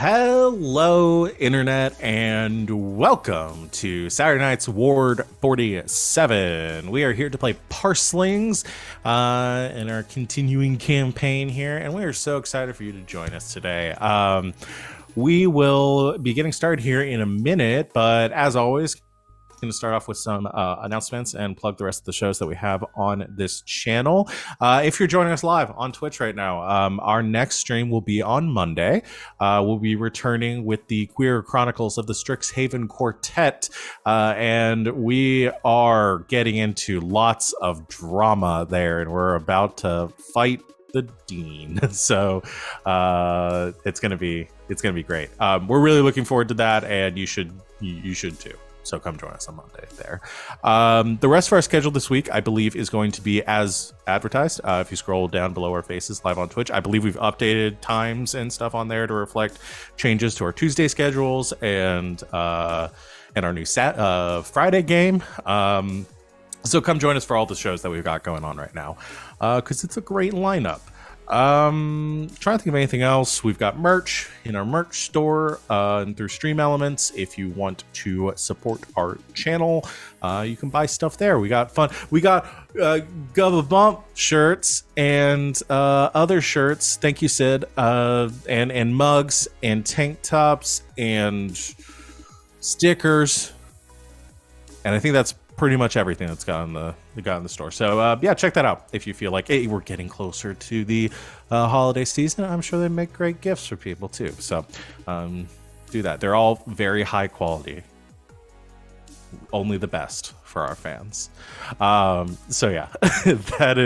Hello, Internet, and welcome to Saturday Night's Ward 47. We are here to play Parslings in our continuing campaign here, and we are so excited for you to join us today. We will be getting started here in a minute, but as always, going to start off with some announcements and plug the rest of the shows that we have on this channel. If you're joining us live on Twitch right now, our next stream will be on Monday. We'll be returning with the Queer Chronicles of the Strixhaven Quartet, and we are getting into lots of drama there, and we're about to fight the dean. So it's gonna be great. We're really looking forward to that, and you should too. So come join us on Monday there. The rest of our schedule this week, I believe, is going to be as advertised. If you scroll down below our faces live on Twitch, I believe we've updated times and stuff on there to reflect changes to our Tuesday schedules and our new Friday game. So come join us for all the shows that we've got going on right now, because it's a great lineup. Trying to think of anything else. We've got merch in our merch store and through Stream Elements. If you want to support our channel, you can buy stuff there. We got fun. We got Gubba Bump shirts and other shirts. Thank you, Sid. And mugs and tank tops and stickers. And I think that's pretty much everything that's got in the store. So yeah, check that out if you feel like, hey, we're getting closer to the holiday season. I'm sure they make great gifts for people too. So do that. They're all very high quality, only the best for our fans. So yeah, that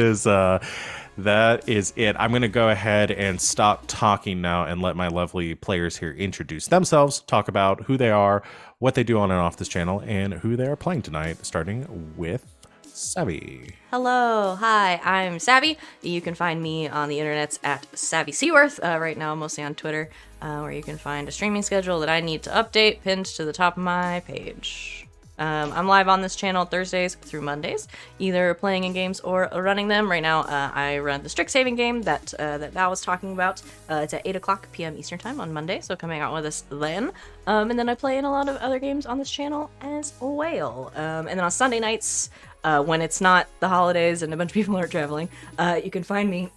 is it. I'm going to go ahead and stop talking now and let my lovely players here introduce themselves, talk about who they are, what they do on and off this channel, and who they are playing tonight, starting with Savvy. Hello, hi, I'm Savvy. You can find me on the internets at Savvy Seaworth. Right now, mostly on Twitter, where you can find a streaming schedule that I need to update pinned to the top of my page. I'm live on this channel Thursdays through Mondays, either playing in games or running them. Right now, I run the Strixhaven game that Val was talking about. It's at 8 o'clock p.m. Eastern Time on Monday, so come hang out with us then. And then I play in a lot of other games on this channel as well. And then on Sunday nights, when it's not the holidays and a bunch of people are traveling, you can find me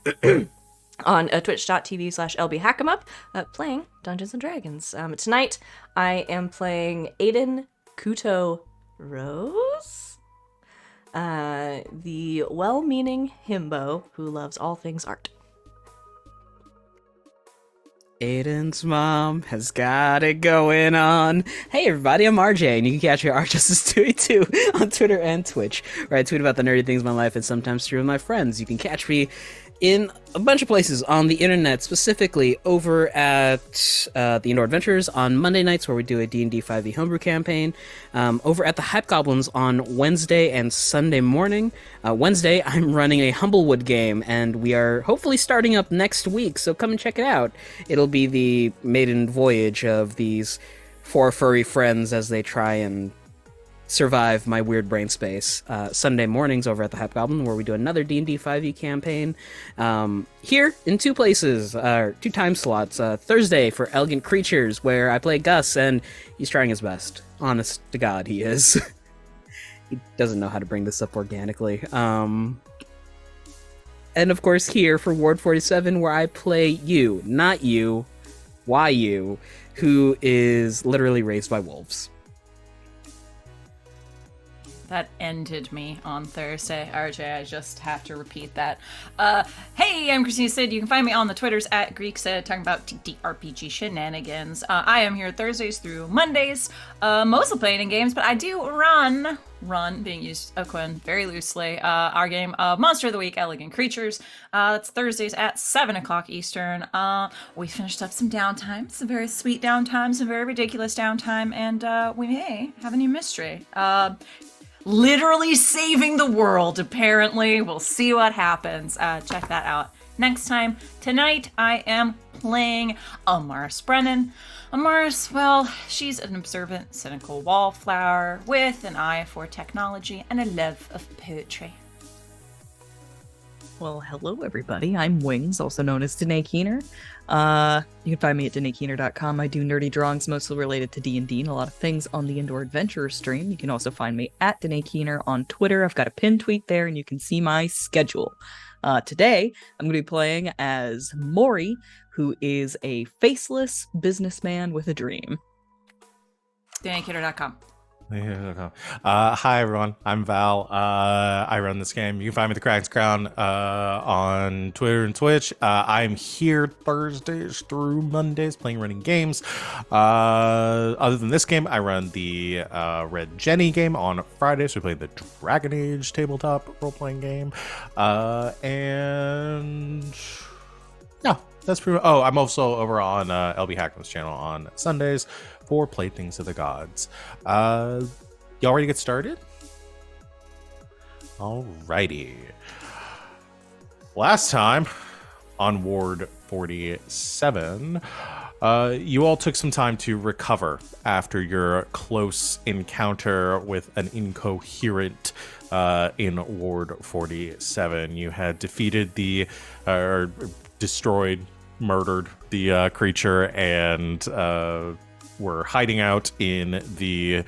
on twitch.tv/lbhackemup playing Dungeons & Dragons. Tonight, I am playing Aiden Kuto Rose, the well-meaning himbo who loves all things art. Aiden's mom has got it going on. Hey everybody, I'm RJ, and you can catch me at RJustice282 on Twitter and Twitch, where I tweet about the nerdy things in my life and sometimes stream with my friends. You can catch me in a bunch of places on the internet, specifically over at the Indoor Adventures on Monday nights, where we do a D&D 5e homebrew campaign, over at the Hype Goblins on Wednesday and Sunday morning. Wednesday, I'm running a Humblewood game, and we are hopefully starting up next week, so come and check it out. It'll be the maiden voyage of these four furry friends as they try and survive my weird brain space. Sunday mornings over at the Hype Goblin, where we do another D&D 5e campaign. Here in two places, two time slots. Thursday for Elegant Creatures, where I play Gus, and he's trying his best. Honest to God, he is. He doesn't know how to bring this up organically. And of course here for Ward 47, where I play you, not you, YU, who is literally raised by wolves. That ended me on Thursday. RJ, I just have to repeat that. Hey, I'm Christina Sid. You can find me on the Twitters at GreekSid, talking about TTRPG shenanigans. I am here Thursdays through Mondays, mostly playing in games, but I do run, being used of Quinn very loosely, our game of Monster of the Week, Elegant Creatures. That's Thursdays at 7 o'clock Eastern. We finished up some downtime, some very sweet downtime, some very ridiculous downtime, and we may have a new mystery. Literally saving the world, apparently. We'll see what happens. Check that out next time. Tonight, I am playing Amaris Brennan. Amaris, well, she's an observant, cynical wallflower with an eye for technology and a love of poetry. Well, hello everybody. I'm Wings, also known as Danae Keener. You can find me at DanaeKeener.com. I do nerdy drawings mostly related to D&D and a lot of things on the Indoor Adventurer stream. You can also find me at Danae Keener on Twitter. I've got a pinned tweet there and you can see my schedule. Today, I'm going to be playing as Mori, who is a faceless businessman with a dream. DanaeKeener.com. Hi everyone, I'm Val. I run this game. You can find me at the Kraken's Crown on Twitter and Twitch. I'm here Thursdays through Mondays playing running games. Other than this game, I run the Red Jenny game on Fridays. We play the Dragon Age tabletop role-playing game. And yeah, that's pretty much. Oh, I'm also over on LB Hackman's channel on Sundays for Playthings of the Gods. Y'all ready to get started? Alrighty. Last time on Ward 47, you all took some time to recover after your close encounter with an incoherent in Ward 47. You had defeated or destroyed, murdered the creature, and were hiding out in the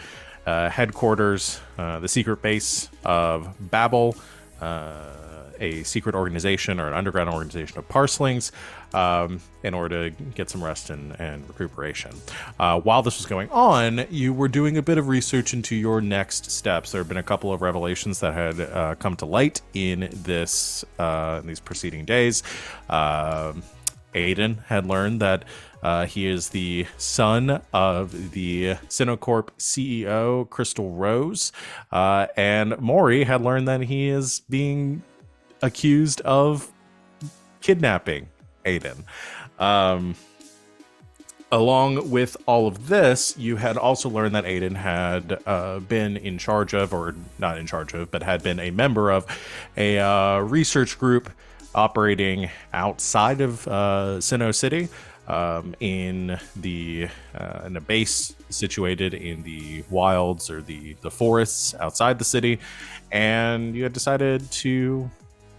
headquarters, the secret base of Babel, a secret organization or an underground organization of parslings, in order to get some rest and recuperation. While this was going on, you were doing a bit of research into your next steps. There have been a couple of revelations that had come to light in these preceding days. Aiden had learned that he is the son of the Sinocorp CEO, Crystal Rose, and Mori had learned that he is being accused of kidnapping Aiden. Along with all of this, you had also learned that Aiden had been in charge of, or not in charge of, but had been a member of a research group operating outside of Sinnoh City, in a base situated in the wilds or the forests outside the city, and you had decided to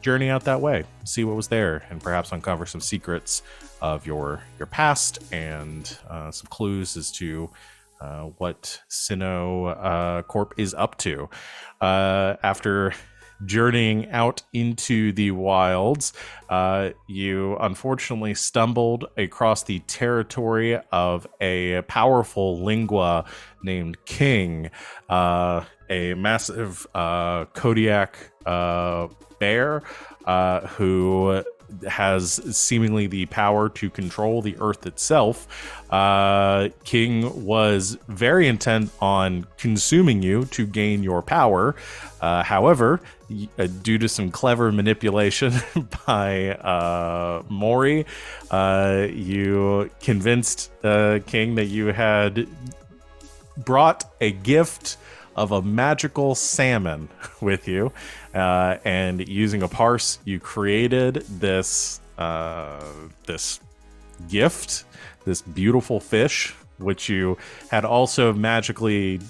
journey out that way, see what was there, and perhaps uncover some secrets of your past and some clues as to what Sinnoh Corp is up to. After journeying out into the wilds, you unfortunately stumbled across the territory of a powerful lingua named King, a massive Kodiak bear who has seemingly the power to control the earth itself. King was very intent on consuming you to gain your power. However, due to some clever manipulation by Mori, you convinced King that you had brought a gift of a magical salmon with you, and using a parse, you created this gift, this beautiful fish, which you had also magically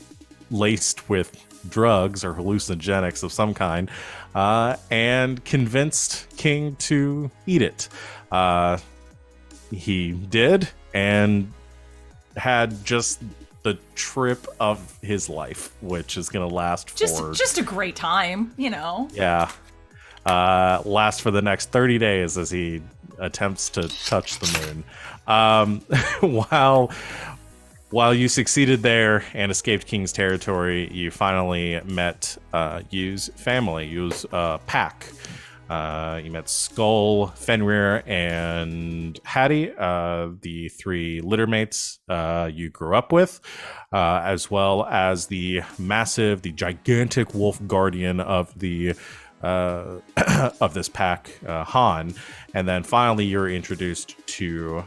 laced with drugs or hallucinogenics of some kind, and convinced King to eat it. He did, and had just the trip of his life, which is going to last for just a great time, you know. Yeah. Last for the next 30 days as he attempts to touch the moon. While you succeeded there and escaped King's territory, you finally met Yu's family, Yu's pack. You met Skull, Fenrir, and Hattie, the three littermates you grew up with, as well as the gigantic wolf guardian of the of this pack, Han. And then finally, you're introduced to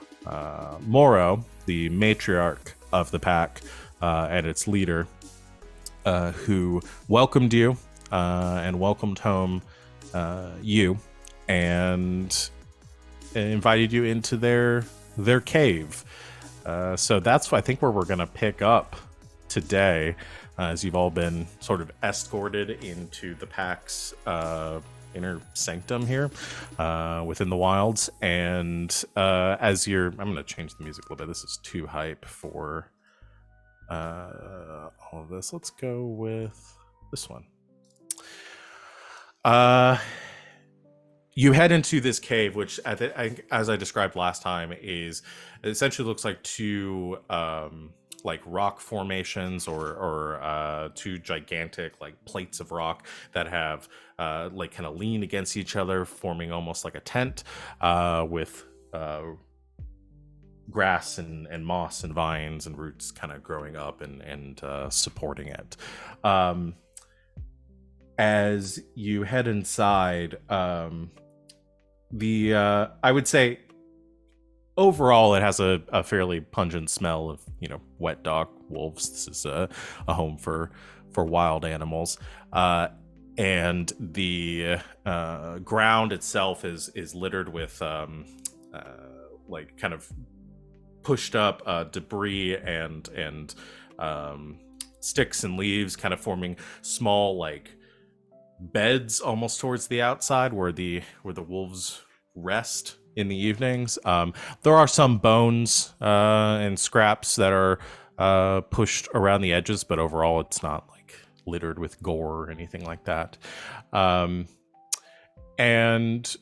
Moro, the matriarch of the pack and its leader, who welcomed you and welcomed home you, and invited you into their cave. So that's, I think, where we're going to pick up today, as you've all been sort of escorted into the pack's inner sanctum here within the wilds. And as you're, I'm going to change the music a little bit. This is too hype for all of this. Let's go with this one. You head into this cave, which, as I described last time, is it essentially looks like two like rock formations or two gigantic like plates of rock that have like kind of lean against each other, forming almost like a tent with grass and moss and vines and roots kind of growing up and supporting it. As you head inside, I would say overall it has a fairly pungent smell of, you know, wet dog wolves. This is a home for wild animals, and the ground itself is littered with like kind of pushed up debris and sticks and leaves, kind of forming small like beds almost towards the outside where the wolves rest in the evenings. There are some bones and scraps that are pushed around the edges, but overall it's not like littered with gore or anything like that. And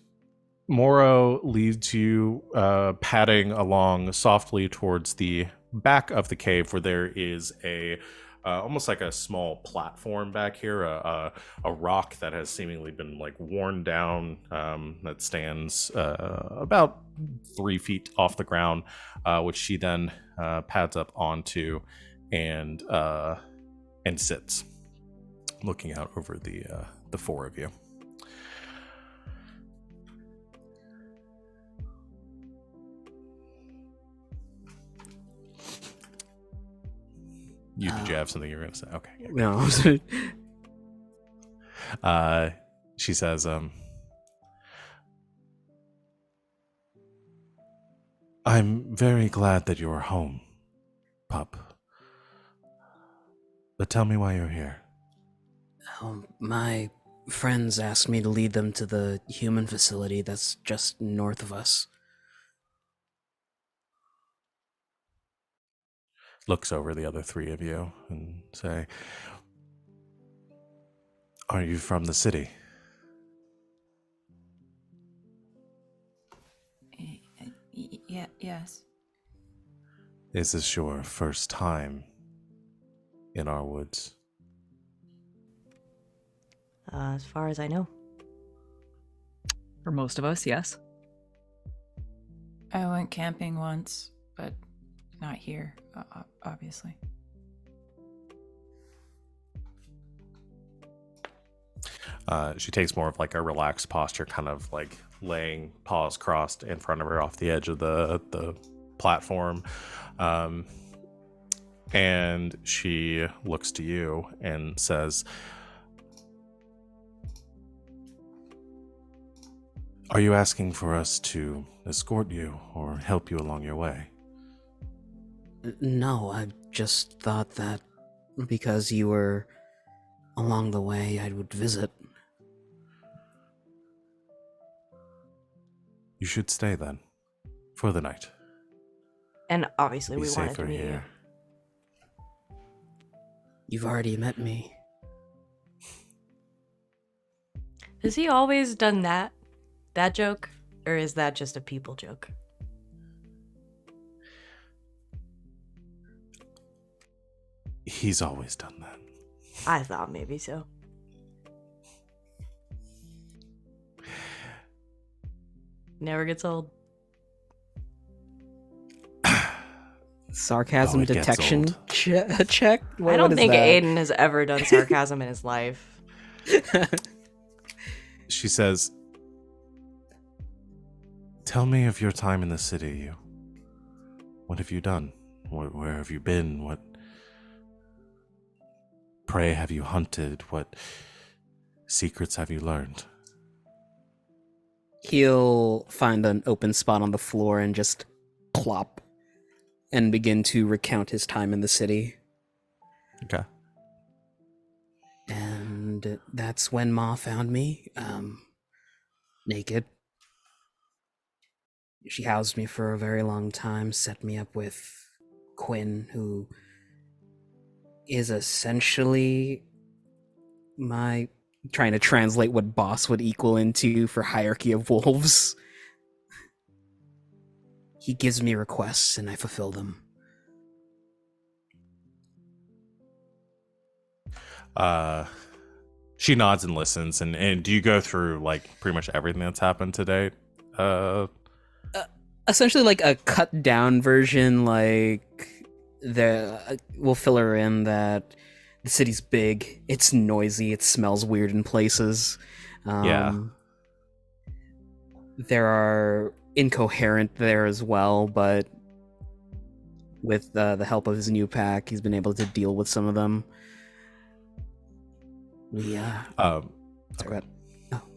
Moro leads you padding along softly towards the back of the cave, where there is a almost like a small platform back here, a rock that has seemingly been like worn down, that stands about 3 feet off the ground, which she then pads up onto and sits, looking out over the four of you. Did you have something you were going to say? Okay. No. She says, I'm very glad that you're home, pup. But tell me why you're here. My friends asked me to lead them to the human facility that's just north of us. Looks over the other three of you and say, are you from the city? Yes. Is this your first time in our woods? As far as I know. For most of us, yes. I went camping once, but not here, obviously. She takes more of like a relaxed posture, kind of like laying paws crossed in front of her off the edge of the platform. And she looks to you and says, are you asking for us to escort you or help you along your way? No, I just thought that because you were along the way, I would visit. You should stay then, for the night. And obviously Be we wanted safer to meet you. here. You've already met me. Has he always done that joke? Or is that just a people joke? He's always done that. I thought maybe so. Never gets old. Sarcasm Oh, it gets detection old. check? I don't what is think that? Aiden has ever done sarcasm in his life. She says, tell me of your time in the city. What have you done? Where have you been? What prey have you hunted? What secrets have you learned? He'll find an open spot on the floor and just plop and begin to recount his time in the city. Okay. And that's when Ma found me. naked. She housed me for a very long time, set me up with Quinn, who is essentially my... trying to translate what boss would equal into for hierarchy of wolves. He gives me requests and I fulfill them. She nods and listens. And do you go through like pretty much everything that's happened to date? Essentially like a cut down version, like we'll fill her in that the city's big, it's noisy, it smells weird in places. Yeah. There are incoherent there as well, but with the help of his new pack, he's been able to deal with some of them. We Okay.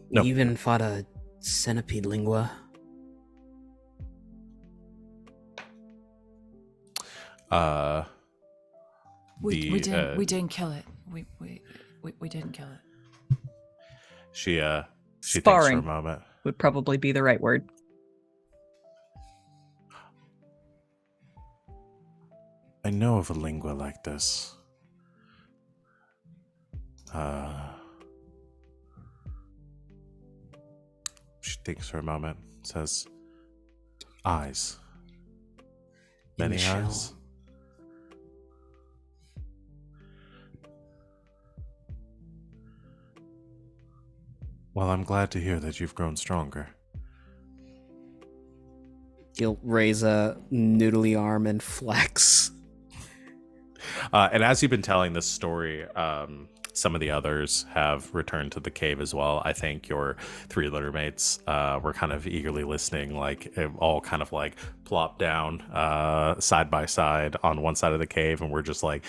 we even fought a centipede lingua. We didn't kill it. We didn't kill it. She thinks for a Sparring. moment. Would probably be the right word. I know of a lingua like this. She thinks for a moment, says, eyes. In Many the shell. eyes. Well, I'm glad to hear that you've grown stronger. He'll raise a noodly arm and flex. And as you've been telling this story, some of the others have returned to the cave as well. I think your three littermates were kind of eagerly listening, like all kind of like plopped down side by side on one side of the cave, and we're just like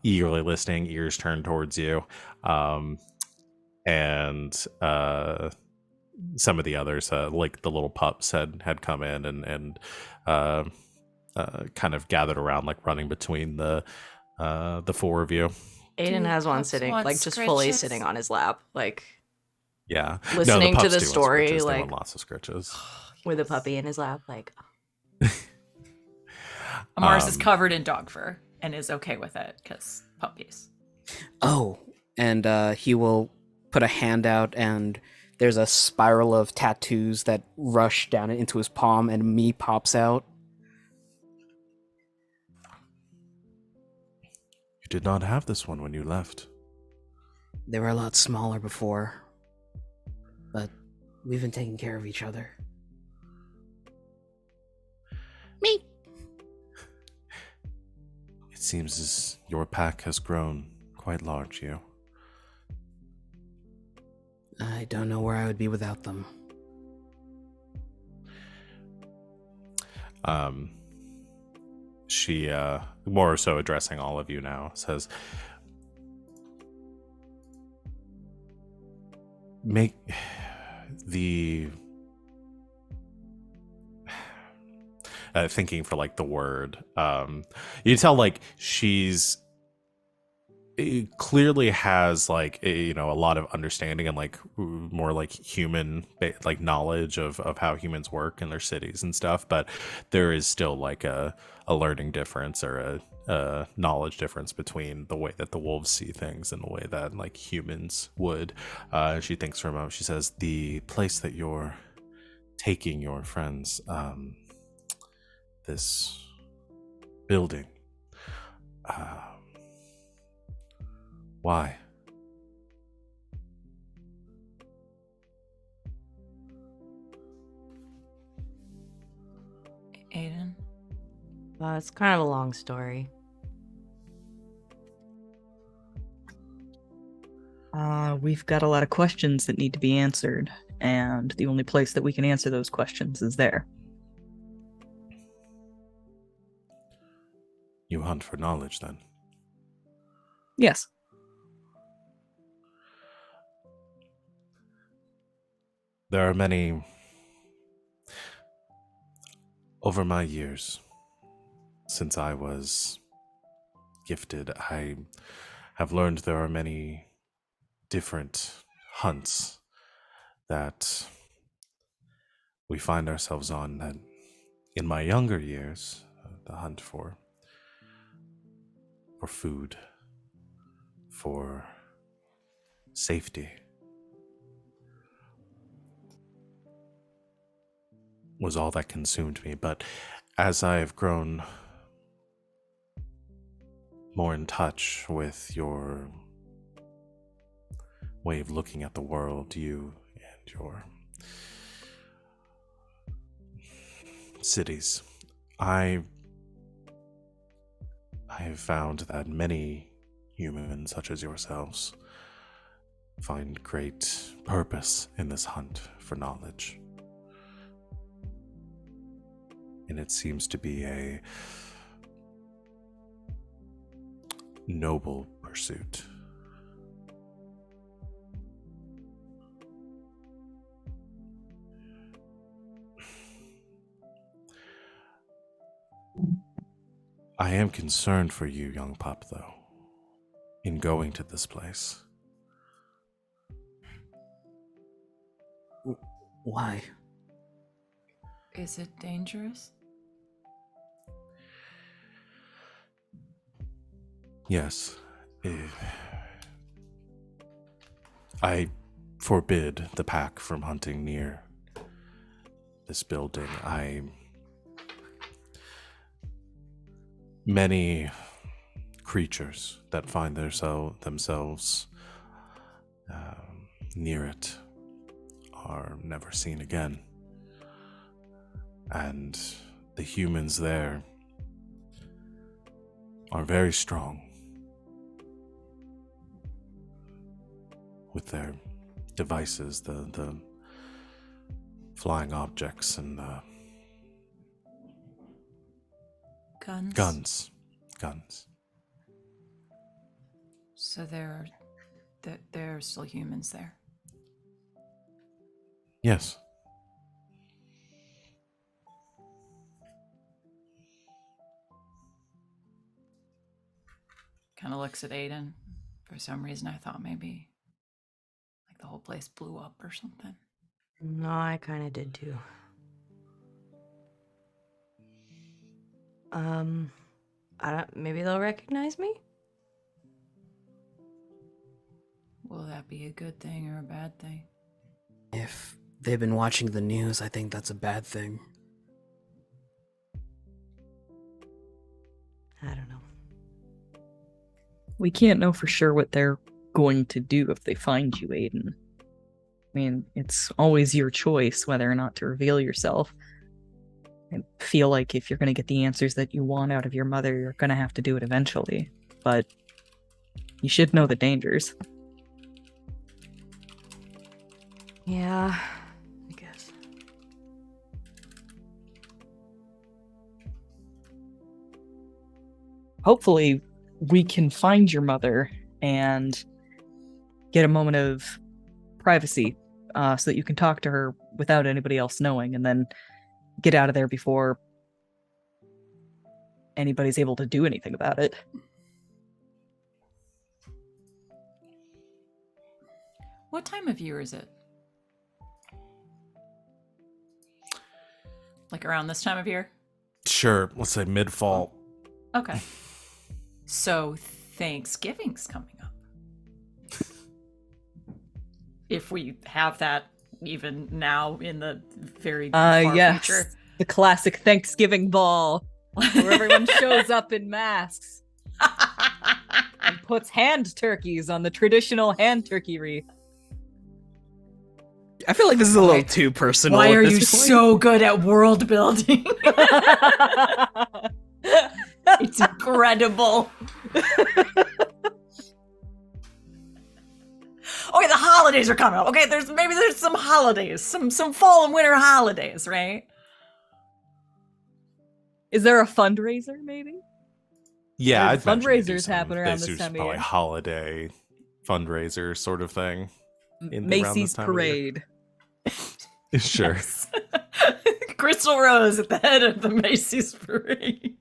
eagerly listening, ears turned towards you. And some of the others, like the little pups, had come in and kind of gathered around, like running between the four of you. Aiden Do has one pups sitting, want like just fully scritches? sitting on his lap, like Yeah, Listening to pups the do want story, scritches. They like- want lots of scritches. with a puppy in his lap, like Amaris is covered in dog fur and is okay with it because puppies. Oh, and he will put a hand out, and there's a spiral of tattoos that rush down into his palm, and me pops out. You did not have this one when you left. They were a lot smaller before, but we've been taking care of each other. Me. It seems as your pack has grown quite large, you. I don't know where I would be without them. She, more so addressing all of you now, says, make the... thinking for, like, the word. You tell, like, she's... It clearly has like a lot of understanding and like more like human like knowledge of how humans work in their cities and stuff, but there is still like a learning difference or a knowledge difference between the way that the wolves see things and the way that like humans would. She thinks for a moment. She says, the place that you're taking your friends, this building, why? Aiden? it's kind of a long story. We've got a lot of questions that need to be answered, and the only place that we can answer those questions is there. You hunt for knowledge, then? Yes. There are many... Over my years, since I was gifted, I have learned there are many different hunts that we find ourselves on, that in my younger years, the hunt for food, for safety, was all that consumed me. But as I have grown more in touch with your way of looking at the world, you and your cities, I have found that many humans such as yourselves find great purpose in this hunt for knowledge. And it seems to be a noble pursuit. I am concerned for you, young pup, though, in going to this place. Why? Is it dangerous? Yes. I forbid the pack from hunting near this building. Many creatures that find themselves near it are never seen again. And the humans there are very strong with their devices, the flying objects and the guns. So there are still humans there. Yes. Kind of looks at Aiden. For some reason, I thought maybe like the whole place blew up or something. No, I kind of did too. Maybe they'll recognize me? Will that be a good thing or a bad thing? If they've been watching the news, I think that's a bad thing. I don't know. We can't know for sure what they're going to do if they find you, Aiden. I mean, it's always your choice whether or not to reveal yourself. I feel like if you're going to get the answers that you want out of your mother, you're going to have to do it eventually. But you should know the dangers. Yeah, I guess. Hopefully, we can find your mother and get a moment of privacy so that you can talk to her without anybody else knowing, and then get out of there before anybody's able to do anything about it. What time of year is it? Like around this time of year? Sure, let's say mid-fall. Okay. So Thanksgiving's coming up. If we have that even now in the very far yes. future. The classic Thanksgiving ball where everyone shows up in masks and puts hand turkeys on the traditional hand turkey wreath. I feel like this is a little too personal. Why at are this you point. so good at world building? It's incredible. Okay, the holidays are coming up. Okay, there's some holidays, some fall and winter holidays, right? Is there a fundraiser, maybe? Yeah, I'd mention they do fundraisers some- happen around they this do time of probably year. holiday fundraiser sort of thing. around this Macy's time of year. parade. Sure. Yes. Crystal Rose at the head of the Macy's parade.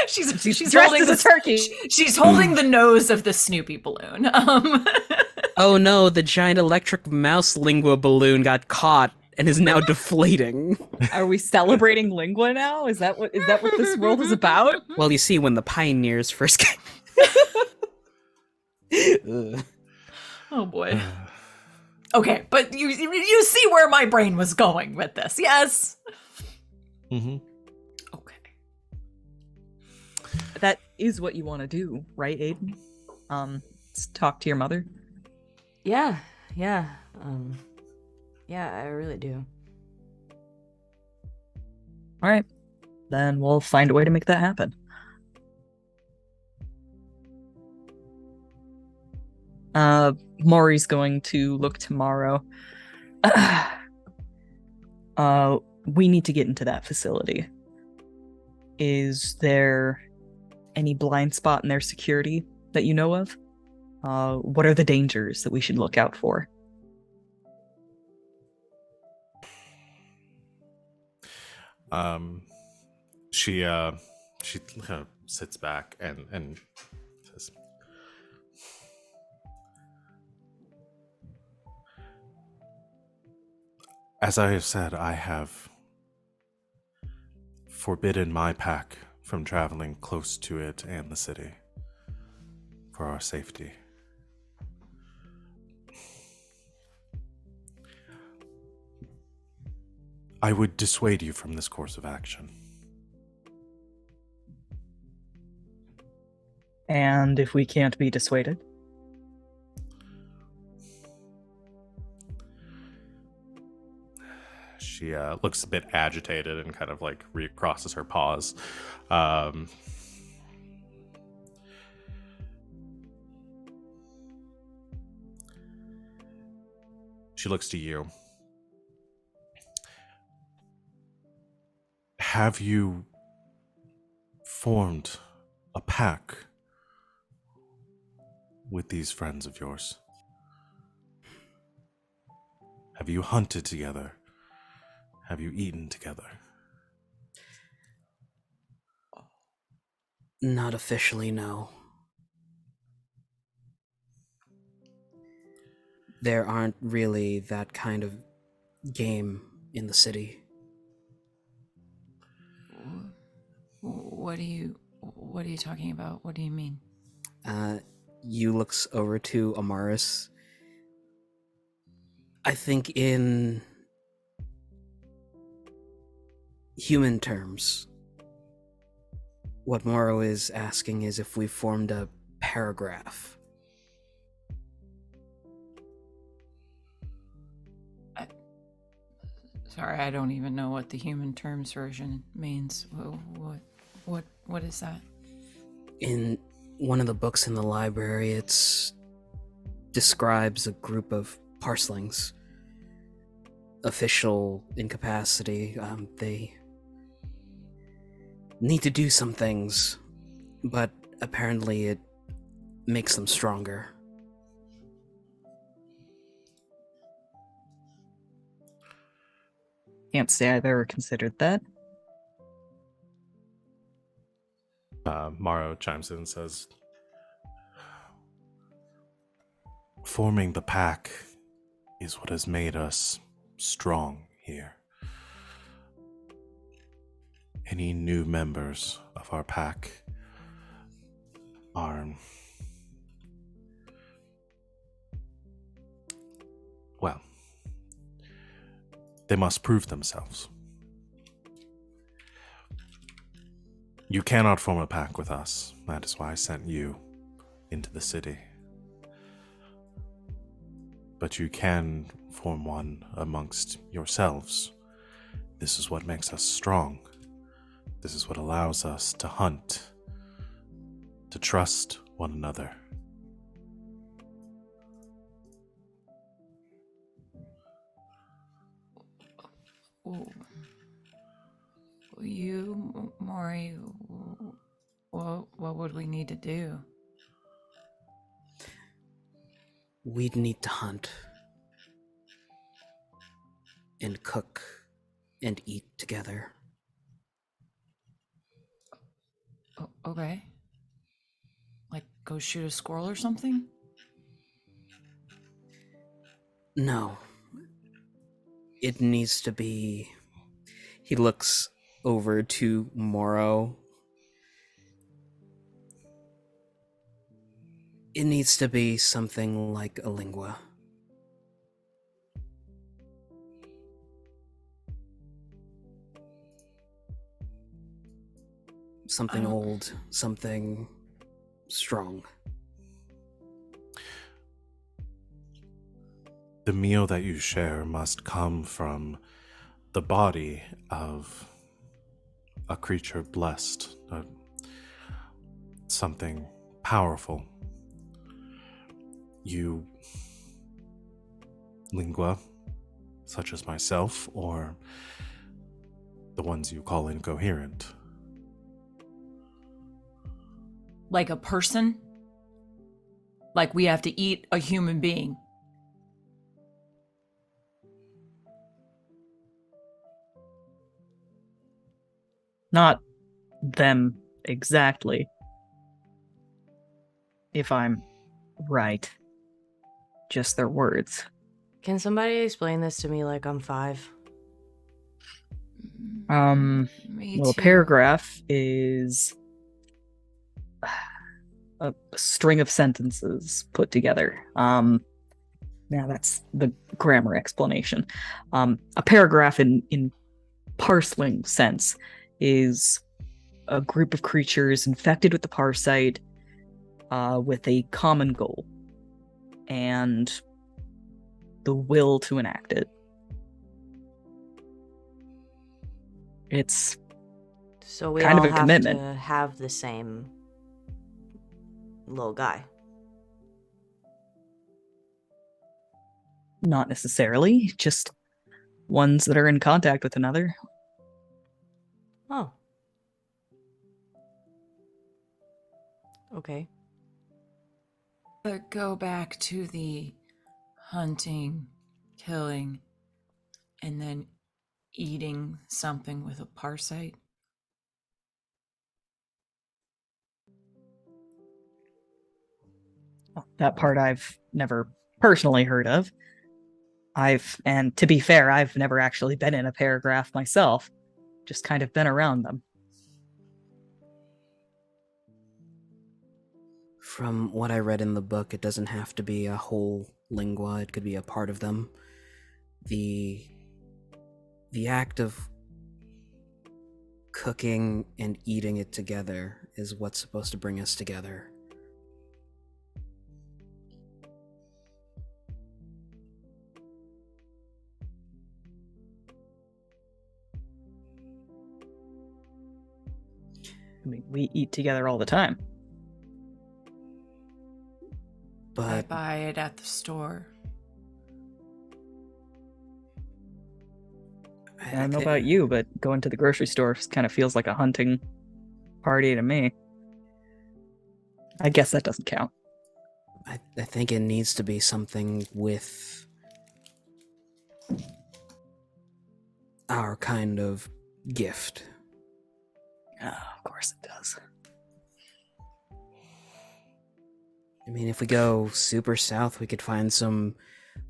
She's She's holding dressed as a turkey. She's holding the nose of the Snoopy balloon. Oh no, the giant electric mouse lingua balloon got caught and is now deflating. Are we celebrating lingua now? Is that what this world is about? Well, you see, when the pioneers first came. Ugh. Oh boy. Okay, but you see where my brain was going with this, yes? Mm-hmm. Okay. That is what you want to do, right, Aiden? Talk to your mother. Yeah, yeah, yeah, I really do. All right, then we'll find a way to make that happen. Mori's going to look tomorrow. We need to get into that facility. Is there any blind spot in their security that you know of? What are the dangers that we should look out for? She kind of sits back and says, as I have said, I have forbidden my pack from traveling close to it and the city for our safety. I would dissuade you from this course of action. And if we can't be dissuaded? She looks a bit agitated and kind of like recrosses her paws. She looks to you. Have you formed a pack with these friends of yours? Have you hunted together? Have you eaten together? Not officially, no. There aren't really that kind of game in the city. What are you talking about? What do you mean? You looks over to Amaris. I think in human terms, what Moro is asking is if we formed a paragraph. Sorry, I don't even know what the human terms version means. What is that? In one of the books in the library, it describes a group of parslings. Official incapacity. They need to do some things, but apparently it makes them stronger. Can't say I've ever considered that. Morrow chimes in and says, forming the pack is what has made us strong here. Any new members of our pack are, well, they must prove themselves. You cannot form a pack with us. That is why I sent you into the city. But you can form one amongst yourselves. This is what makes us strong. This is what allows us to hunt, to trust one another. You, Mori, what would we need to do? We'd need to hunt and cook and eat together. Okay. Like, go shoot a squirrel or something? No. It needs to be... He looks over to Moro. It needs to be something like a lingua. Something old, something strong. The meal that you share must come from the body of a creature blessed, something powerful. You, lingua, such as myself, or the ones you call incoherent. Like a person? Like we have to eat a human being? Not them exactly. If I'm right. Just their words. Can somebody explain this to me like I'm 5? Me Well, a too. paragraph is a string of sentences put together. Now that's the grammar explanation. A paragraph in parsling sense is a group of creatures infected with the parasite with a common goal and the will to enact it. It's So we kind all of a have commitment. to have the same little guy. Not necessarily, just ones that are in contact with another. Oh. Okay. But go back to the hunting, killing, and then eating something with a parasite. That part I've never personally heard of. And to be fair, I've never actually been in a paragraph myself, just kind of been around them. From what I read in the book, it doesn't have to be a whole lingua, it could be a part of them. The act of cooking and eating it together is what's supposed to bring us together. I mean, we eat together all the time. I But buy it at the store. I don't know about you, but going to the grocery store kind of feels like a hunting party to me. I guess that doesn't count. I think it needs to be something with our kind of gift. Oh, of course it does. I mean, if we go super south, we could find some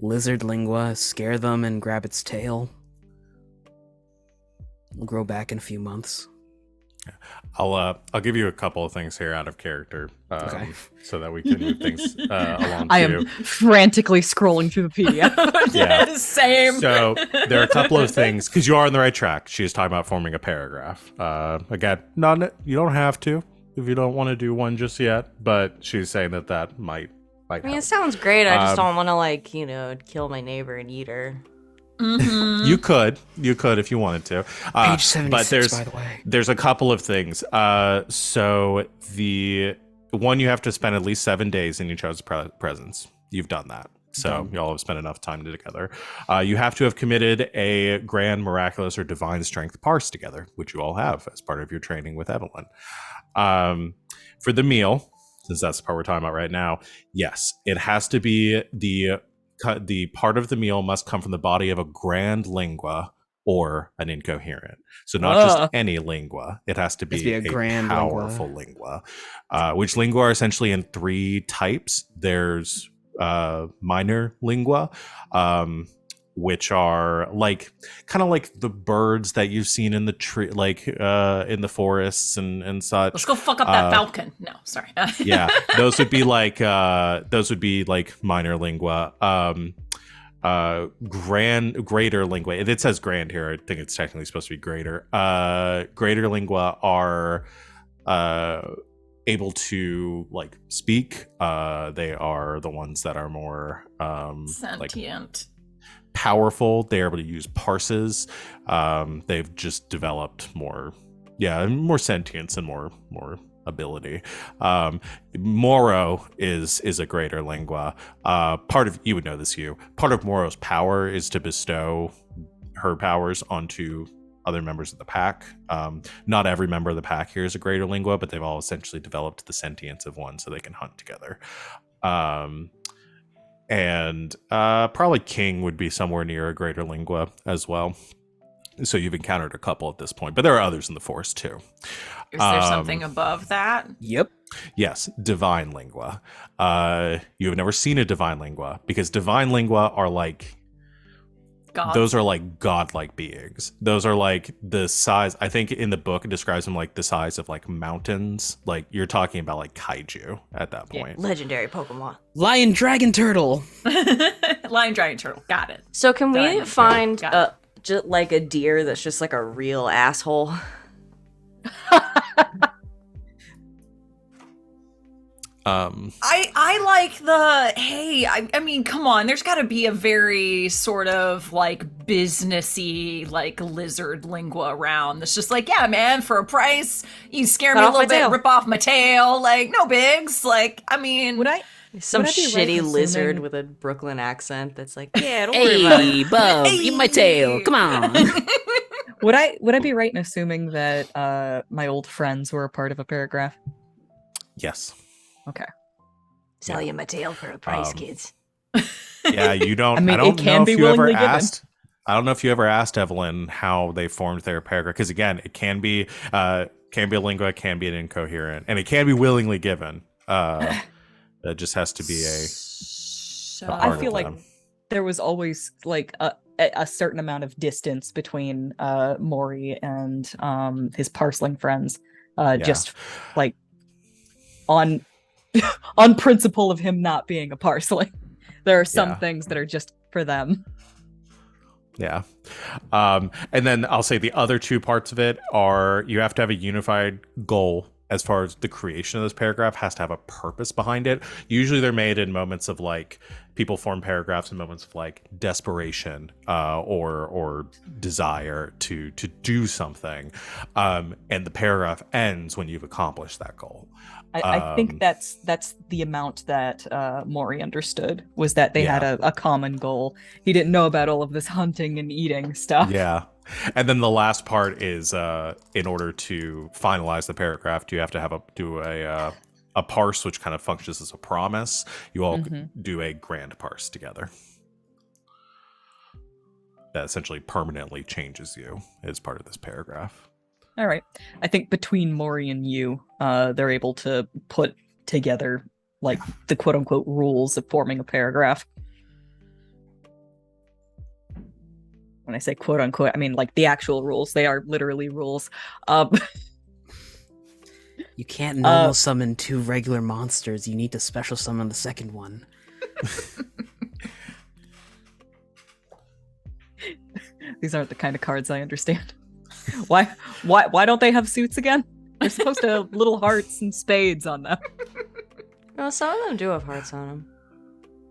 lizard lingua, scare them, and grab its tail. It'll grow back in a few months. I'll give you a couple of things here out of character, Okay. so that we can move things along. I too. am frantically scrolling through the PDF. Yeah. Same. So there are a couple of things, because you are on the right track. She's talking about forming a paragraph. Again, you don't have to if you don't want to do one just yet, but she's saying that might I mean, help. it sounds great. I just don't want to, kill my neighbor and eat her. Mm-hmm. You could if you wanted to. Page 76, but by the way. there's a couple of things. So the one, you have to spend at least 7 days in each other's presence. You've done that. So y'all have spent enough time together. You have to have committed a grand, miraculous, or divine strength parse together, which you all have as part of your training with Evelyn. For the meal, since that's the part we're talking about right now, yes, it has to be the part of the meal must come from the body of a grand lingua or an incoherent. So not just any lingua. It has to be a grand powerful lingua. Which lingua are essentially in 3 types. There's minor lingua, which are like kind of like the birds that you've seen in the tree, like in the forests and such. Let's go fuck up that falcon. No, sorry. Yeah, those would be like minor lingua. Greater lingua. It says grand here. I think it's technically supposed to be greater. Greater lingua are able to like speak. They are the ones that are more sentient, powerful. They're able to use parses. They've just developed more sentience and more ability. Moro is a greater lingua. Part of, you would know this, part of Moro's power is to bestow her powers onto other members of the pack. Not every member of the pack here is a greater lingua, but they've all essentially developed the sentience of one so they can hunt together. And probably King would be somewhere near a greater lingua as well. So you've encountered a couple at this point, but there are others in the forest too. Is there something above that? Yep. Yes, divine lingua. You have never seen a divine lingua because divine lingua are like Gods? Those are like godlike beings. Those are like the size, I think in the book it describes them like the size of like mountains. Like you're talking about like kaiju at that point. Legendary Pokemon. Lion, dragon, turtle. Lion, dragon, turtle. Got it. So can we find Got it. just like a deer that's just like a real asshole? I like I mean, come on, there's got to be a very sort of like businessy like lizard lingua around that's just like, yeah, man, for a price, you scare me a little bit, rip off my tail, like no bigs, like I mean, some would I be right shitty in lizard assuming- with a Brooklyn accent that's like, yeah, don't worry about it. Hey, Bub, eat my tail. Come on. Would I be right in assuming that my old friends were a part of a paragraph? Yes. Okay. Sell you my tail for a price, kids. Yeah, you don't. I mean, I don't it can know be if you ever willingly given. asked. I don't know if you ever asked Evelyn how they formed their paragraph, because again, it can be a lingua, can be an incoherent, and it can be willingly given. It just has to be a I part feel of like them. there was always like a certain amount of distance between Mori and his parseling friends, just like on on principle of him not being a parseling. There are some things that are just for them. Yeah. And then I'll say the other two parts of it are you have to have a unified goal as far as the creation of this paragraph has to have a purpose behind it. Usually they're made in moments of like people form paragraphs in moments of like desperation or desire to do something. And the paragraph ends when you've accomplished that goal. I think that's the amount that Mori understood, was that they had a common goal. He didn't know about all of this hunting and eating stuff. Yeah. And then the last part is in order to finalize the paragraph, you have to do a parse, which kind of functions as a promise. You all do a grand parse together. That essentially permanently changes you as part of this paragraph. All right. I think between Mori and you, they're able to put together like the quote unquote rules of forming a paragraph. When I say quote unquote, I mean like the actual rules. They are literally rules. You can't normal summon two regular monsters. You need to special summon the second one. These aren't the kind of cards I understand. Why don't they have suits again? They're supposed to have little hearts and spades on them. No, some of them do have hearts on them.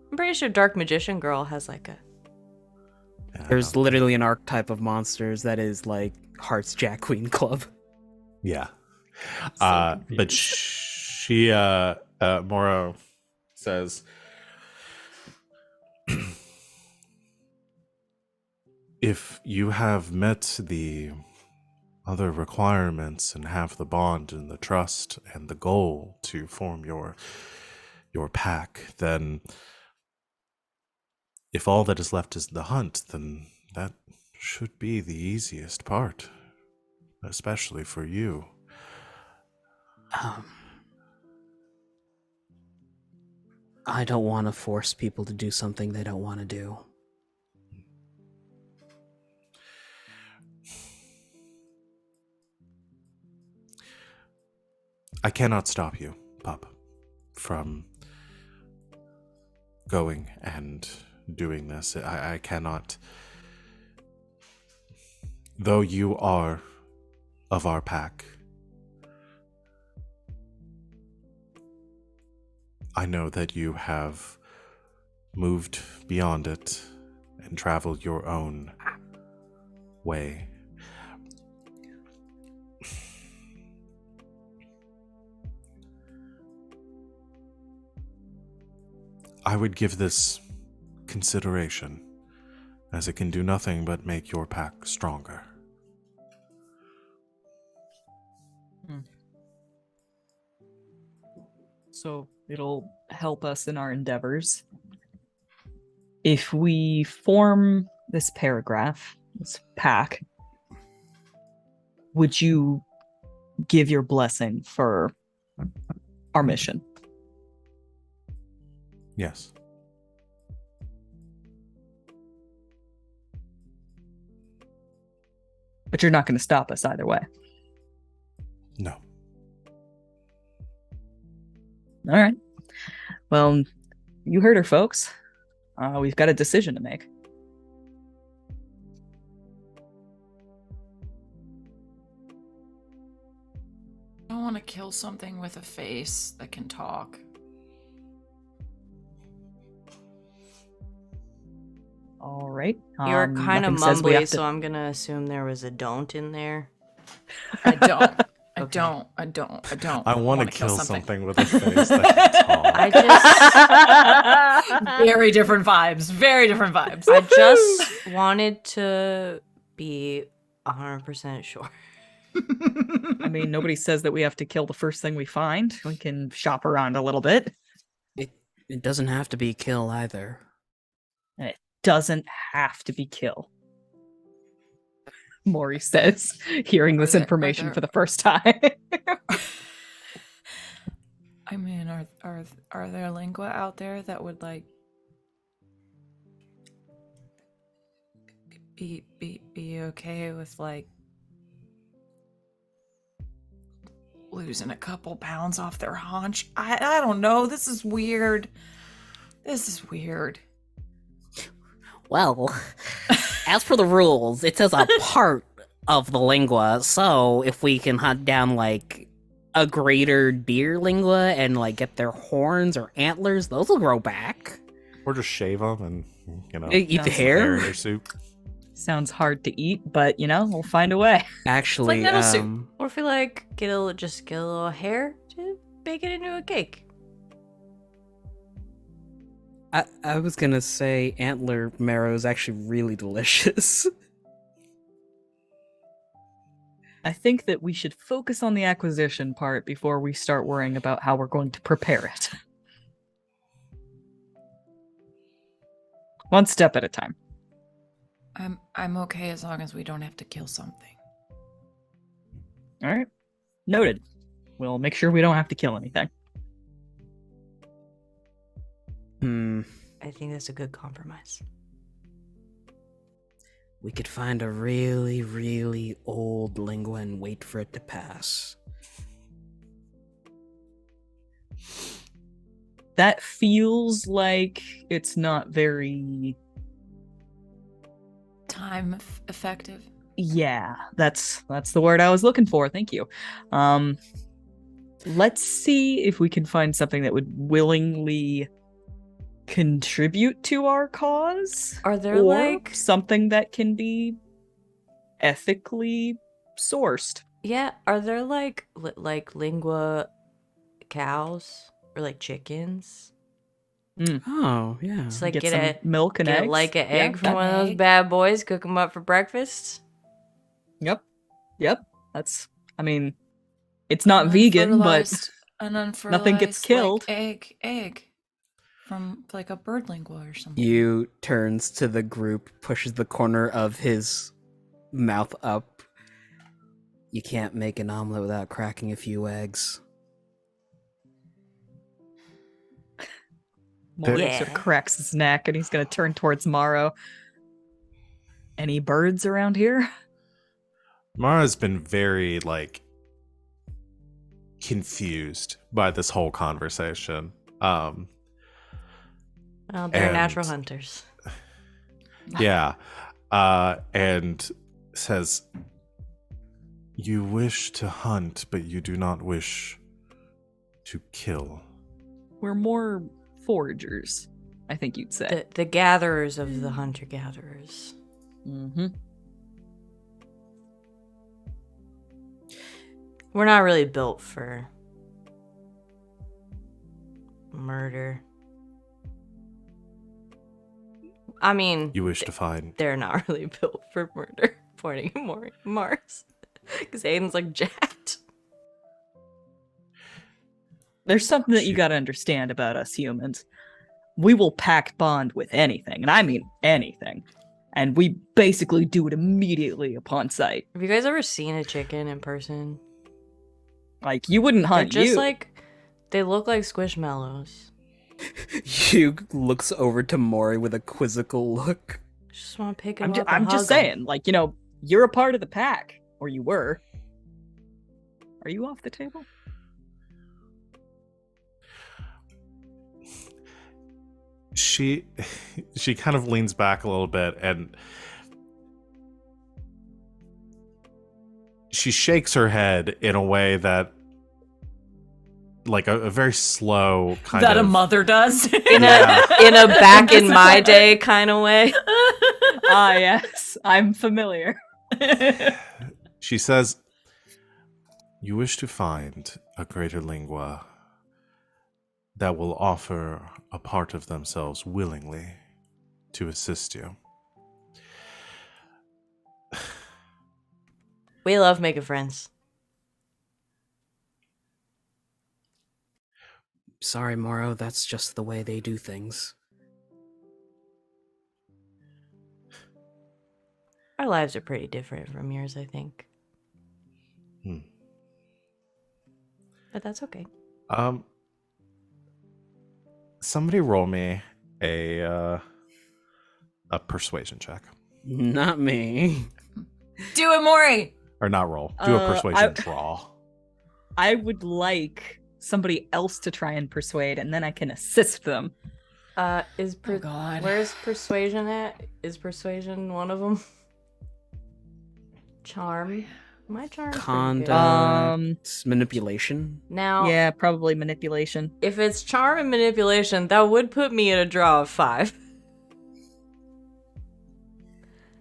I'm pretty sure Dark Magician Girl has like a... There's literally an archetype of monsters that is like Hearts Jack Queen Club. Yeah. But she Moro says if you have met the other requirements and have the bond and the trust and the goal to form your pack, then if all that is left is the hunt, then that should be the easiest part, especially for you. I don't want to force people to do something they don't want to do. I cannot stop you, pup, from going and doing this. I cannot. Though you are of our pack, I know that you have moved beyond it and traveled your own way. I would give this consideration, as it can do nothing but make your pack stronger. So it'll help us in our endeavors. If we form this paragraph, this pack, would you give your blessing for our mission? Yes. But you're not going to stop us either way. No. All right. Well, you heard her, folks. We've got a decision to make. I want to kill something with a face that can talk. All right. You're kind of nothing says we mumbly, have to- so I'm gonna assume there was a don't in there. I don't. I Okay. don't. I want to wanna kill something with a face that can talk. I just, Very different vibes. Very different vibes. I just wanted to be 100% sure. I mean, nobody says that we have to kill the first thing we find. We can shop around a little bit. It doesn't have to be kill either. And it doesn't have to be kill. Mori says, hearing this there- information are there- for the first time. I mean, are there lingua out there that would like be okay with like losing a couple pounds off their haunch? I don't know. This is weird. This is weird. Well, as for the rules, it says a part of the lingua, so if we can hunt down, like, a greater deer lingua and, like, get their horns or antlers, those will grow back. Or just shave them and, Eat the Sounds hair? in their soup. Sounds hard to eat, but we'll find a way. Actually, nettle soup. Or if we like get a little hair to bake it into a cake. I was gonna say antler marrow is actually really delicious. I think that we should focus on the acquisition part before we start worrying about how we're going to prepare it. One step at a time. I'm okay as long as we don't have to kill something. All right. Noted. We'll make sure we don't have to kill anything. I think that's a good compromise. We could find a really, really old lingua and wait for it to pass. That feels like it's not very... Time effective. Yeah, that's the word I was looking for. Thank you. Let's see if we can find something that would willingly contribute to our cause. Are there or like something that can be ethically sourced? yeah? Are there like lingua cows or like chickens? Oh, yeah. Just like Get get, some a milk and get eggs. like an Yeah, egg from an one of those egg. bad boys. Cook them up for breakfast. Yep. That's. I mean, it's not vegan, but An unfertilized, nothing gets killed. Like, egg from like a bird lingua or something. You turns to the group, pushes the corner of his mouth up. You can't make an omelet without cracking a few eggs. Mori Yeah. sort of cracks his neck and he's going to turn towards Morrow. Any birds around here? Mara's been very, confused by this whole conversation. Well, they're And- natural hunters. Yeah. And says, "You wish to hunt, but you do not wish to kill." We're more foragers, I think you'd say. The gatherers of the hunter-gatherers. Mm-hmm. We're not really built for murder. I mean, You wish to find. they're not really built for murder. Pointing at Mars. Because Aiden's like jacked. There's something that you Shoot. gotta understand about us humans. We will pact bond with anything, and I mean anything. And we basically do it immediately upon sight. Have you guys ever seen a chicken in person? Like, you wouldn't They're hunt just you. they look like squishmallows. Hugh looks over to Mori with a quizzical look. Just want to pick him I'm, up. ju- and I'm hug just 'em. saying, like, you're a part of the pack. Or you were. Are you off the table? She kind of leans back a little bit and she shakes her head in a way that, like, a very slow kind That of a mother does. In Yeah. a back in my day kind of way. Ah, yes. I'm familiar. She says, "You wish to find a greater lingua that will offer a part of themselves willingly to assist you." We love making friends. Sorry, Morrow, that's just the way they do things. Our lives are pretty different from yours, I think. Hmm. But that's okay. Somebody roll me a persuasion check. Not me. Do it, Mori. Or not roll. Do a persuasion I- draw. I would like somebody else to try and persuade, and then I can assist them. Oh, God. Where's persuasion at? Is persuasion one of them? Charm. My charm. Conduct. Manipulation. Now, Yeah, probably manipulation. if it's charm and manipulation, that would put me at a draw of 5.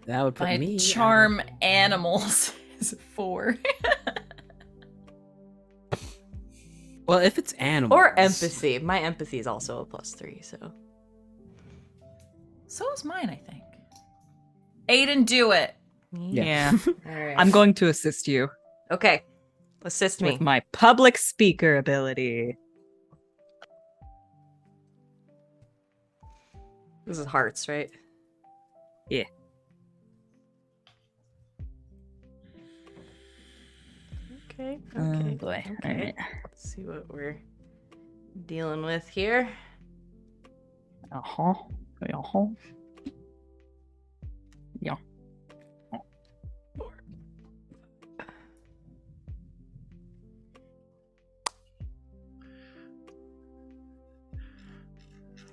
That would put My me. charm animals is 4. Well, if it's animals. Or empathy. My empathy is also a +3, so. So is mine, I think. Aiden, do it. Yeah. Alright. I'm going to assist you Okay. Assist me. with my public speaker ability. This is hearts, right? Yeah. Okay. Oh Okay. boy. Okay. Alright. Let's see what we're dealing with here. Uh-huh. Uh-huh. Yeah.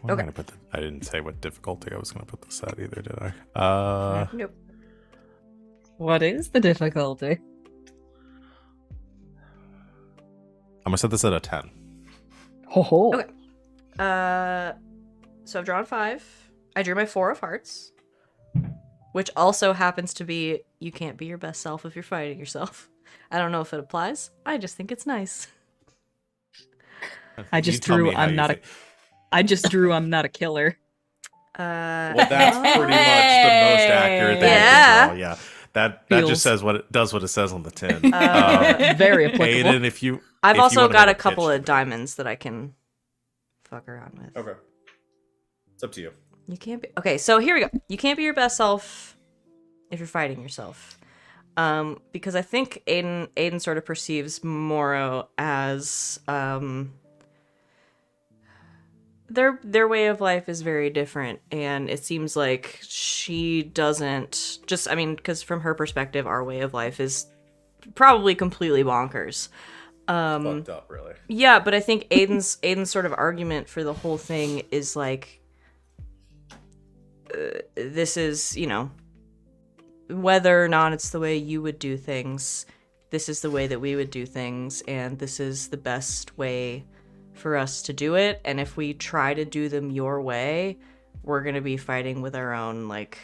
I'm Okay. gonna put I didn't say what difficulty I was gonna put this at either, did I? Nope. What is the difficulty? I'm gonna set this at a 10. Ho ho. Okay. So I've drawn 5. I drew my 4 of hearts, which also happens to be you can't be your best self if you're fighting yourself. I don't know if it applies. I just think it's nice. I You just tell drew me how I'm you not think. I just drew I'm not a killer. Well, that's pretty much the most accurate thing Yeah. I can draw. Yeah, that Feels- just says what it does. What it says on the tin. Very applicable. Aiden, if you, I've if you also wanna got make a couple pitch of diamonds that I can fuck around with. Okay, it's up to you. You can't be okay. So here we go. You can't be your best self if you're fighting yourself, because I think Aiden sort of perceives Morrow as their way of life is very different, and it seems like she doesn't just, I mean, because from her perspective, our way of life is probably completely bonkers. Fucked up, really. Yeah, but I think Aiden's sort of argument for the whole thing is like, this is, you know, whether or not it's the way you would do things, this is the way that we would do things, and this is the best way for us to do it. And if we try to do them your way, we're gonna be fighting with our own like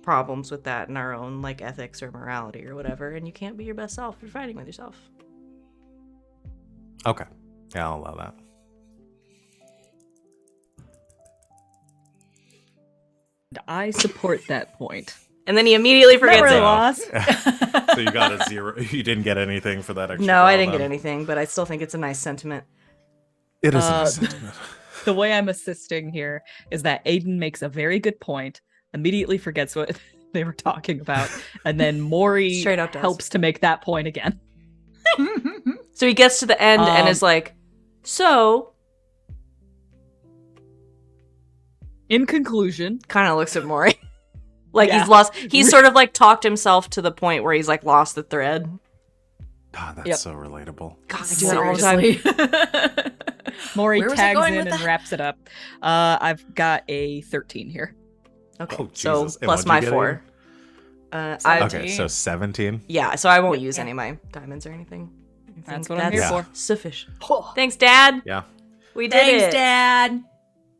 problems with that and our own like ethics or morality or whatever, and you can't be your best self if you're fighting with yourself. Okay. Yeah, I'll allow that. I support that point. And then he immediately forgets Not really it. lost. So you got a 0. You didn't get anything for that extra. No, I draw, didn't get then? anything, but I still think it's a nice sentiment. It is a nice sentiment. The way I'm assisting here is that Aiden makes a very good point, immediately forgets what they were talking about, and then Mori Straight up does. helps to make that point again. So he gets to the end and is like, so, In conclusion, kind of looks at Mori. Like Yeah. he's lost, he's sort of like talked himself to the point where he's like lost the thread. God, that's Yep. so relatable. God, I do that all the time. Seriously. Mori Where was I tags going in with and that? wraps it up. I've got a 13 here. Okay, Oh, so Jesus. And plus what'd my you get, 4. I Okay, so 17. yeah, so I won't use any of my diamonds or anything. I think That's what I'm here that's for. sufficient. Thanks, Dad. Yeah. We did Thanks, it. Dad.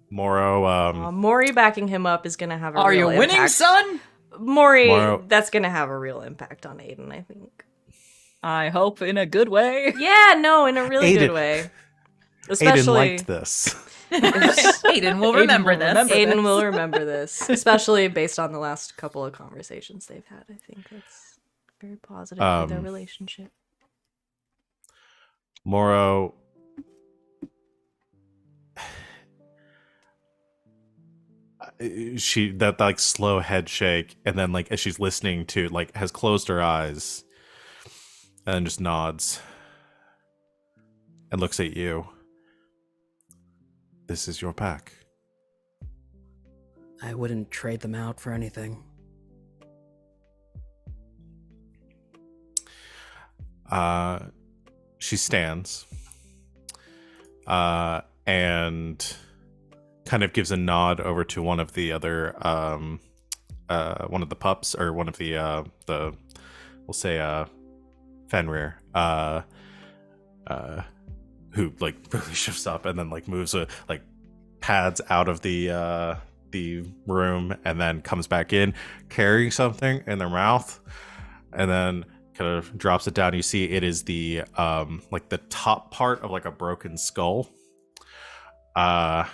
Moro, Mori backing him up is gonna have a Are real you winning, impact. son? Mori, Moro- that's gonna have a real impact on Aiden, I think. I hope in a good way. Yeah, no, in a really good Aiden- way. Aiden Especially liked this. Aiden will remember will this. remember. Aiden this. will remember this, especially based on the last couple of conversations they've had. I think that's very positive for their relationship. Moro, she that like slow head shake, and then like as she's listening to like has closed her eyes, and then just nods and looks at you. This is your pack. I wouldn't trade them out for anything. She stands, and kind of gives a nod over to one of the other, one of the pups, or one of the we'll say, Fenrir, who like really shifts up and then like moves like pads out of the room and then comes back in carrying something in their mouth, and then kind of drops it down. You see it is the like the top part of like a broken skull, and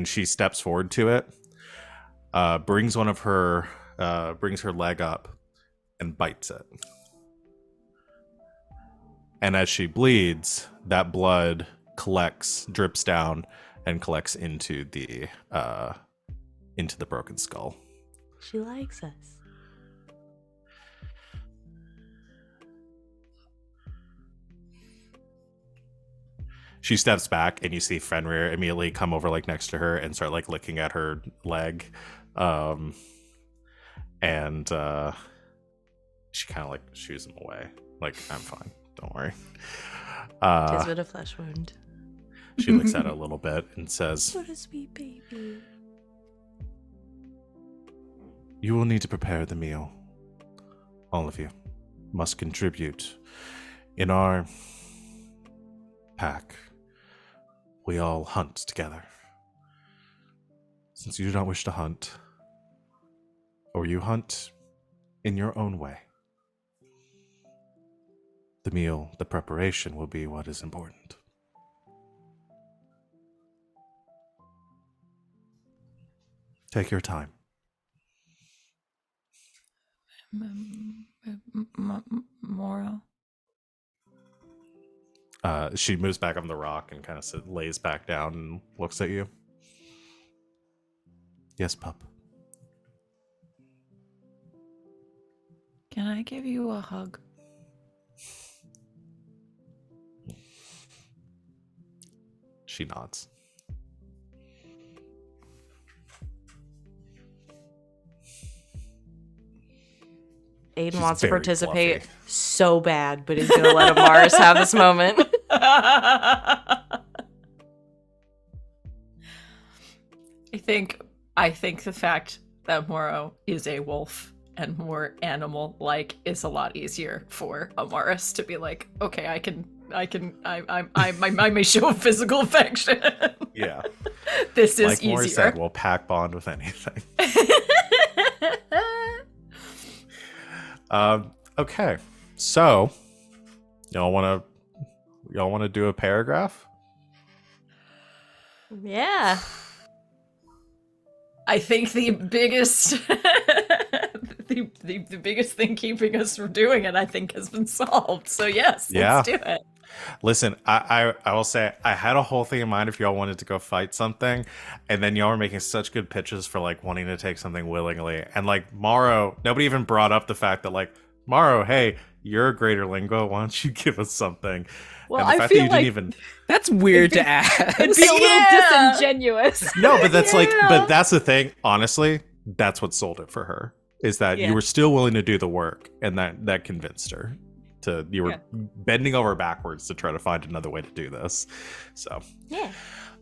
she steps forward to it, brings her leg up and bites it, and as she bleeds, that blood drips down and collects into the broken skull. She likes us. She steps back, and you see Fenrir immediately come over like next to her and start like looking at her leg, and she kind of like shoos him away, like, I'm fine, don't worry. Tis but a flesh wound. She looks at it a little bit and says, What a sweet baby. "You will need to prepare the meal. All of you must contribute. In our pack, we all hunt together. Since you do not wish to hunt, or you hunt in your own way, the meal, the preparation will be what is important. Take your time." Moral. She moves back on the rock and kind of lays back down and looks at you. Yes, pup. Can I give you a hug? She nods. Aiden She's wants to very participate fluffy. so bad, but he's gonna let Amaris have this moment. I think the fact that Moro is a wolf and more animal-like is a lot easier for Amaris to be like, okay, I may show physical affection. Yeah. This is Like Mori easier. said, we'll pack bond with anything. Okay. So, y'all wanna do a paragraph? Yeah. I think the biggest the biggest thing keeping us from doing it, I think, has been solved. So yes, Yeah. let's do it. Listen, I will say I had a whole thing in mind if y'all wanted to go fight something, and then y'all were making such good pitches for like wanting to take something willingly, and like Morrow, nobody even brought up the fact that like Morrow, hey, you're a greater lingo, why don't you give us something? Well, and the I fact feel that you like didn't even That's weird to ask. it'd be a little Yeah. disingenuous. no, but that's like, Yeah. but that's the thing. Honestly, that's what sold it for her is that Yeah. you were still willing to do the work, and that convinced her to you were Yeah. bending over backwards to try to find another way to do this. So Yeah.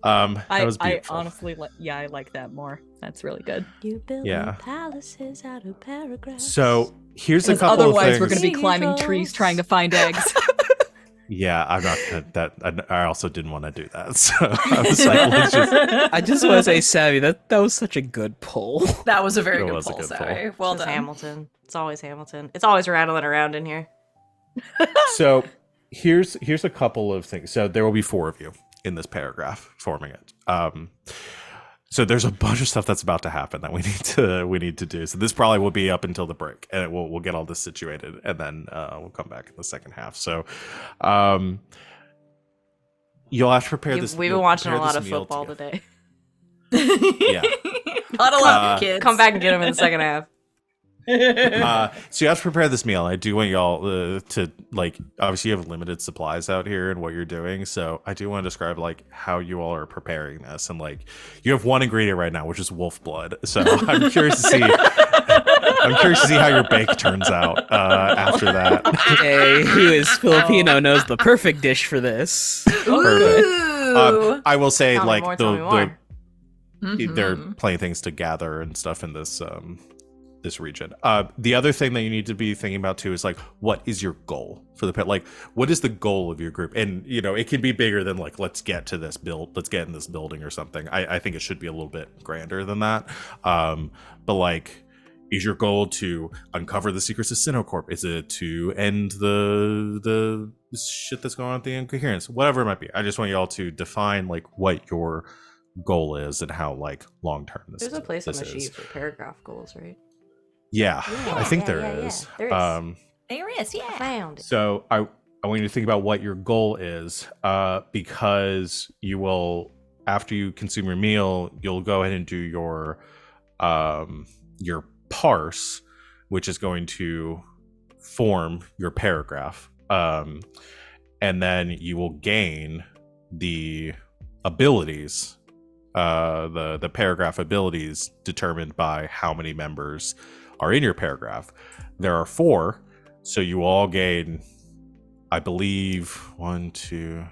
that was I beautiful. honestly, I like that more. That's really good. You build Yeah. palaces out of paragraphs. So here's a Because couple of otherwise, things. we're going to be Seagulls. climbing trees trying to find eggs. Yeah, I'm not gonna, that. I also didn't want to do that, so I was like, let's just. I just want to say, Savvy, that was such a good pull. That was a very It good was a pull, good Sally. pull. Well It's done. Hamilton. It's always Hamilton. It's always rattling around in here. So here's a couple of things. So there will be 4 of you in this paragraph forming it. So there's a bunch of stuff that's about to happen that we need to do. So this probably will be up until the break, and we'll get all this situated, and then we'll come back in the second half. So you'll have to prepare this. We've you'll been watching a prepare lot this of meal football together. today. Yeah. Huddle up, kids. Come back and get him in the second half. So you have to prepare this meal. I do want y'all to like. Obviously, you have limited supplies out here and what you're doing. So I do want to describe like how you all are preparing this, and like you have one ingredient right now, which is wolf blood. So I'm curious to see. I'm curious to see how your bake turns out after that. Hey, who is Filipino knows the perfect dish for this. Perfect. Ooh. I will say Tell me like more, tell me more. they're Mhm. plenty of things to gather and stuff in this this region. The other thing that you need to be thinking about too is like, what is your goal for the pit? Like, what is the goal of your group? And you know, it can be bigger than like, let's get to this build, let's get in this building or something. I think it should be a little bit grander than that. But like, is your goal to uncover the secrets of Sinocorp? Is it to end the shit that's going on with the incoherence? Whatever it might be. I just want you all to define like what your goal is and how like long term this There's is. a place on this the is. sheet for paragraph goals, right? Yeah, Yeah, I think yeah, there yeah, is. yeah. There is. There is, yeah. Found it. So I want you to think about what your goal is, because you will, after you consume your meal, you'll go ahead and do your parse, which is going to form your paragraph, and then you will gain the abilities, the paragraph abilities determined by how many members are in your paragraph. There are 4, so you all gain, I believe, 1, 2,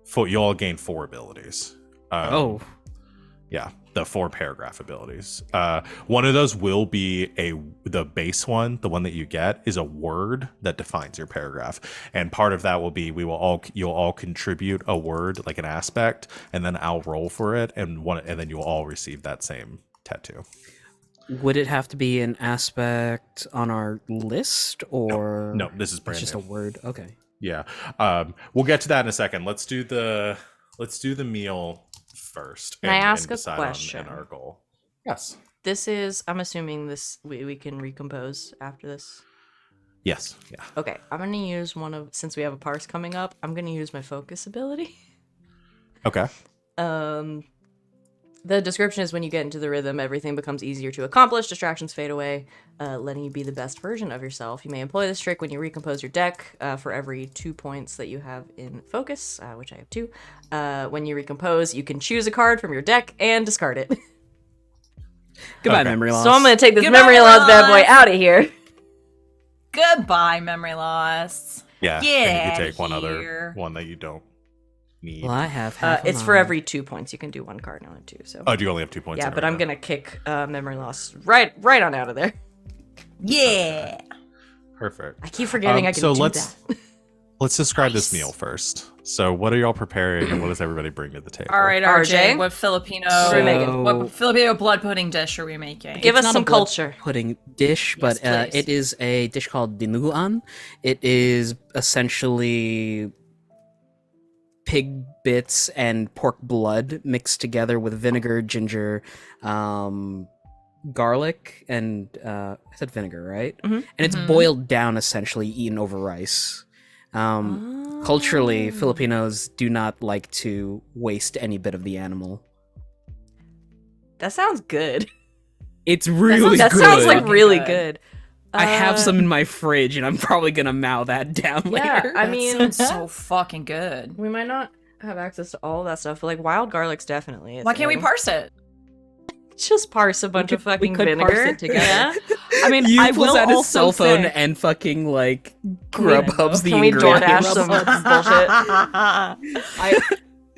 4. You all gain 4 abilities. Yeah, the 4 paragraph abilities. One of those will be the base one. The one that you get is a word that defines your paragraph, and part of that will be you'll all contribute a word, like an aspect, and then I'll roll for it, and then you'll all receive that same tattoo. Would it have to be an aspect on our list, or No, this is it's brand just new. a word? Okay. Yeah, we'll get to that in a second. Let's do the meal first. Can I ask a decide question? on our goal. Yes. This is, I'm assuming this, we can recompose after this. Yes. Yeah. Okay, I'm going to use since we have a parse coming up, I'm going to use my focus ability. Okay. The description is when you get into the rhythm, everything becomes easier to accomplish, distractions fade away, letting you be the best version of yourself. You may employ this trick when you recompose your deck for every 2 points that you have in focus, which I have 2. When you recompose, you can choose a card from your deck and discard it. Goodbye, Okay. memory loss. So I'm gonna take this Goodbye, memory loss bad boy loss. out of here. Goodbye, memory loss. Yeah, Get and you outta can take one here. other one that you don't need. Well, I have half. It's for every 2 points. You can do one card now too. So Oh, do you only have 2 points? yeah, in but it I'm right now? gonna kick memory loss right on out of there. Yeah. Perfect. I keep forgetting I can so do let's that. let's describe this meal first. So, what are y'all preparing, and what does everybody bring to the table? All right, RJ? RJ. What Filipino? What are we making? What Filipino blood pudding dish are we making? Give us It's not some a blood culture. pudding dish, but please. it is a dish called dinuguan. It is essentially pig bits and pork blood mixed together with vinegar, ginger, garlic, and I said vinegar, right? Mhm. And it's boiled down, essentially eaten over rice. Culturally, Oh. Filipinos do not like to waste any bit of the animal. That sounds good. It's really That good. sounds like Fucking really good. good. I have Uh, some in my fridge, and I'm probably gonna mow that down Yeah, later. I mean, Sounds so fucking good. we might not have access to all of that stuff, but like wild garlic's definitely. a Why can't we thing. parse it? Just parse a bunch of we fucking could vinegar parse it together. Yeah. I mean, You I pulls will out his also cell phone say, and fucking like Can we- Grubhub's the Can we ingredients. DoorDash some bullshit? I,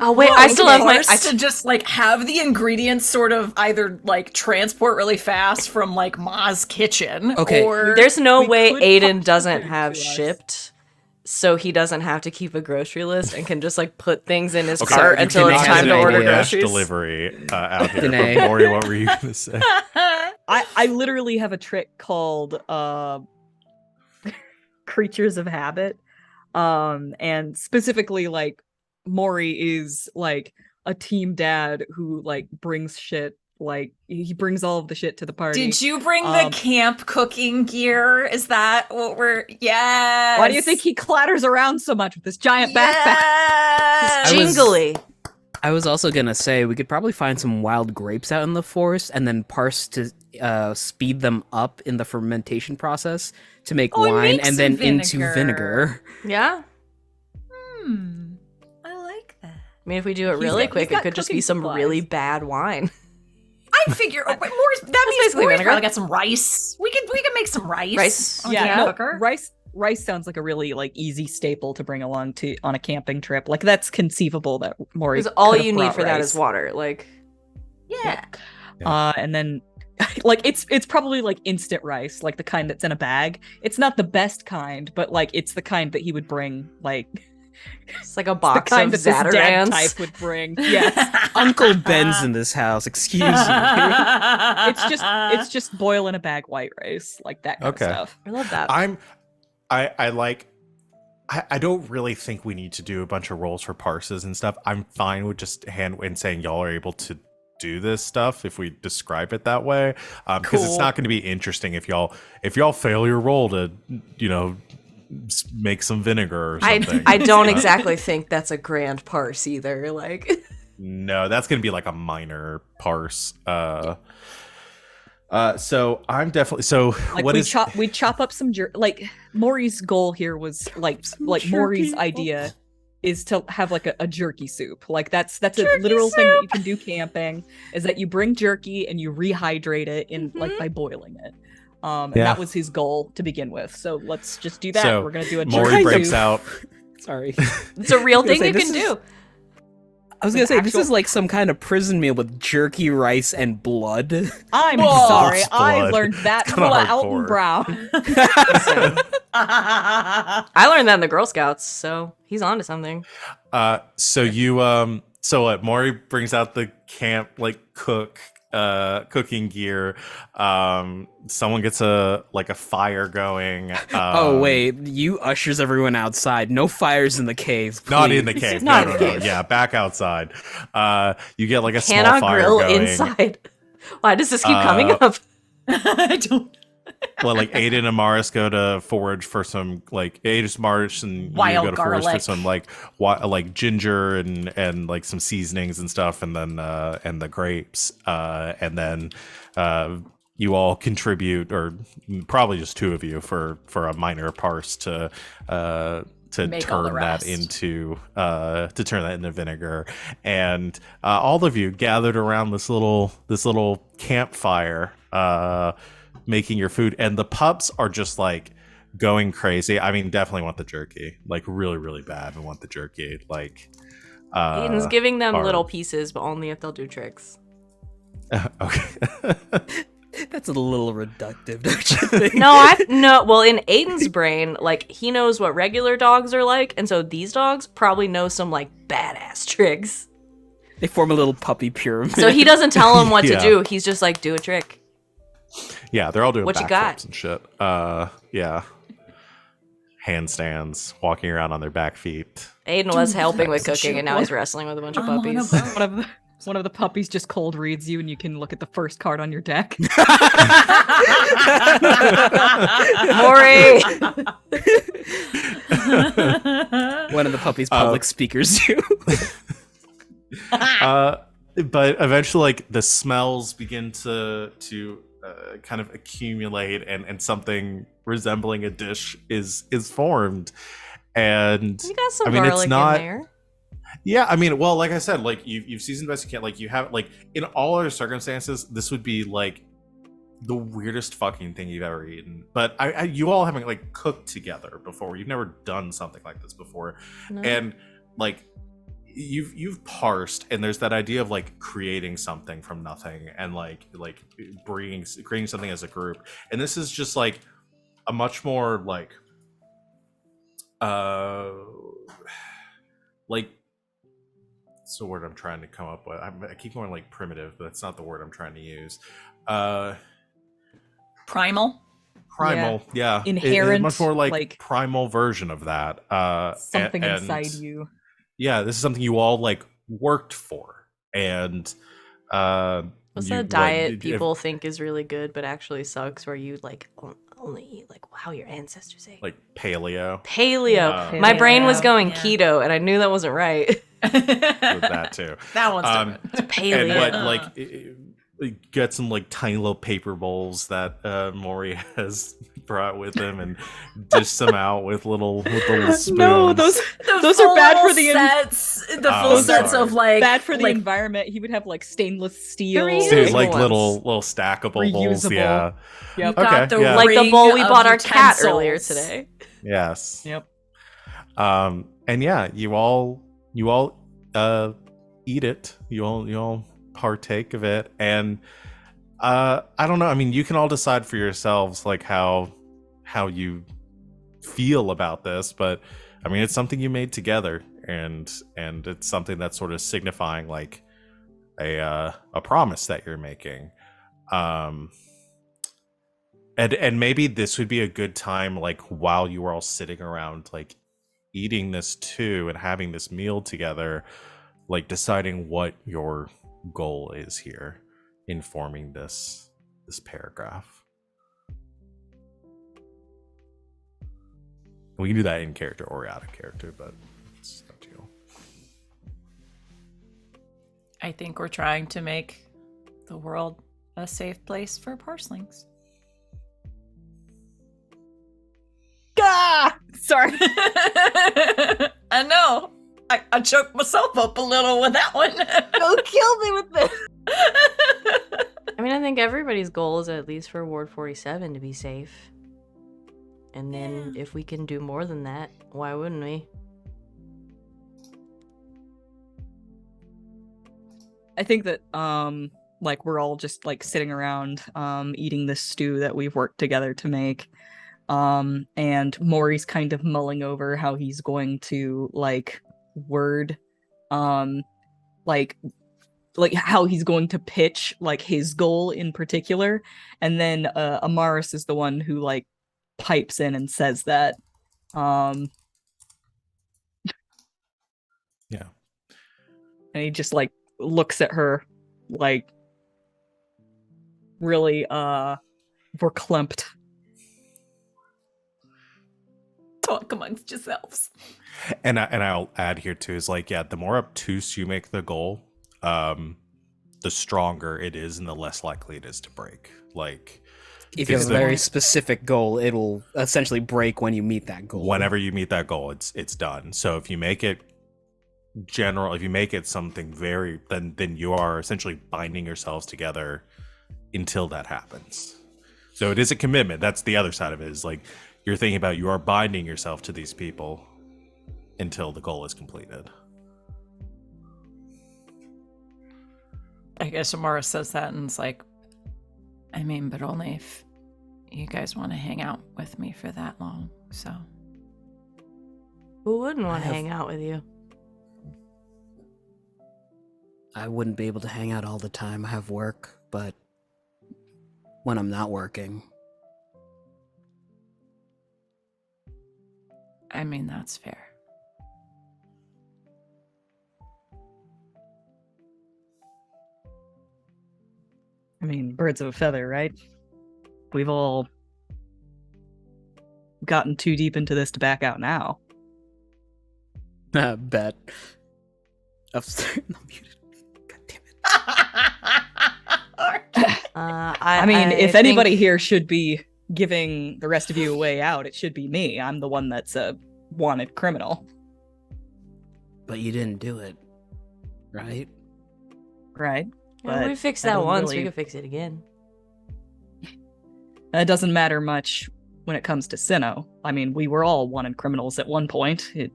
Oh wait, Whoa, I still have my. parse to just like have the ingredients sort of either like transport really fast from like Ma's kitchen, Okay. or There's no we way could Aiden parse doesn't it have to us. shipped, so he doesn't have to keep a grocery list and can just like put things in his Okay, cart you until can it's have time an to order idea. groceries. Delivery out here. Danae. But Mori, what were you gonna say? I literally have a trick called creatures of habit. And specifically like Mori is like a team dad who like brings shit, like he brings all of the shit to the party. did you bring the Um, camp cooking gear? Is that what we're? Yes. Why do you think he clatters around so much with this giant backpack? Yes! I was- Jingly. I was also gonna say we could probably find some wild grapes out in the forest and then parse to speed them up in the fermentation process to make Oh, and wine make and some then into vinegar. Yeah. I like that. I mean, if we do it He's really got- quick, he's it got could just be cooking some supplies. really bad wine. I figure oh, wait, Mori's, that means basically Mori's vinegar. probably got some rice. We could make some rice. Rice. on Yeah, camp no, cooker. rice sounds like a really like easy staple to bring along to on a camping trip. Like that's conceivable that Mori. Because all could've you need brought for that rice. is water. Like, Yeah. And then like it's probably like instant rice, like the kind that's in a bag. It's not the best kind, but like it's the kind that he would bring, like it's like a the box kind of that this dad Zatarans. type would bring. Yes. Uncle Ben's in this house. Excuse you. It's just boil in a bag white rice, like that kind Okay. of stuff. I love that. I don't really think we need to do a bunch of rolls for parses and stuff. I'm fine with just saying y'all are able to do this stuff if we describe it that way, because it's Cool. not going to be interesting if y'all fail your roll to make some vinegar or something. I don't exactly think that's a grand parse either. Like, No, that's going to be like a minor parse. So I'm definitely Like what we is chop up some like Maury's goal here was like Maury's jerky. idea is to have like a jerky soup. Like that's a Jerky literal thing that you can do camping, is that you bring jerky and you rehydrate it in like Mhm. by boiling it. And Yeah. that was his goal to begin with. So let's just do that. So, We're gonna do a Mori jerky breaks soup. out. Sorry. it's a real I was thing gonna you say, can this do. I was gonna say this actual- is like some kind of prison meal with jerky, rice, and blood. I'm Whoa. sorry, It's I blood. learned that It's from kinda Alton hardcore. Brown. I learned that in the Girl Scouts, so he's on to something. So what Maury brings out the camp like cooking gear. Someone gets a fire going. Oh wait, you ushers everyone outside. No fires in the cave. Not please. in the cave. Not no, in no, the no. cave. Yeah, back outside. You get like a small Cannot fire grill going. inside. Why does this keep coming Uh, up? I don't. Well, like Aiden and Amaris go to forage for some Aiden, Amaris, and Wild you go to forage for garlic. some like ginger and like some seasonings and stuff, and then and the grapes, and then you all contribute, or probably just two of you, for a minor parse to Make all the turn that rest. into vinegar. And all of you gathered around this little campfire, making your food, and the pups are just like going crazy. I mean, definitely want the jerky, like really, really bad, and want the jerky. Like, Aiden's giving them are- little pieces, but only if they'll do tricks. Okay. That's a little reductive, don't you think? No. Well, in Aiden's brain, like he knows what regular dogs are like, and so these dogs probably know some like badass tricks. They form a little puppy pyramid. So he doesn't tell them what Yeah. to do. He's just like, do a trick. Yeah, they're all doing What you backflips got? and shit. Yeah. Handstands, walking around on their back feet. Aiden was helping with that's cooking, and now shit. he's wrestling with a bunch of I'm on a puppies. boat. One of the puppies just cold reads you, and you can look at the first card on your deck. Mori! One of the puppies public speakers you. But eventually, like the smells begin to kind of accumulate, and something resembling a dish is formed. And You got some I mean, it's garlic not- in there. yeah, I mean, well, like I said, like you've seasoned best you can. Like you have, like in all other circumstances, this would be like the weirdest fucking thing you've ever eaten. But you all haven't like cooked together before. You've never done something like this before, No. and like you've parsed, and there's that idea of like creating something from nothing, and like creating something as a group. And this is just like a much more like what's the word I'm trying to come up with? I keep going like primitive, but that's not the word I'm trying to use. Primal. Primal, yeah. Inherent, much more like, like- primal version of that. Something and- inside you. Yeah, this is something you all like worked for, and What's you, that diet like, people think is really good, but actually sucks, where you like only eat like how your ancestors ate? like paleo Paleo. My brain was Paleo, going yeah. keto, and I knew that wasn't right. with that too. That one's Um, different. It's And paleo. what like get some like tiny little paper bowls that Mori has brought with him, and dish some out with little spoons. No, those are bad for the sets. The Oh, full I'm sets sorry. of like bad for the like, environment. He would have like stainless steel. They're So it's reusable like ones. little stackable bowls. Reusable. Yeah. You Yep. got Okay, the yeah. Like the bowl we ring bought of our cat utensils. earlier today. Yes. Yep. And yeah, you all eat it. You all partake of it, and I don't know. I mean, you can all decide for yourselves like how you feel about this, but I mean, it's something you made together, and it's something that's sort of signifying like a promise that you're making. And maybe this would be a good time, like while you are all sitting around, like eating this too and having this meal together, like deciding what your goal is here in forming this paragraph. We can do that in character or out of character, but it's up to you. I think we're trying to make the world a safe place for parslings. Ah! Sorry. I know. I choked myself up a little with that one. Don't kill me with this. I mean, I think everybody's goal is at least for Ward 47 to be safe. And then if we can do more than that, why wouldn't we? I think that like we're all just like sitting around eating this stew that we've worked together to make. And Maury's kind of mulling over how he's going to like word like how he's going to pitch like his goal in particular. And then Amaris is the one who like pipes in and says that Yeah. and he just like looks at her like really verklempt. Talk amongst yourselves. And I'll add here too is like, yeah, the more obtuse you make the goal, the stronger it is and the less likely it is to break. Like If you have It's a the- very specific goal, it'll essentially break when you meet that goal. Whenever you meet that goal, it's done. So if you make it general, if you make it something very, then you are essentially binding yourselves together until that happens. So it is a commitment. That's the other side of it, is like you're thinking about, you are binding yourself to these people until the goal is completed. I guess Amaris says that and it's like, I mean, but only if you guys want to hang out with me for that long, so. Who wouldn't want to have- hang out with you? I wouldn't be able to hang out all the time. I have work, but when I'm not working, I mean, that's fair. I mean, birds of a feather, right? We've all gotten too deep into this to back out now. bet. I'm muted. God damn it. I mean, if anybody here should be giving the rest of you a way out, it should be me. I'm the one that's a wanted criminal, But you didn't do it, right? right? Yeah, we but fixed I that don't once. really- We could fix it again. It doesn't matter much when it comes to Sinnoh. I mean, we were all wanted criminals at one point. It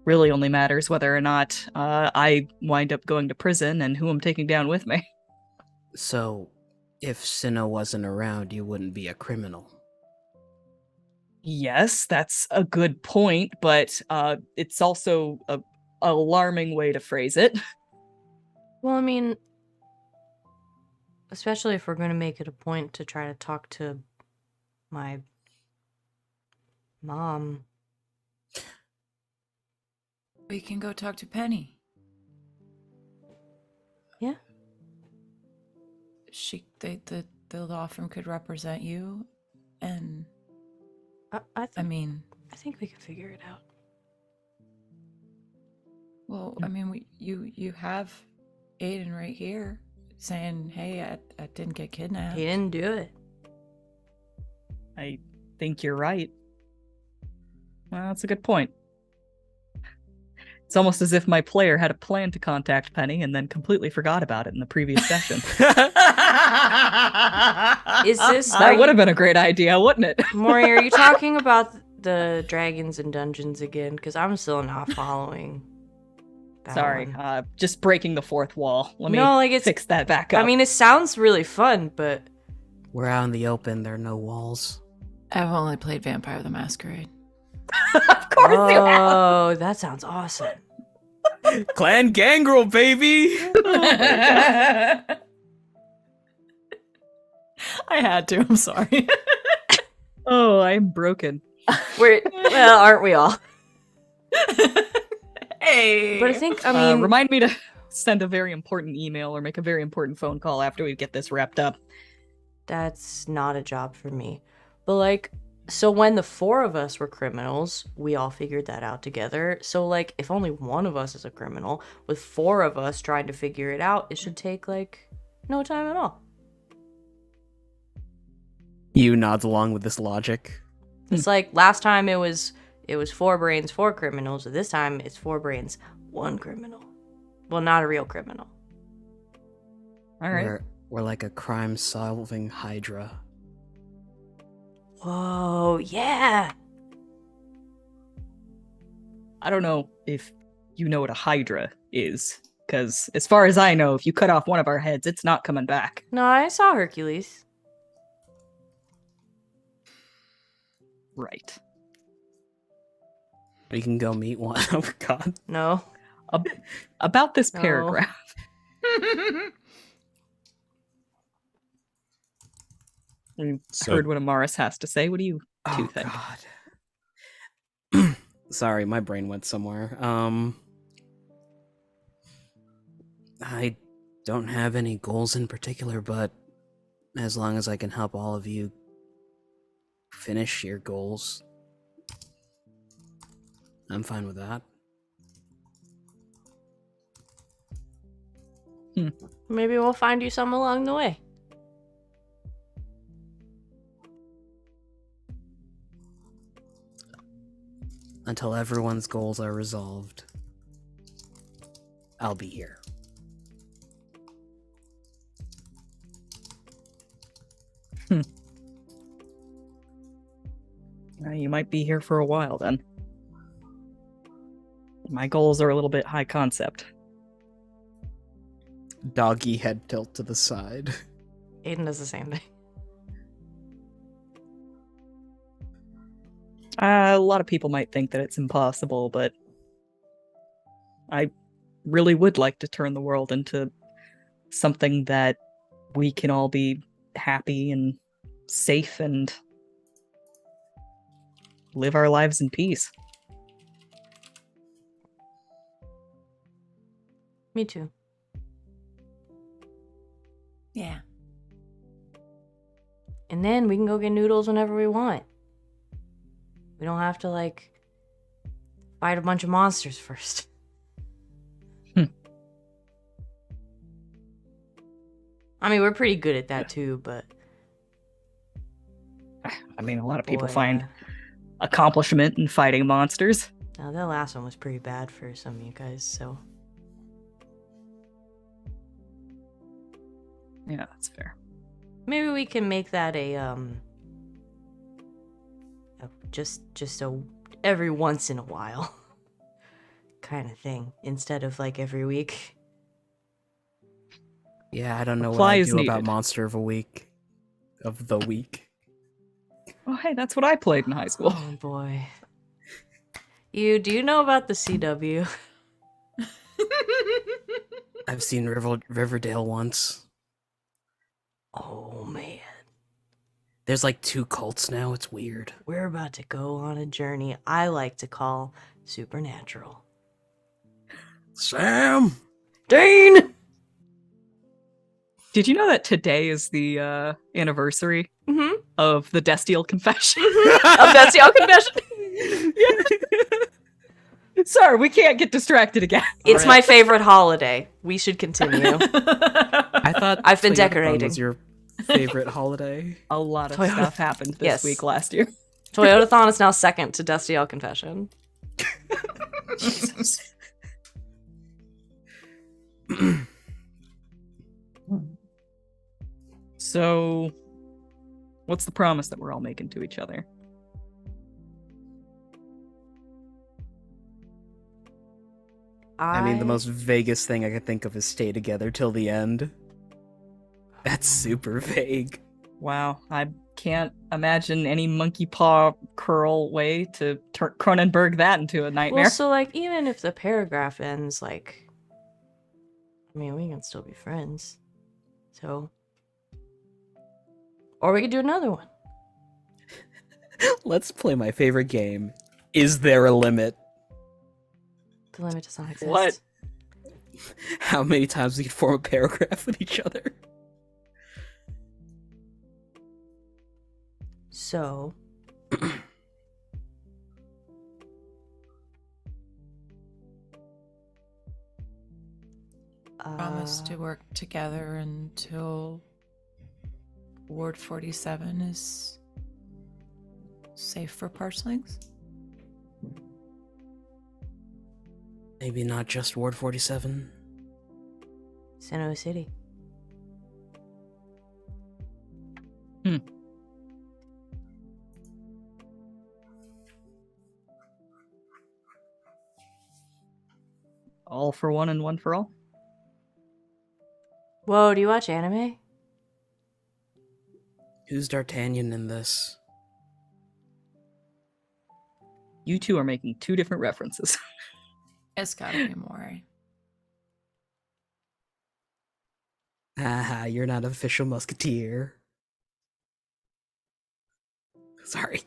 really only matters whether or not I wind up going to prison and who I'm taking down with me. So, if Sinnoh wasn't around, you wouldn't be a criminal. Yes, that's a good point, but it's also a alarming way to phrase it. Well, I mean, especially if we're going to make it a point to try to talk to my mom. We can go talk to Penny. Yeah. The law firm could represent you, and I I mean, think we can figure it out. well, I mean, you have Aiden right here saying, "Hey, I didn't get kidnapped." He didn't do it. I think you're right. Well, that's a good point. It's almost as if my player had a plan to contact Penny and then completely forgot about it in the previous session. Is this That would have been a great idea, wouldn't it? Mori, are you talking about the dragons and dungeons again? Because I'm still not following. that Sorry, one. just breaking the fourth wall. Let me No, like, it's- fix that back up. I mean, it sounds really fun, but We're out in the open, there are no walls. I've only played Vampire the Masquerade. of course you have. oh, that sounds awesome. Clan Gangrel, baby! I had to. I'm sorry. Oh, I'm broken. Well, aren't we all? Hey. But I think, I mean, Remind me to send a very important email or make a very important phone call after we get this wrapped up. that's not a job for me. But like, so when the four of us were criminals, we all figured that out together. So like, if only one of us is a criminal, with four of us trying to figure it out, it should take like no time at all. You nods along with this logic. It's like last time it was 4 brains, 4 criminals. This time it's 4 brains, 1 criminal. Well, not a real criminal. All right. We're like a crime-solving hydra. Whoa, yeah. I don't know if you know what a Hydra is, because as far as I know, if you cut off one of our heads, it's not coming back. No, I saw Hercules. Right. We can go meet one. Oh god. No. About this No. paragraph. We've So- heard what Amaris has to say. What do you two think? God. Sorry, my brain went somewhere. I don't have any goals in particular, but as long as I can help all of you finish your goals, I'm fine with that. Maybe we'll find you some along the way. until everyone's goals are resolved, I'll be here. You might be here for a while then. My goals are a little bit high concept. Doggy head tilt to the side. Aiden does the same thing. A lot of people might think that it's impossible, but I really would like to turn the world into something that we can all be happy and safe and live our lives in peace. Me too. Yeah. And then we can go get noodles whenever we want. We don't have to, like, fight a bunch of monsters first. I mean, we're pretty good at that too, but... I mean, a lot of people boy, find accomplishment in fighting monsters. Now, that last one was pretty bad for some of you guys, so... Yeah, that's fair. Maybe we can make that just a every once in a while kind of thing, instead of, like, every week. Yeah, I don't know what I Supplies do about needed. Monster of a Week. Of the week. Oh, hey, that's what I played in high school. Oh, boy. Do you know about the CW? I've seen Riverdale once. Oh, man. There's like 2 cults now, it's weird. We're about to go on a journey I like to call supernatural. Sam! Dane! Did you know that today is the anniversary Mm-hmm. of the Destiel Confession? Of that Seal Confession? Sorry, we can't get distracted again. It's my favorite holiday. We should continue. I thought I've been Toyotathon decorating. was your favorite holiday. A lot of Toyota- stuff happened this Yes. week last year. Toyotathon is now second to Destiel Confession. Jesus. So, what's the promise that we're all making to each other? I mean, the most vaguest thing I could think of is stay together till the end. That's super vague. Wow, I can't imagine any monkey paw curl way to Cronenberg that into a nightmare. Well, so, like, even if the paragraph ends, like, I mean, we can still be friends. So, or we could do another one. Let's play my favorite game. Is there a limit? The limit does not exist. What? How many times we can form a paragraph with each other? So, Promise to work together until Ward 47 is safe for parslings. Maybe not just Ward 47. Sinnoh City. All for one and one for all? Whoa, do you watch anime? Who's D'Artagnan in this? You two are making two different references. It's gotta be Mori. Haha, you're not an official musketeer. Sorry.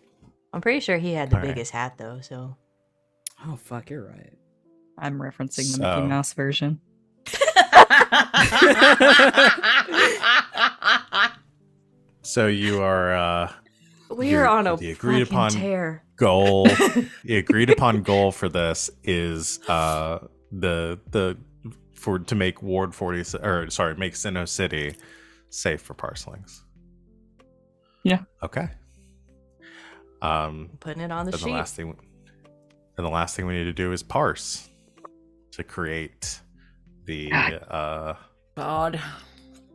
I'm pretty sure he had the Alright. biggest hat, though, so. Oh, fuck, you're right. I'm referencing the So- Mickey Mouse version. So you are We're on a the agreed fucking upon tear. goal. The agreed upon goal for this is the to make Ward 40 or sorry, make Sinnoh City safe for parslings. Yeah. Okay. Putting it on the And sheet. the last thing And the last thing we need to do is parse to create the God.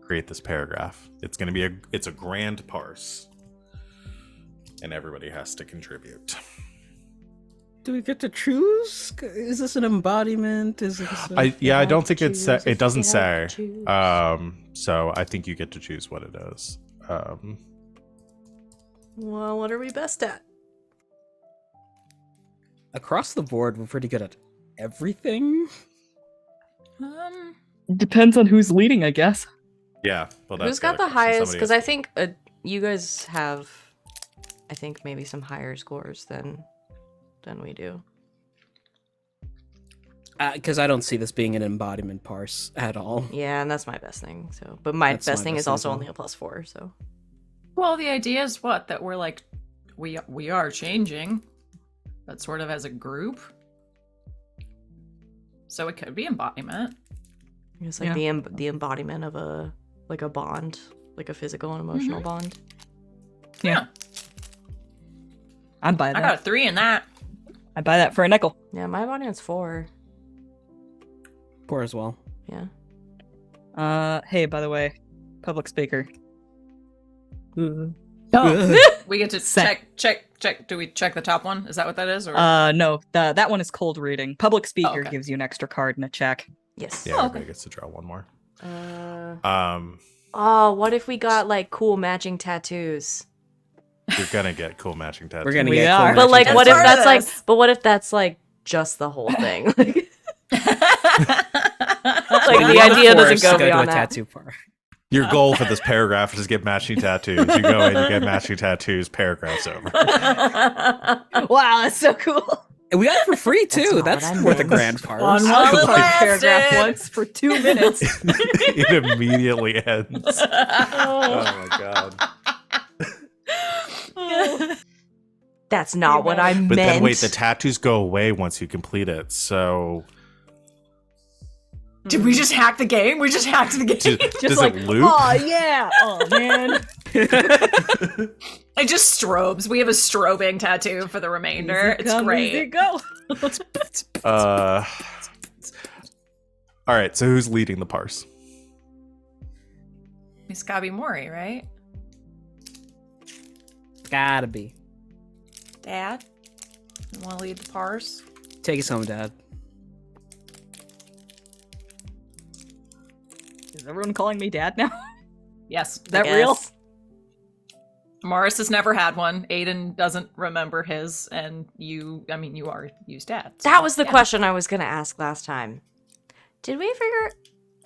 create this paragraph. It's a grand parse, and everybody has to contribute. Do we get to choose? Is this an embodiment? Is this? I don't think it doesn't you say. have to choose. So I think you get to choose what it is. Well, what are we best at? Across the board, we're pretty good at everything. Depends on who's leading, I guess. Yeah. Well, that's Who's got the the other question. highest? Somebody Because has I think you guys have, I think maybe some higher scores than we do. Because I don't see this being an embodiment parse at all. Yeah, and that's my best thing. So, but my That's my best thing best is thing also as well. only a +4. So, Well, the idea is what? That we're like, we are changing, but sort of as a group. So it could be embodiment. it's like the embodiment of a bond, like a physical and emotional bond. Yeah. I'd buy I that. got a 3 in that. I'd buy that for a nickel. Yeah, my embodiment's 4. 4 as well. Yeah. Hey, by the way, public speaker. We get to check. Do we check the top one? Is that what that is? Or No, that one is cold reading. Public speaker okay. gives you an extra card and a check. Yes. Yeah, everybody gets to draw one more. Oh, what if we got like cool matching tattoos? You're gonna get cool matching tattoos. We're gonna We get. are. Cool But like, matching what if part of that's like? this. But what if that's like just the whole thing? Like, tattoos. the idea doesn't Forced go to to a beyond that. tattoo part. Your goal for this paragraph is to get matching tattoos. You go in, you get matching tattoos. Paragraph's over. Wow, that's so cool. And we got it for free too. not That's what I worth a meant. grand parse. One I while it read paragraph lasted. once for 2 minutes. It immediately ends. Oh my god. That's not what I meant. But then wait, the tattoos go away once you complete it. So Did we just hack the game? We just hacked the game. does like, it loop? oh yeah, oh man. It just strobes. We have a strobing tattoo for the remainder. It's Easy great. go. All right, so who's leading the parse? It's gotta be Mori, right? Gotta be. Dad? You wanna lead the parse? Take us home, Dad. Is everyone calling me dad now? Yes. Is that real? Guess. Morris has never had one. Aiden doesn't remember his, and you are used dad. so That was the yeah. question I was gonna ask last time. Did we figure out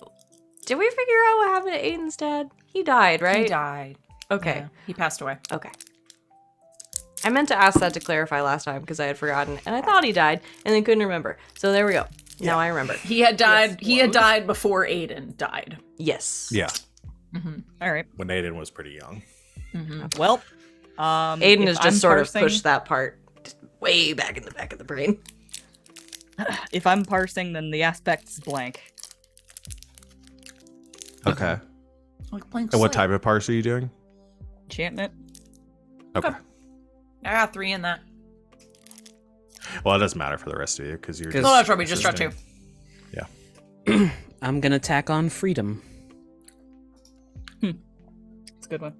what happened to Aiden's dad? He died, right? He died. Okay. Yeah, he passed away. Okay. I meant to ask that to clarify last time because I had forgotten, and I thought he died, and then couldn't remember. So there we go. Now I remember. He had died. He had died before Aiden died. Yes. Yeah, All right. when Aiden was pretty young. Well, Aiden if has I'm just sort parsing- of pushed that part way back in the back of the brain. If I'm parsing, then the aspect's blank. Okay. Like blank And what slate. type of parse are you doing? Enchantment. Okay. I got 3 in that. Well, it doesn't matter for the rest of you because you're. 'Cause- No, that's right. We just got 2. Yeah. I'm gonna tack on freedom. It's a good one.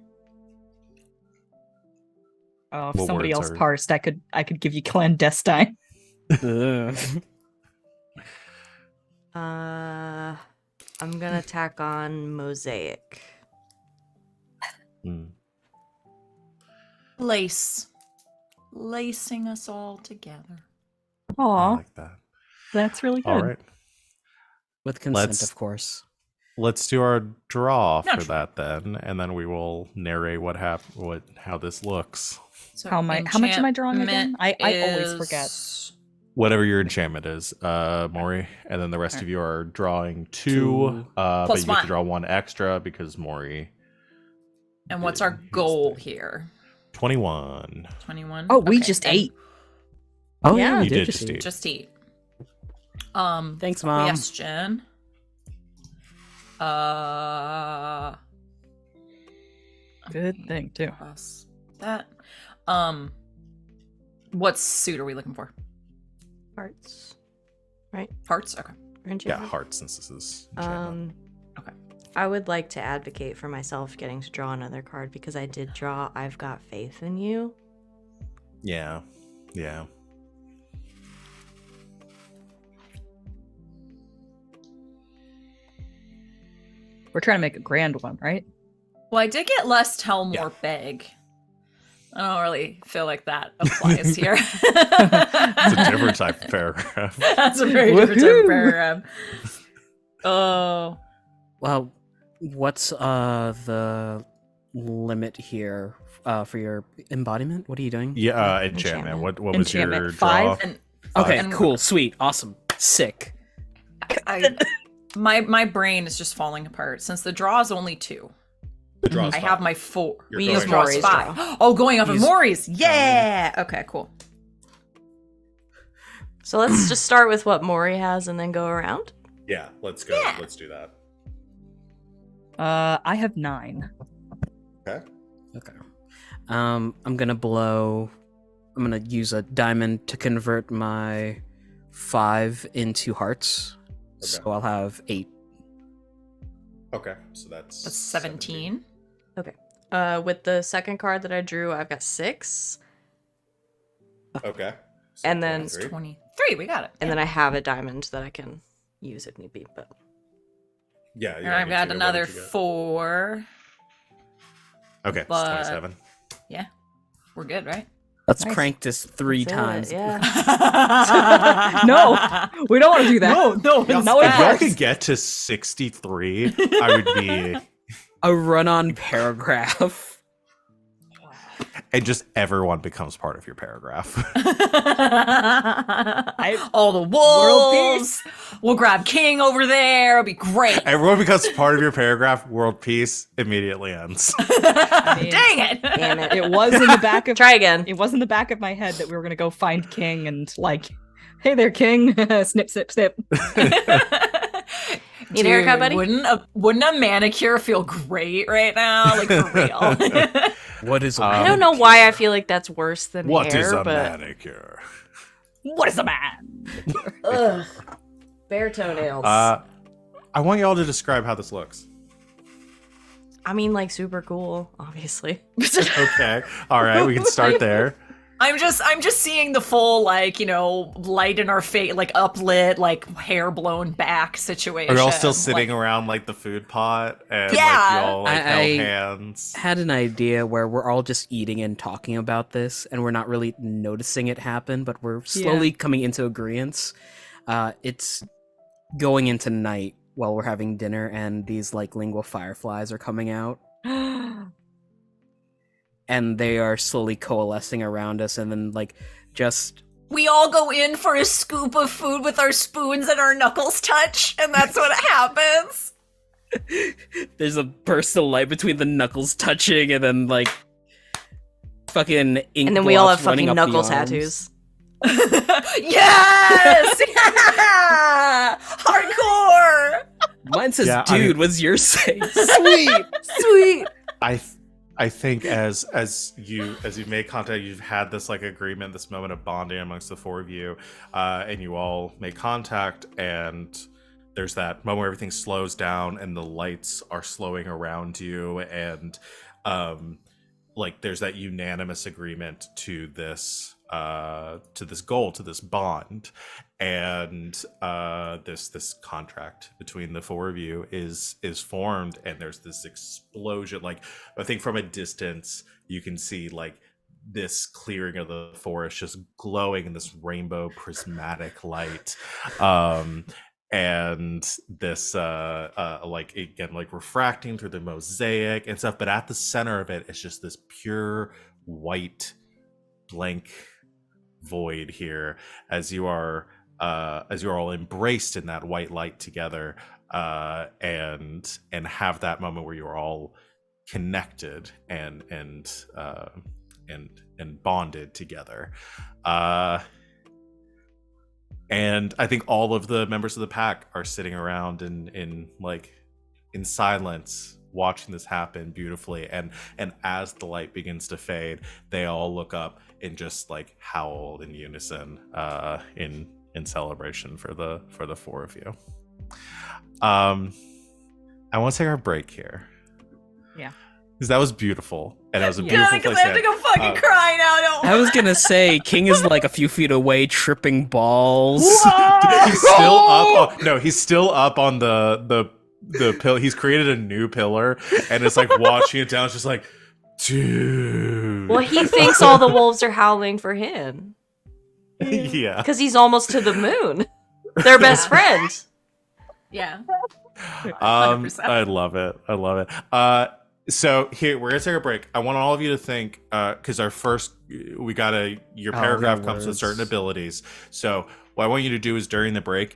Oh, if What somebody words else are- parsed, I could give you clandestine. Ugh. I'm gonna tack on mosaic. Hmm. Lace. Lacing us all together. I Aw, like that. that's really good. All right. With consent, Let's- of course. Let's do our draw for Natural. that then, and then we will narrate how this looks. So How much am I drawing again? I always forget. is- Whatever your enchantment is, Mori, and then the rest of you are drawing 2, Two. but Plus you get one. to draw 1 extra because Mori And what's our Here's goal the- here? 21. 21. Oh, we Okay, just then ate. Oh Yeah. yeah, we You did just eat. eat. Just eat. Thanks, Mom. Question. Good thing too. Plus that. What suit are we looking for? Hearts. Right? Hearts? Okay. Or Yeah, enchantment? heart, since this is enchantment. Okay. I would like to advocate for myself getting to draw another card because I did draw I've Got Faith in You. Yeah. We're trying to make a grand one, right? Well, I did get less tell, more Yeah. beg. I don't really feel like that applies here. It's a different type of paragraph. That's a very different type of paragraph. Oh. Well, what's the limit here for your embodiment? What are you doing? Yeah, enchantment. What was your Enchantment, draw? 5. And Okay, and- cool, sweet, awesome, sick. my brain is just falling apart since the draw is only 2. The draw is I five. have my 4. You're We going use off Mori's Draw's draw. Oh, going off of Use- Mori's. Yeah. Okay, cool. So let's just start with what Mori has and then go around. Yeah, let's go. Yeah. Let's do that. I have 9. Okay. Okay. I'm gonna use a diamond to convert my 5 into hearts. Okay. So I'll have 8. Okay. So that's 17. With the second card that I drew, I've got 6. Okay. And then- 23. 23. We got it. And then I have a diamond that I can use if need be. But Yeah. And I've got another 4. Okay, it's but- 27. Yeah. We're good, right? Let's Nice. crank this 3 that's it, times. Yeah. No, we don't want to do that. No, Yeah, no, if y'all it's could get to 63, I would be. A run-on paragraph. And just everyone becomes part of your paragraph. All the wolves. We'll grab King over there. It'll be great. Everyone becomes part of your paragraph. World peace immediately ends. Dang it. Damn it. It was in the back of Try again. It was in the back of my head that we were gonna go find King and like, hey there, King. Snip, snip, snip. Need a haircut, buddy? Wouldn't a manicure feel great right now? Like, for real. What is I don't know why I feel like that's worse than What hair, is a but manicure? What is a man? ugh, bare toenails. I want y'all to describe how this looks. I mean, like super cool, obviously. Okay. All right, we can start there. I'm just seeing the full, like, you know, light in our face, like uplit, like hair blown back situation. Are y'all still sitting Like, around like the food pot and Yeah. like y'all like I- held hands? had an idea where we're all just eating and talking about this, and we're not really noticing it happen, but we're slowly coming into agreement. It's going into night while we're having dinner, and these like lingua fireflies are coming out, and they are slowly coalescing around us, and then like just we all go in for a scoop of food with our spoons and our knuckles touch, and that's what happens. there's a burst of light between the knuckles touching, and then like fucking ink And then we all have blots running fucking up the knuckles arms. tattoos. Yes! Yeah! Hardcore! Mine says, Yeah, I "Dude, mean- what's yours say?" Sweet. Sweet. I think as you've made contact, you've had this like agreement, this moment of bonding amongst the 4 of you, and you all make contact, and there's that moment where everything slows down and the lights are slowing around you, and like there's that unanimous agreement to this goal, to this bond, and this contract between the 4 of you is formed, and there's this explosion. Like, I think from a distance you can see like this clearing of the forest just glowing in this rainbow prismatic light, and this like again like refracting through the mosaic and stuff, but at the center of it is just this pure white blank void here, as you are all embraced in that white light together, and have that moment where you're all connected and bonded together. And I think all of the members of the pack are sitting around in silence, watching this happen beautifully. And as the light begins to fade, they all look up and just like howl in unison, in in celebration for the four of you. I want to take our break here. Yeah. Because that was beautiful, and it was a Yeah, beautiful because place. I have to go fucking cry now. No. I was gonna say King is like a few feet away, tripping balls. He's still up. No, he's still up on the pill. He's created a new pillar, and it's like watching it down. It's just like, dude. Well, he thinks all the wolves are howling for him Yeah. because he's almost to the moon. They're best friends. Yeah. 100%. I love it. I love it. So here we're gonna take a break. I want all of you to think, because your paragraph comes with certain abilities. So what I want you to do is during the break,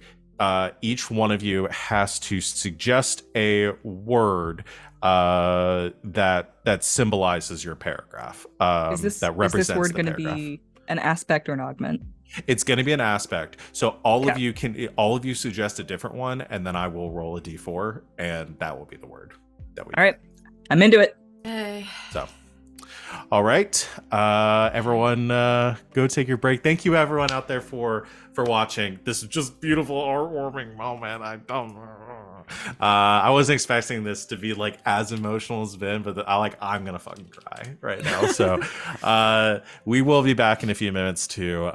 each one of you has to suggest a word that symbolizes your paragraph. That represents is this word the going to paragraph. be an aspect or an augment? It's going to be an aspect. So all Okay. of you suggest a different one, and then I will roll a d4, and that will be the word that we. All right, I'm into it. Hey. So, all right, everyone, go take your break. Thank you, everyone out there for watching. This is just beautiful, heartwarming moment. I wasn't expecting this to be like as emotional as it's been, but I'm gonna fucking cry right now. So, we will be back in a few minutes to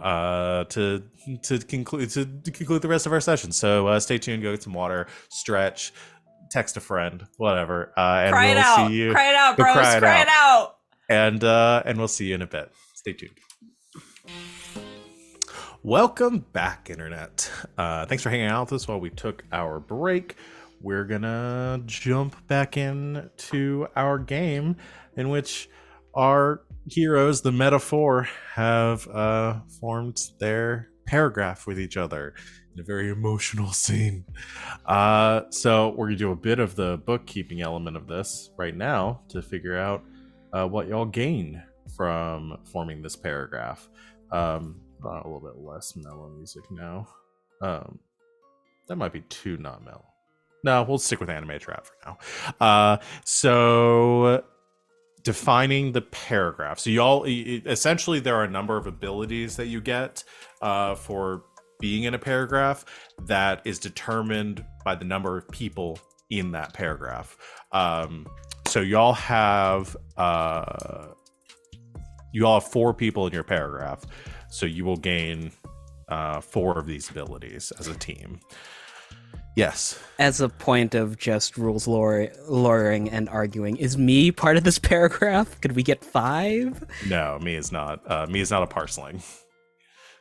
conclude the rest of our session. So, stay tuned. Go get some water, stretch, text a friend, whatever, and Cry it we'll out. see you. Cry it out, Go bros. cry Cry it out. And we'll see you in a bit. Stay tuned. Welcome back, Internet. Thanks for hanging out with us while we took our break. We're gonna jump back into our game in which our heroes, the metaphor, have formed their paragraph with each other in a very emotional scene. So we're gonna do a bit of the bookkeeping element of this right now to figure out what y'all gain from forming this paragraph. A little bit less mellow music now. That might be too not mellow. No, we'll stick with animated rap for now. So defining the paragraph. So y'all essentially there are a number of abilities that you get for being in a paragraph that is determined by the number of people in that paragraph. So y'all have 4 people in your paragraph. So you will gain 4 of these abilities as a team. Yes. As a point of just rules lawyering and arguing, is me part of this paragraph? Could we get 5? No, me is not. Me is not a parseling.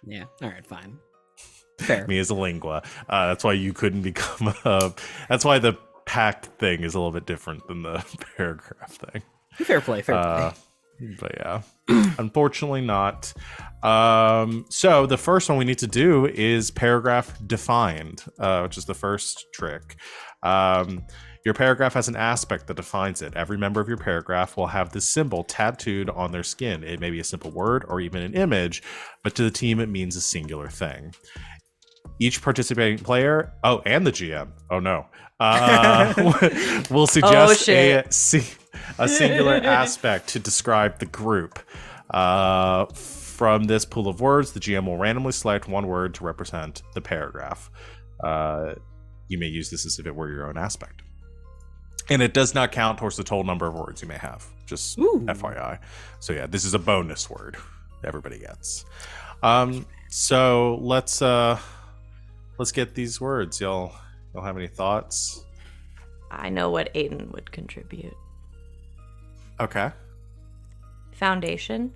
Yeah. All right. Fine. Fair. Me is a lingua. That's why you couldn't become a. That's why the pact thing is a little bit different than the paragraph thing. Fair play. Fair play. But yeah, unfortunately not. So the first one we need to do is paragraph defined, which is the first trick. Your paragraph has an aspect that defines it. Every member of your paragraph will have this symbol tattooed on their skin. It may be a simple word or even an image, but to the team it means a singular thing. Each participating player, and the GM, will suggest a singular aspect to describe the group. From this pool of words, the GM will randomly select one word to represent the paragraph. You may use this as if it were your own aspect. And it does not count towards the total number of words you may have. Just FYI. So yeah, this is a bonus word everybody gets. So let's get these words. Y'all have any thoughts? I know what Aiden would contribute. Okay. Foundation.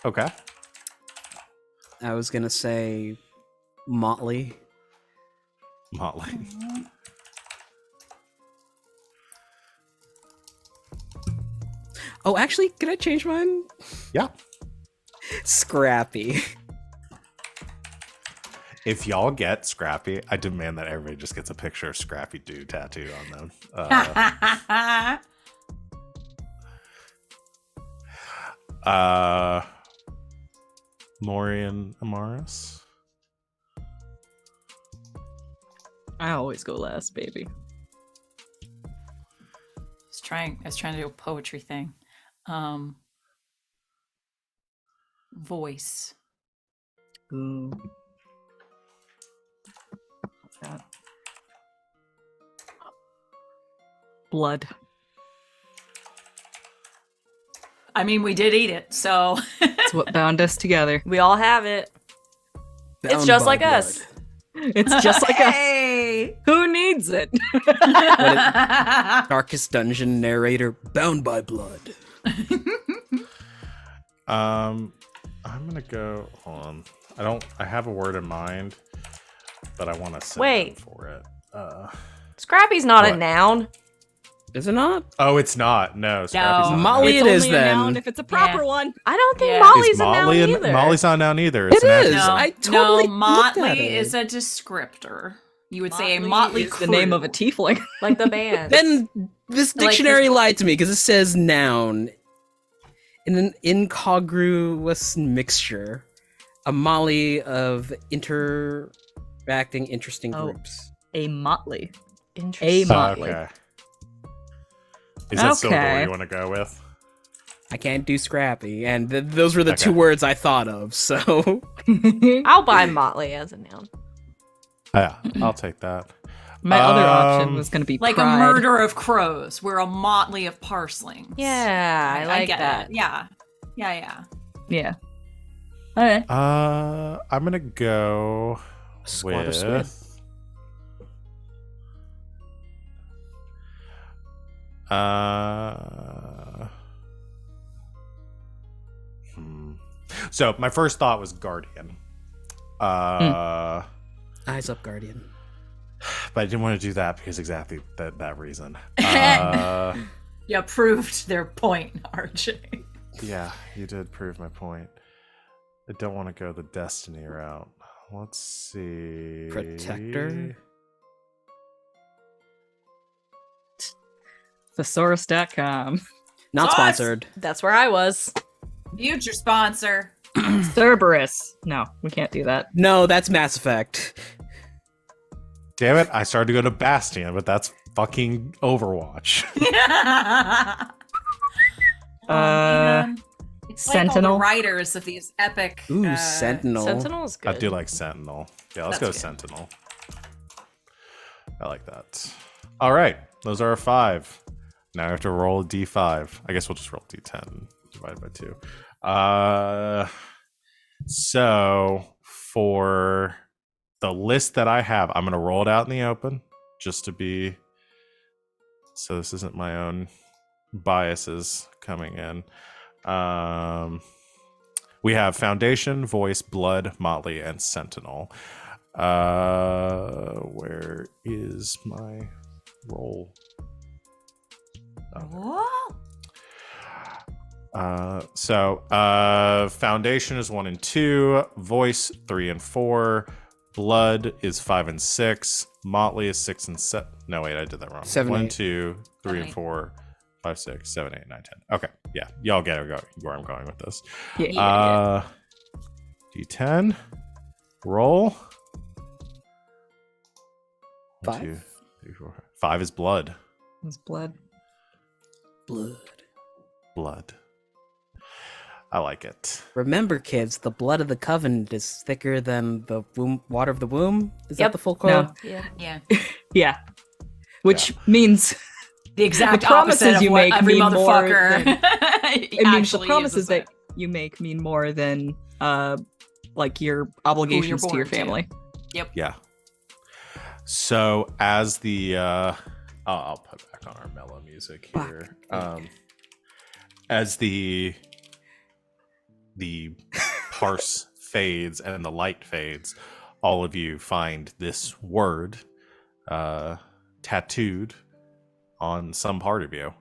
Okay. I was gonna say motley. Motley. Oh, actually, can I change mine? Yeah. Scrappy. If y'all get Scrappy, I demand that everybody just gets a picture of Scrappy Doo tattooed on them. Mori and Amaris. I always go last, baby. I was trying to do a poetry thing. Voice. Ooh. What's that? Blood. I mean, we did eat it, so. That's what bound us together. We all have it. It's Bound just by like blood. us. It's just like us. Hey! Who needs it? Darkest dungeon narrator, bound by blood. I'm gonna go. Hold on. I have a word in mind, but I want to Wait. for it. Scrappy's not a What? noun. Is it not? Oh, it's not. No, Scrappy's not. Molly It's it is only a then. noun if it's a proper Yeah. one. I don't think Yeah. Molly's Is a noun Molly either. Molly's not noun either. It's It an is. adjective. No, I totally no, looked at motley it. is a descriptor. You would say a motley is crew. the name of a tiefling. Like the band. Then this Like dictionary lied to me because it says noun in an incongruous mixture, a molly of interacting interesting Oh. groups. A motley. Interesting. A motley. Okay. Is that still the Okay. word you want to go with? I can't do Scrappy, and those were the Okay. two words I thought of. So I'll buy Motley as a noun. Yeah, I'll take that. My other option was going to be like pride. a murder of crows. We're a motley of parslings. Yeah, I like get that. it. Yeah. Yeah. Yeah. All right. I'm gonna go Squad of with. Squid. So my first thought was guardian. Eyes up, Guardian. But I didn't want to do that because exactly that reason. You proved their point, RJ. Yeah, you did prove my point. I don't want to go the destiny route. Let's see. Protector? Thesaurus.com. Not Sauce! sponsored. That's where I was. Future sponsor. Cerberus. No, we can't do that. No, that's Mass Effect. Damn it! I started to go to Bastion, but that's fucking Overwatch. Man. It's like all Sentinel. the writers of these epic. Ooh, Sentinel. Sentinel's good. I do like Sentinel. Yeah, let's That's go good. Sentinel. I like that. All right, those are our 5. Now I have to roll a d5. I guess we'll just roll d10 divided by 2. So for the list that I have, I'm going to roll it out in the open just to be. So this isn't my own biases coming in. We have Foundation, Voice, Blood, Motley, and Sentinel. Where is my roll? Whoa. Foundation is 1 and 2, Voice 3 and 4, Blood is 5 and 6, Motley is 6 and 7. No, wait, I did that wrong. 7, 1, 8. 2, 3 and Eight. 4, 5, 6, 7, 8, 9, 10. Okay, yeah, y'all get where I'm going with this. Yeah. D10, roll. 1, 5? 2, 3, 4, 5 is Blood. It's blood. Blood. I like it. Remember, kids, the blood of the covenant is thicker than the water of the womb. Is that Yep. the full quote? No. Yeah. Yeah. Yeah. Which means The exact The promises opposite of you what make every mean more motherfucker it means the actually promises is, that you make mean more than like your obligations to your born to. family. Yeah. So as the I'll put back on our mellow music here. As the parse fades and the light fades, all of you find this word tattooed on some part of you.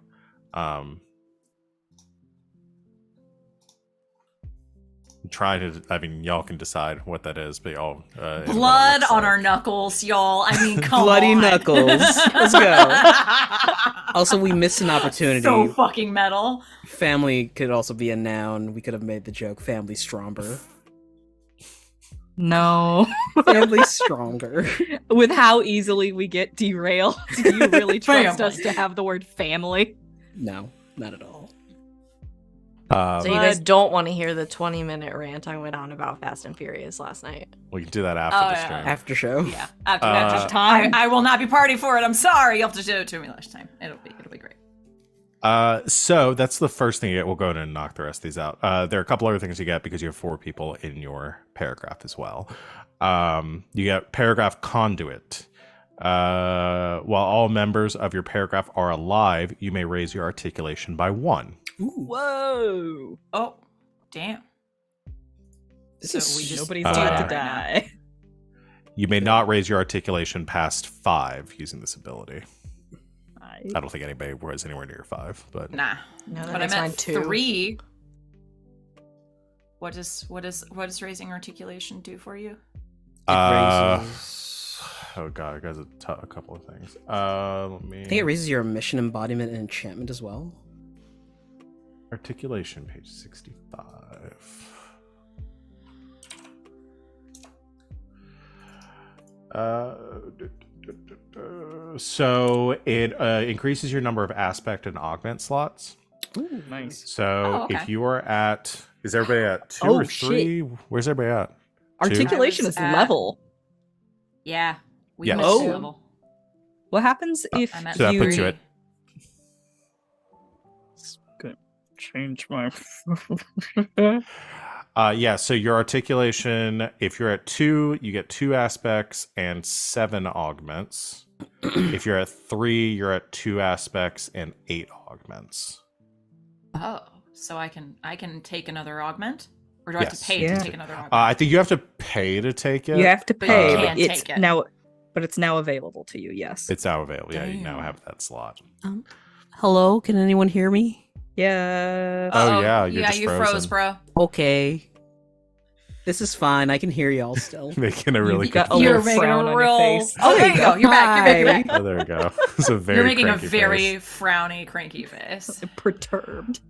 Y'all can decide what that is, but y'all blood on our knuckles, y'all. I mean, come Bloody on. knuckles. Let's go. Also, we missed an opportunity. So fucking metal. Family could also be a noun. We could have made the joke family stronger. No. Family stronger. With how easily we get derailed, do you really trust Family. us to have the word family? No, not at all. So you guys don't want to hear the 20-minute rant I went on about Fast and Furious last night. We can do that after the yeah. stream. After show. Yeah, after time. I will not be party for it. I'm sorry. You'll have to do it to me next time. It'll be great. So that's the first thing you get. We'll go in and knock the rest of these out. There are a couple other things you get because you have 4 people in your paragraph as well. You get paragraph conduit. While all members of your paragraph are alive, you may raise your articulation by 1. Ooh. Whoa. Oh, damn. This So is we just Nobody's do allowed that to right die. You may not raise your articulation past 5 using this ability. Nice. I don't think anybody was anywhere near 5, but Nah. No, that But I makes mine meant 2. 3. What does raising articulation do for you? Oh god, it got a couple of things. Let me. I think it raises your mission, embodiment, and enchantment as well. Articulation, page 65. So it increases your number of aspect and augment slots. Ooh, Nice. So okay. if you are at, is everybody at 2 Oh, or 3? Where's everybody at? 2? Articulation I was is at- level. Yeah. We Yes. missed Oh. level. What happens if I'm at So that puts you 3. at Gonna change my. yeah, so your articulation, if you're at 2, you get 2 aspects and 7 augments. If you're at 3, you're at 2 aspects and 8 augments. Oh, so I can take another augment, or do I have Yes. to pay Yeah. to take another augment? I think you have to pay to take it. You have to But pay, you but can it's take it. now, but it's now available to you. Yes. It's now available. Yeah, you now Damn. have that slot. Hello, can anyone hear me? Yeah. Oh, Uh-oh. yeah, you're yeah, just you frozen. froze, bro. Okay. This is fine. I can hear y'all still. Making a really You got quick a You're little making frown a on your real. face. Oh, there you go. You're back. You're back. Oh, there we go. It's a very You're making a cranky very face. frowny, cranky face. Perturbed.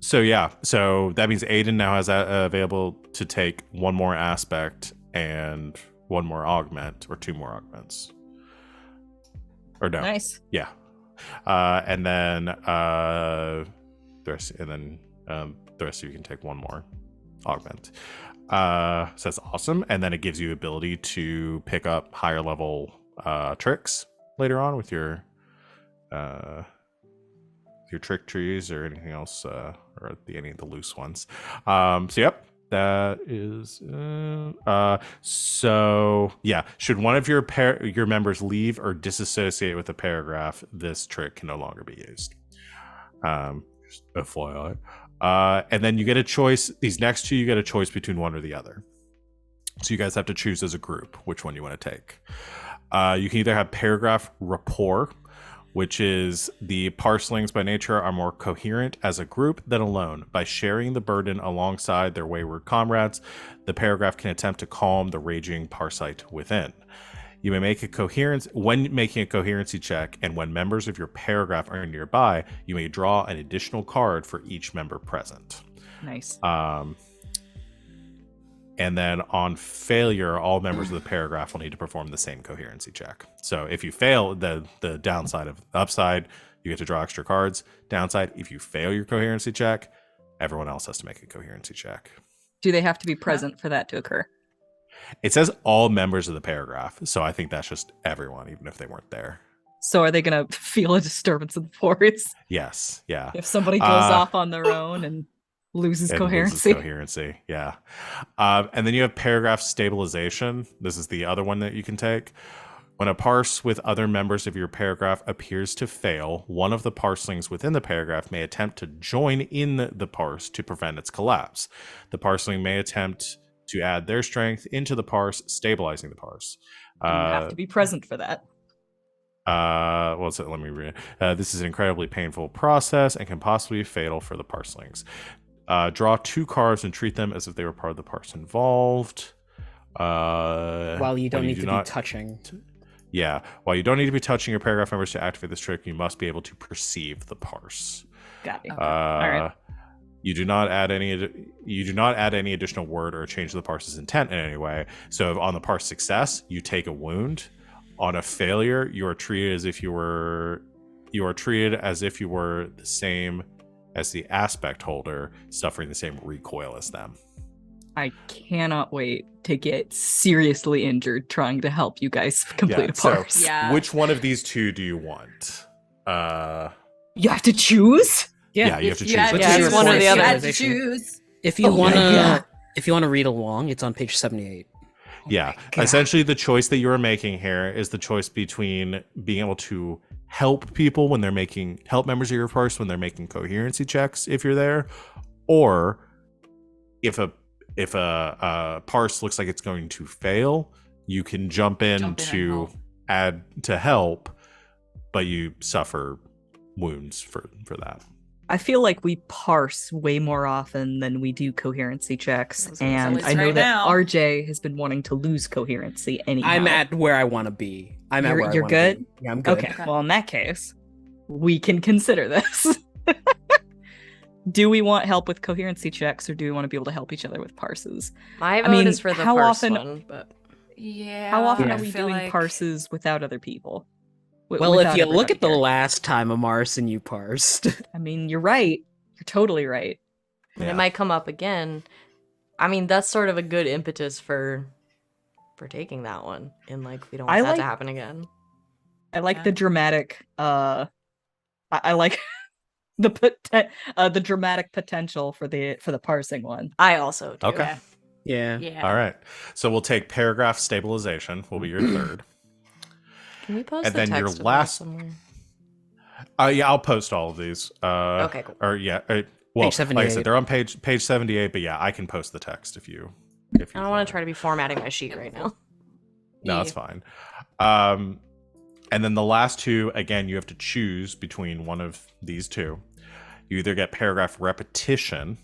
So yeah, so that means Aiden now has available to take 1 more aspect and 1 more augment, or 2 more augments. Or no, Nice. yeah, and then the rest, the rest of you can take 1 more augment. So that's awesome, and then it gives you ability to pick up higher level tricks later on with your trick trees or anything else, or any of the loose ones. So yep, that is. So yeah, should one of your members leave or disassociate with a paragraph, this trick can no longer be used. Just FYI. And then you get a choice. These next 2, you get a choice between one or the other. So you guys have to choose as a group which one you want to take. You can either have paragraph rapport, which is the parselings by nature are more coherent as a group than alone. By sharing the burden alongside their wayward comrades, the paragraph can attempt to calm the raging parsite within. You may make a coherence when making a coherency check, and when members of your paragraph are nearby, you may draw an additional card for each member present. Nice. And then on failure, all members of the paragraph will need to perform the same coherency check. So if you fail, the downside of the upside, you get to draw extra cards. Downside, if you fail your coherency check, everyone else has to make a coherency check. Do they have to be present for that to occur? It says all members of the paragraph, so I think that's just everyone, even if they weren't there. So are they going to feel a disturbance in the forest Yes, yeah. if somebody goes off on their own and loses It coherency? loses coherency, yeah. And then you have paragraph stabilization. This is the other one that you can take. When a parse with other members of your paragraph appears to fail, one of the parselings within the paragraph may attempt to join in the parse to prevent its collapse. The parseling may attempt to add their strength into the parse, stabilizing the parse. You have to be present for that. Well, so let me read. This is an incredibly painful process and can possibly be fatal for the parselings. Draw 2 cards and treat them as if they were part of the parse involved. While you don't need to be touching. Yeah, while you don't need to be touching your paragraph members to activate this trick, you must be able to perceive the parse. Got it. Okay. All right. You do not add any additional word or change the parse's intent in any way. So if on the parse success, you take a wound. On a failure, you are treated as if you were you are treated as if you were the same as the aspect holder, suffering the same recoil as them. I cannot wait to get seriously injured trying to help you guys complete a parse. So Yeah. which one of these two do you want? You have to choose? Yeah, you have to choose. Yeah, Which yeah, is it's your one or the choice. other. You had to choose. If you Oh, wanna, yeah. if you wanna read along, it's on page 78. Yeah, God. essentially the choice that you're making here is the choice between being able to help people when they're help members of your parse when they're making coherency checks if you're there, or if a parse looks like it's going to fail, you can jump in and to help. add to help, but you suffer wounds for that. I feel like we parse way more often than we do coherency checks, I was gonna say, and at least I know right that now. RJ has been wanting to lose coherency anyhow. I'm at where I want to be. You're good? Yeah, I'm good. Okay, well in that case, we can consider this. Do we want help with coherency checks, or do we want to be able to help each other with parses? My vote mean, is for the how parse often- one, but Yeah. How often Yeah. are we I feel doing like- parses without other people? Well, if Without you look everybody at the here? last time Amaris and you parsed, I mean, you're right. You're totally right. and Yeah. it might come up again. I mean, that's sort of a good impetus for taking that one, and like we don't want I that like- to happen again. I like Yeah. the dramatic. I like the dramatic potential for the parsing one. I also do. Okay. Yeah. yeah. Yeah. All right. So we'll take paragraph stabilization will be your third. Can we post And the then your text of that last- somewhere? Yeah, I'll post all of these. Okay, cool. Or yeah, well, Page like I 78. said, they're on page 78. But yeah, I can post the text if you. I don't want to try to be formatting my sheet right now. No, that's fine. And then the last two, again, you have to choose between one of these two. You either get paragraph repetition.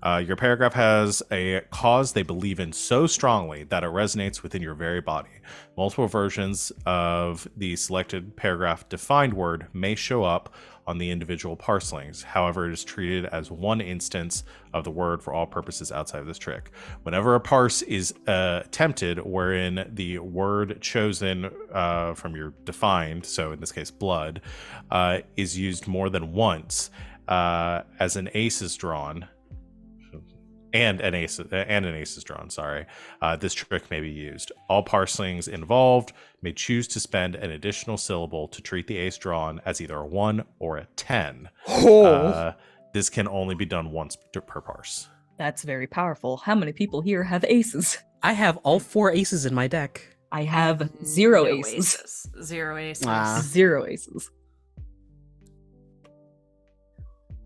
Your paragraph has a cause they believe in so strongly that it resonates within your very body. Multiple versions of the selected paragraph defined word may show up on the individual parselings. However, it is treated as one instance of the word for all purposes outside of this trick. Whenever a parse is attempted wherein the word chosen from your defined, so in this case blood, is used more than once, as an ace is drawn, and an ace is drawn, sorry, this trick may be used. All parselings involved may choose to spend an additional syllable to treat the ace drawn as either a 1 or a 10. This can only be done once per parse. That's very powerful. How many people here have aces? I have all 4 aces in my deck. I have zero No aces. Zero aces. Ah. Zero aces.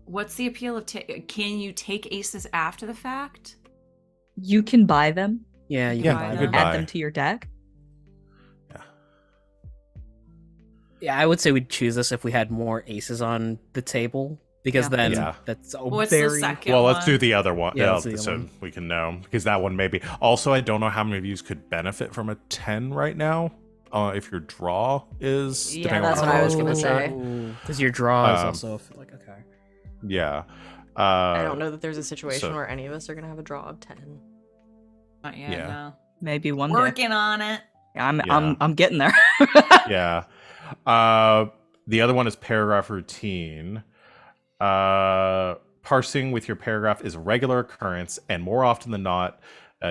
What's the appeal of can you take aces after the fact? You can buy them, Yeah, you Yeah, can buy you them. could add buy. them to your deck. Yeah, I would say we'd choose this if we had more aces on the table, because Yeah. then Yeah. that's What's very. the second Well, one? let's do the other one. Yeah, let's do the so other one. we can know, because that one maybe. Also, I don't know how many of you could benefit from a 10 right now. If your draw is Yeah, depending that's on what I was how gonna it's say. structured. Because your draw is Um, also like okay. Yeah. I don't know that there's a situation so- where any of us are gonna have a draw of 10. Not yet, Yeah. no. Maybe one day. Working on it. I'm getting there. Yeah. The other one is paragraph routine. Parsing with your paragraph is a regular occurrence, and more often than not,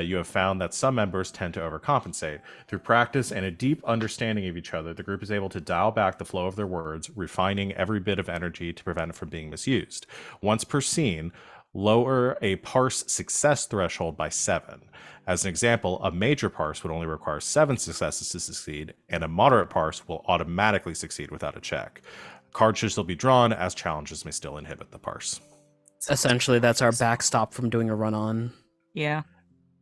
you have found that some members tend to overcompensate. Through practice and a deep understanding of each other, the group is able to dial back the flow of their words, refining every bit of energy to prevent it from being misused. Once per scene, lower a parse success threshold by 7. As an example, a major parse would only require 7 successes to succeed, and a moderate parse will automatically succeed without a check. Cards should still be drawn, as challenges may still inhibit the parse. Essentially, that's our backstop from doing a run on. Yeah.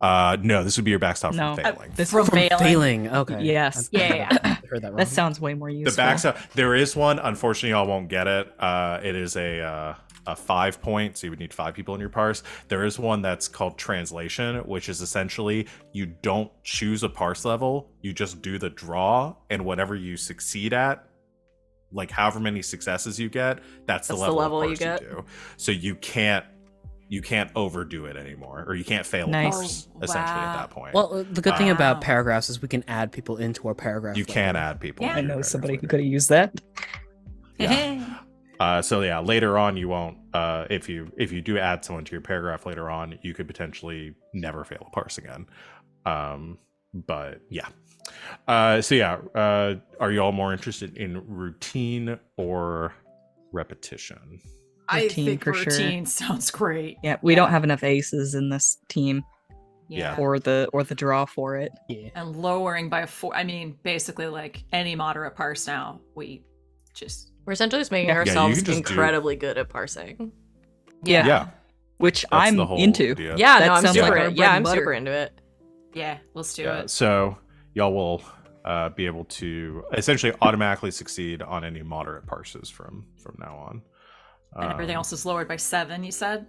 No, this would be your backstop No. from failing. This From failing. Failing. Okay. Yes. Yeah. I heard that wrong. That sounds way more useful. The backstop, there is one. Unfortunately, y'all won't get it. It is a 5 point, so you would need 5 people in your parse. There is one that's called translation, which is essentially you don't choose a parse level, you just do the draw, and whatever you succeed at, like however many successes you get, that's the That's the level, level of you parse get. do. So you can't overdo it anymore, or you can't fail Nice. a parse essentially at Wow. that point. Well, the good thing Wow. about paragraphs is we can add people into our paragraph. you later. can add people. Yeah. into I your know paragraph somebody who later. could have used that. Yeah. So yeah, later on you won't. If you do add someone to your paragraph later on, you could potentially never fail a parse again. But yeah. So yeah, are you all more interested in routine or repetition? I Routine think for sure. routine sounds great. Yeah, we don't have enough aces in this team Yeah. or the draw for it. Yeah. And lowering by 4. I mean, basically, like any moderate parse now, we just. We're essentially just making Yeah. Yeah, you ourselves can just incredibly good at parsing. Yeah. Yeah. Which That's I'm the whole into. idea. Yeah, That no, I'm sounds super. like our Yeah, bread I'm and butter. super into it. Yeah, let's do Yeah. it. So y'all will be able to essentially automatically succeed on any moderate parses from now on. And everything else is lowered by 7, you said?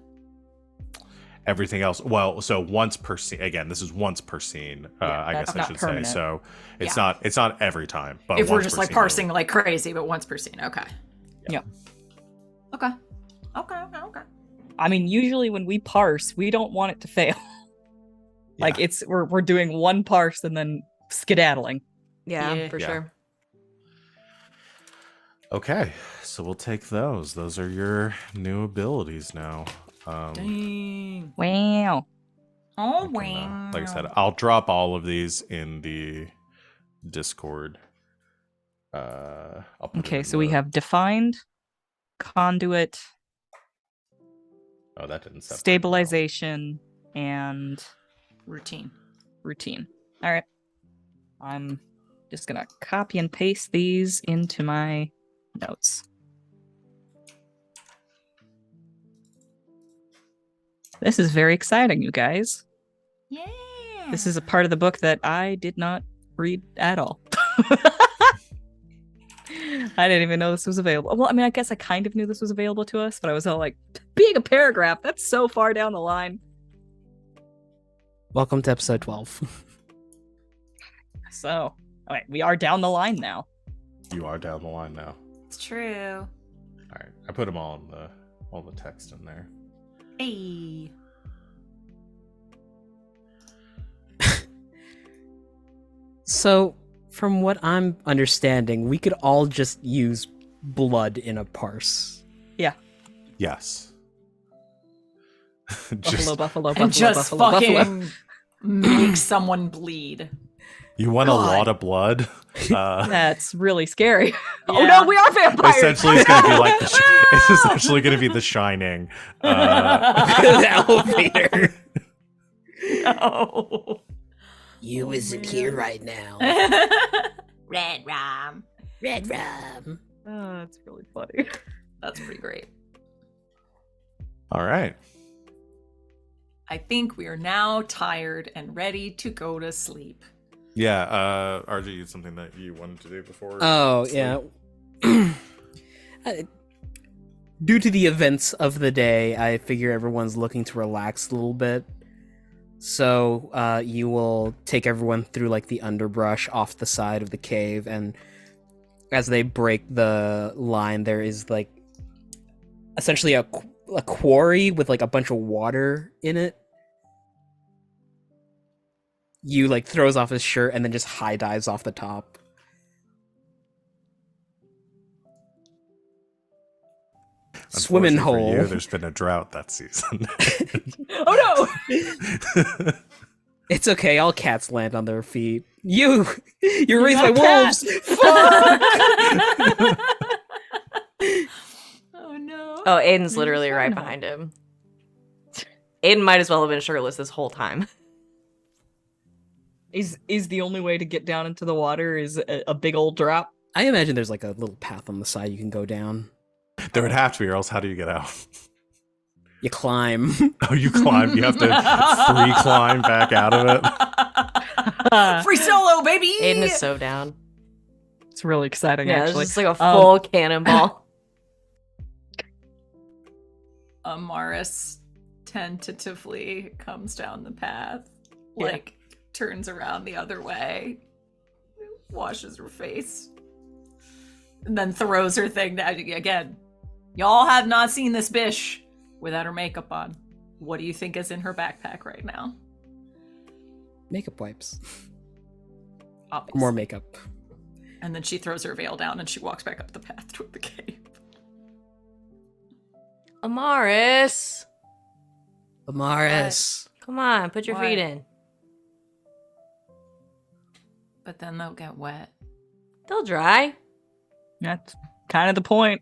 Everything else, well, so once per scene. Again, this is once per scene. I that's guess I not should permanent. say. So it's Yeah. not every time. But If we're once just per like scene, parsing like crazy, but once per scene. Okay. Yeah. Okay. Okay. I mean, usually when we parse, we don't want it to fail. Like Yeah. we're doing one parse and then skedaddling. Yeah, Yeah. for Yeah. sure. Okay, so we'll take those. Those are your new abilities now. Dang. Wow. Oh, I can, wow. like I said, I'll drop all of these in the Discord. I'll put it Okay, in so we the- have defined, conduit, Oh, that didn't separate well. stabilization, and Routine. routine. All right. I'm just gonna copy and paste these into my notes. This is very exciting, you guys. Yeah. This is a part of the book that I did not read at all. I didn't even know this was available. Well, I mean, I guess I kind of knew this was available to us, but I was all like, being a paragraph, that's so far down the line. Welcome to episode 12. So, all right, we are down the line now. You are down the line now. It's true. All right, I put them all the text in there. Hey. So, from what I'm understanding, we could all just use blood in a parse. Yes. Buffalo, buffalo, And buffalo, just buffalo, fucking buffalo. make someone bleed. You want God. a lot of blood. That's really scary. Oh Yeah. no, we are vampires! Essentially, it's going to be like it's essentially going to be The Shining. The elevator. No. You isn't here right now. Red rum. Red rum. Oh, that's really funny. That's pretty great. All right. I think we are now tired and ready to go to sleep. Yeah. RJ, you had something that you wanted to do before? Oh, sleep? yeah. Due to the events of the day, I figure everyone's looking to relax a little bit. So you will take everyone through like the underbrush off the side of the cave, and as they break the line, there is like essentially a quarry with like a bunch of water in it. You like throws off his shirt and then just high dives off the top. Swimming Unfortunately for hole. you, there's been a drought that season. Oh no! It's okay, all cats land on their feet. You're raised by got a cat. wolves! Fuck! Oh no. Oh, Aiden's literally I right know. behind him. Aiden might as well have been shirtless this whole time. Is the only way to get down into the water is a big old drop? I imagine there's like a little path on the side you can go down. There would have to be, or else how do you get out? You climb. Oh, you climb. You have to free climb back out of it. Free solo, baby! Aiden is so down. It's really exciting, Yeah, actually. it's just like a full cannonball. Amaris tentatively comes down the path, Yeah. like turns around the other way, washes her face, and then throws her thing down again. Y'all have not seen this bish without her makeup on. What do you think is in her backpack right now? Makeup wipes. Obviously. More makeup. And then she throws her veil down and she walks back up the path toward the cave. Amaris! Amaris. Come on, put your feet What? in. But then they'll get wet. They'll dry. That's kind of the point.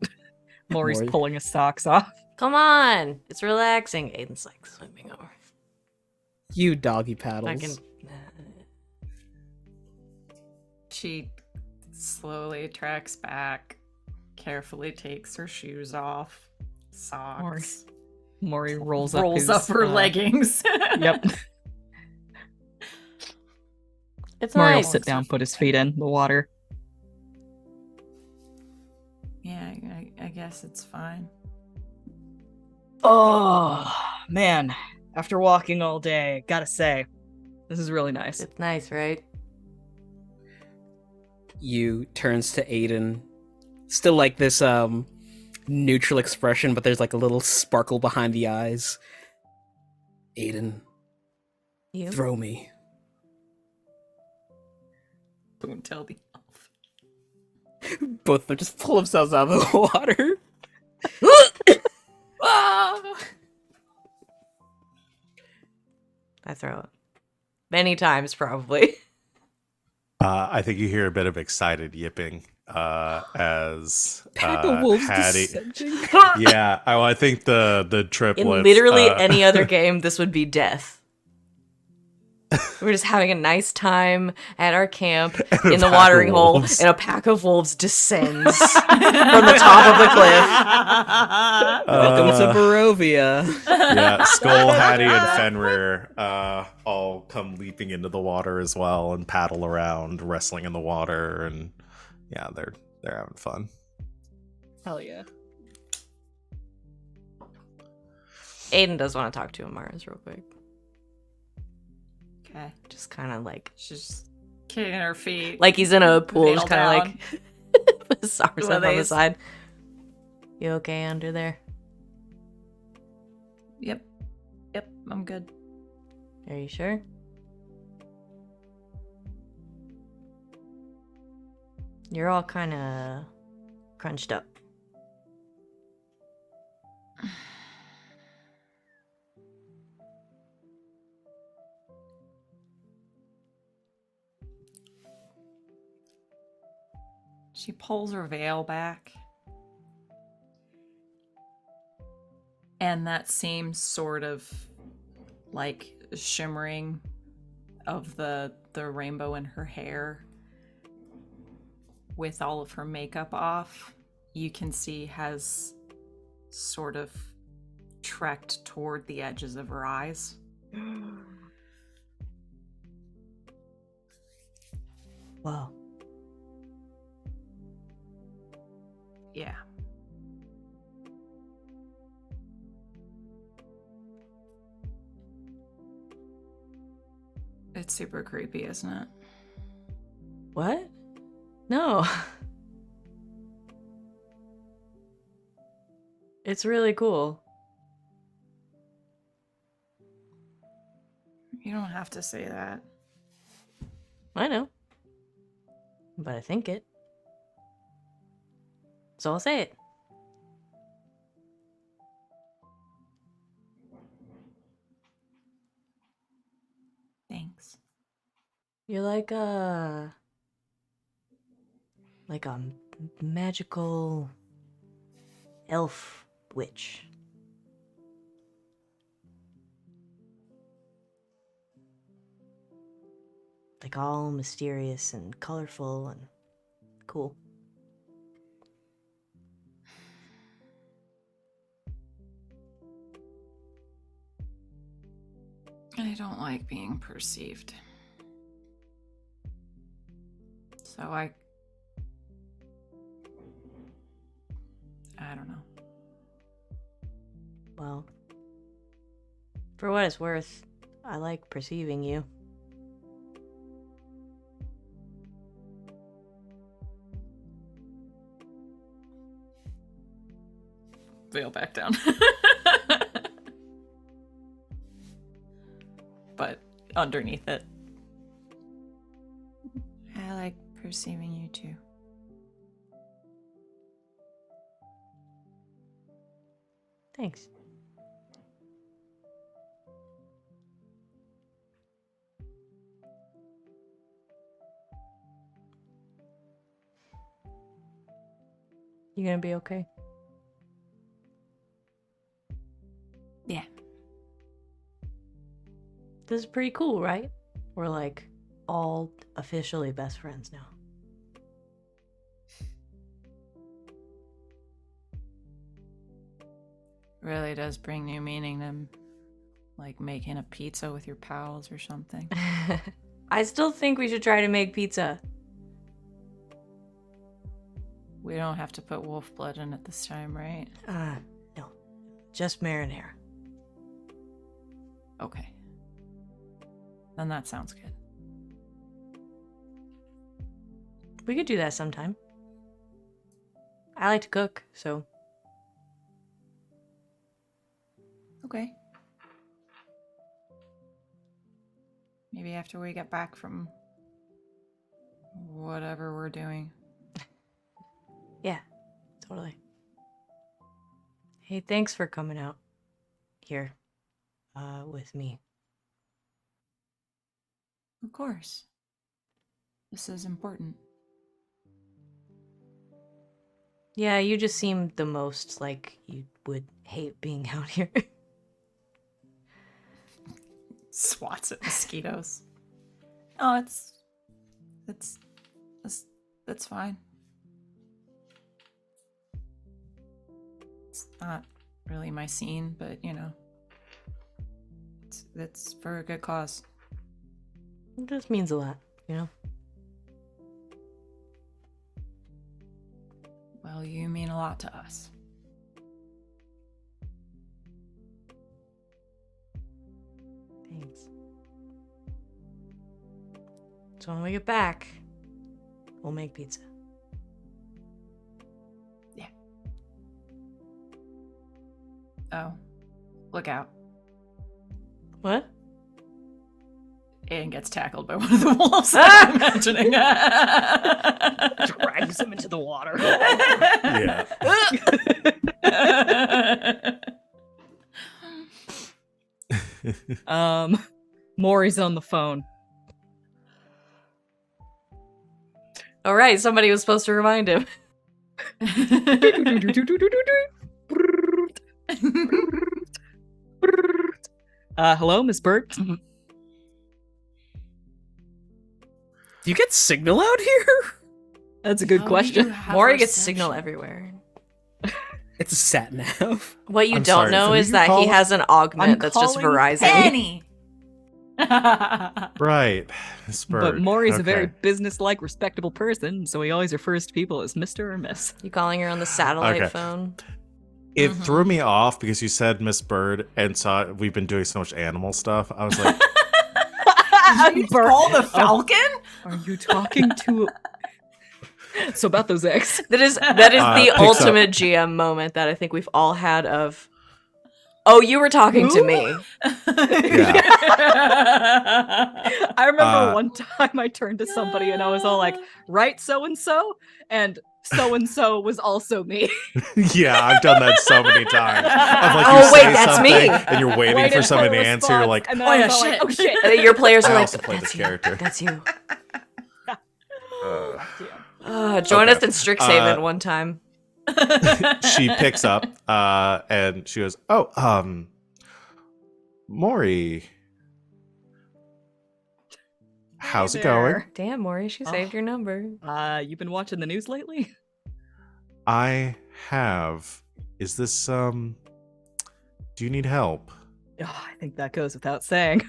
Mori's Mori. pulling his socks off. Come on. It's relaxing. Aiden's like swimming over. You doggy paddles. I can. She slowly tracks back, carefully takes her shoes off, socks, Mori rolls rolls up up her leggings. Yep. It's Mori will nice. sit down, put his feet in the water. Yeah, I guess it's fine. Oh, man. After walking all day, gotta say, this is really nice. It's nice, right? You turns to Aiden. Still like this neutral expression, but there's like a little sparkle behind the eyes. Aiden, You? throw me. Don't tell the elf. Both of them just pull themselves out of the water. I throw it. Many times, probably. I think you hear a bit of excited yipping as Pack of wolves Hattie. descending. Yeah, I think the In triplets. literally any other game, this would be death. We're just having a nice time at our camp in the pack watering of hole, wolves. and a pack of wolves descends from the top of the cliff. Welcome to Barovia. Yeah, Skull, Hattie, and Fenrir all come leaping into the water as well and paddle around, wrestling in the water, and yeah, they're having fun. Hell yeah. Aiden does want to talk to Amaris real quick. Okay. Just kind of like, She's kicking her feet. like he's in a pool, Nail just kind of like put his arms With up on the these. side. You okay under there? Yep, I'm good. Are you sure? You're all kind of crunched up. She pulls her veil back. And that same sort of like shimmering of the rainbow in her hair with all of her makeup off, you can see has sort of trekked toward the edges of her eyes. Wow. Yeah. It's super creepy, isn't it? What? No. It's really cool. You don't have to say that. I know. But I think it. So I'll say it. Thanks. You're like a magical elf witch. Like all mysterious and colorful and cool. I don't like being perceived. So I don't know. Well, for what it's worth, I like perceiving you. Veil back down. But underneath it, I like perceiving you too. Thanks. You gonna be okay? Yeah. This is pretty cool, right? We're like all officially best friends now. Really does bring new meaning to like making a pizza with your pals or something. I still think we should try to make pizza. We don't have to put wolf blood in it this time, right? No. Just marinara. Okay. Then that sounds good. We could do that sometime. I like to cook, so. Okay. Maybe after we get back from whatever we're doing. Yeah, totally. Hey, thanks for coming out here with me. Of course. This is important. Yeah, you just seem the most like you would hate being out here. Swats at mosquitoes. Oh, it's fine. It's not really my scene, but you know, it's for a good cause. It just means a lot, you know? Well, you mean a lot to us. Thanks. So when we get back, we'll make pizza. Yeah. Oh, look out. What? Aiden gets tackled by one of the wolves that I'm imagining. Drags him into the water. Yeah. Mori's on the phone. All right, somebody was supposed to remind him. Hello, Miss Bird. Do you get signal out here? That's a good question. Mori gets signal everywhere. It's a sat nav. What you I'm don't sorry, know who is you that he calling? has an augment I'm that's just calling Verizon. Penny. Right. Spurred. But Mori's a very Okay. business-like, respectable person, so he always refers to people as Mr. or Miss. You calling her on the satellite Okay. phone? It threw me off because you said Miss Bird and saw we've been doing so much animal stuff. I was like, Did you call the falcon? Are you talking to... So about those eggs. That is the picks ultimate GM moment that I think we've all had of, oh, you were talking to Who? me. yeah. I remember one time I turned to somebody and I was all like, right, so-and-so? And so-and-so was also me. Yeah, I've done that so many times. Of like, Oh, you wait, say that's something me. and you're waiting Waiting for someone to a answer. You're response, like, and then oh, I yeah, was all like, shit. oh shit. And then your players I are like, also play that's this you. character. That's you. uh, Join us Okay. in Strixhaven one time. she picks up and she goes, "Oh, Mori, how's it going? there. Damn, Maury, she saved Oh. your number. You been watching the news lately? I have. Is this Do you need help? Oh, I think that goes without saying.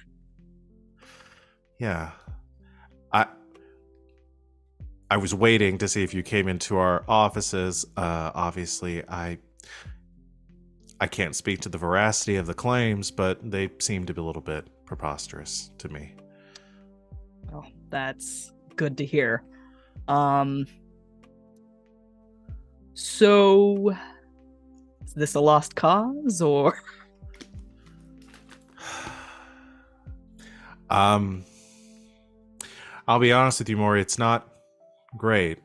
Yeah. I was waiting to see if you came into our offices. Obviously, I can't speak to the veracity of the claims, but they seem to be a little bit preposterous to me. Oh, that's good to hear. So is this a lost cause or I'll be honest with you, Maury, it's not great.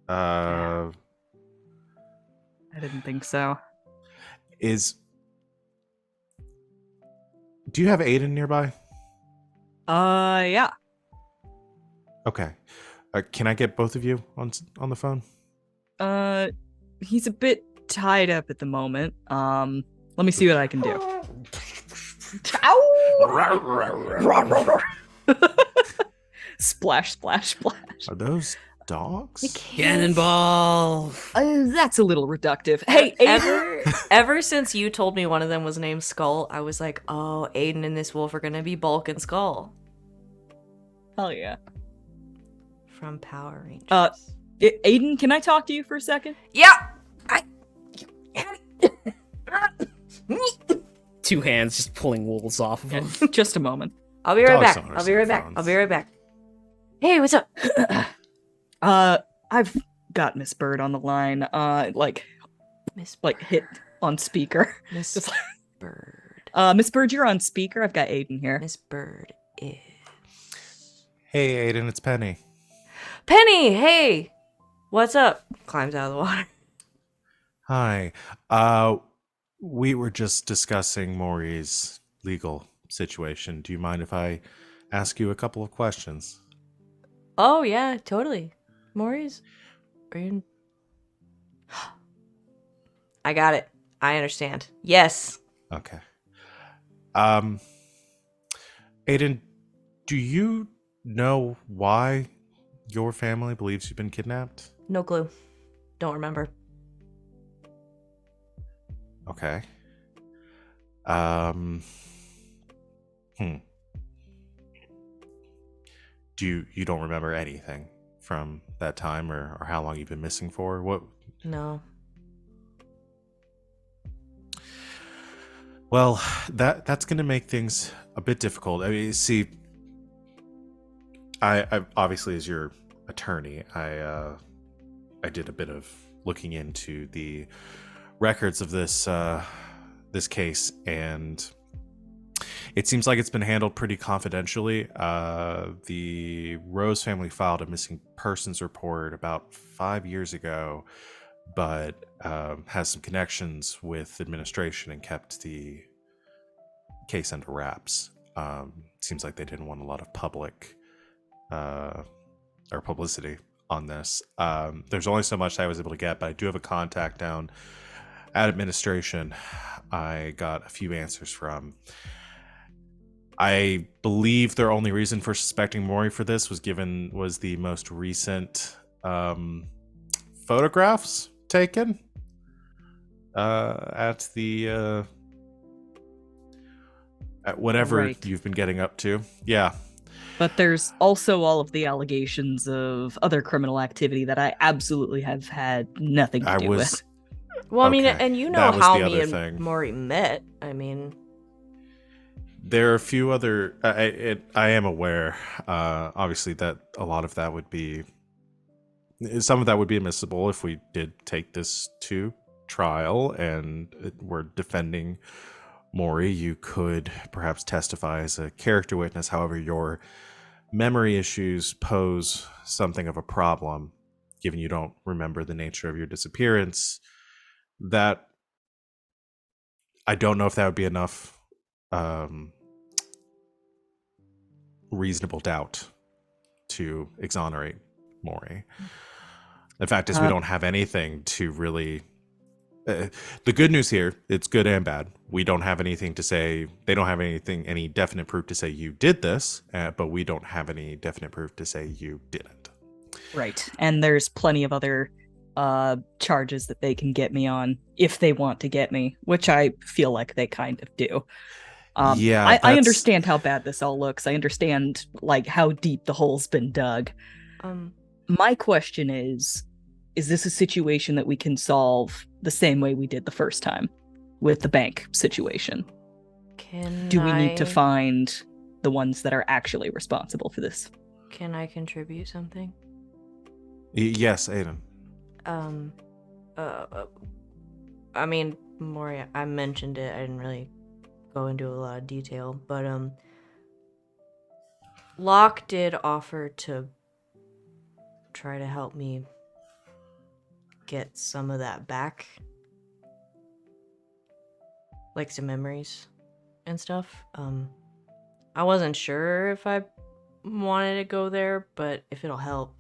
I didn't think so. Is Do you have Aiden nearby? Yeah. Okay. Can I get both of you on the phone? He's a bit tied up at the moment. Let me see what I can do. Splash, splash, splash. Are those dogs? Cannonball. That's a little reductive. Hey, Aiden. Ever since you told me one of them was named Skull, I was like, oh, Aiden and this wolf are gonna be Bulk and Skull Hell yeah. from Power Rangers. Aiden, can I talk to you for a second? Yeah. Two hands just pulling wolves off of him. Just a moment. I'll be right Dogs back. don't I'll be right back. understand I'll be right back. Hey, what's up? I've got Miss Bird on the line. Miss Hit on speaker. Miss Just Bird. Miss Bird, you're on speaker. I've got Aiden here. Miss Bird is Hey, Aiden, it's Penny. Penny. Hey, what's up? Climbs out of the water. Hi. We were just discussing Mori's legal situation. Do you mind if I ask you a couple of questions? Oh yeah, totally. Mori's. Are you? I got it. I understand. Yes. Okay. Aiden, do you know why your family believes you've been kidnapped? No clue. Don't remember. Okay. Do you don't remember anything from that time or how long you've been missing for? What? No. Well, that's going to make things a bit difficult. I mean, see, I obviously, as your attorney, I did a bit of looking into the records of this case, and it seems like it's been handled pretty confidentially. The Rose family filed a missing persons report about 5 years ago, but has some connections with administration and kept the case under wraps. Seems like they didn't want a lot of public or publicity on this. There's only so much I was able to get, but I do have a contact down at administration. I got a few answers from. I believe their only reason for suspecting Mori for this was the most recent photographs taken at the at whatever Right. you've been getting up to. Yeah. But there's also all of the allegations of other criminal activity that I absolutely have had nothing to do with. Well, I mean, Okay, and you know that was how the me other and thing. Mori met. I mean, There are a few other. I am aware, obviously, that a lot of that would be. Some of that would be admissible if we did take this to trial and we're defending Mori. You could perhaps testify as a character witness. However, your memory issues pose something of a problem, given you don't remember the nature of your disappearance. That I don't know if that would be enough reasonable doubt to exonerate Mori. The fact is, we don't have anything to really. The good news here, it's good and bad. We don't have anything to say. They don't have any definite proof to say you did this, but we don't have any definite proof to say you didn't. Right. And there's plenty of other charges that they can get me on if they want to get me, which I feel like they kind of do. Yeah, I that's- understand how bad this all looks. I understand like how deep the hole's been dug. My question is this a situation that we can solve the same way we did the first time with the bank situation? Do we need to find the ones that are actually responsible for this? Can I contribute something? Yes, Aiden. I mean, Mori, I mentioned it. I didn't really go into a lot of detail, but Locke did offer to try to help me get some of that back, like some memories. and stuff. I wasn't sure if I wanted to go there, but if it'll help,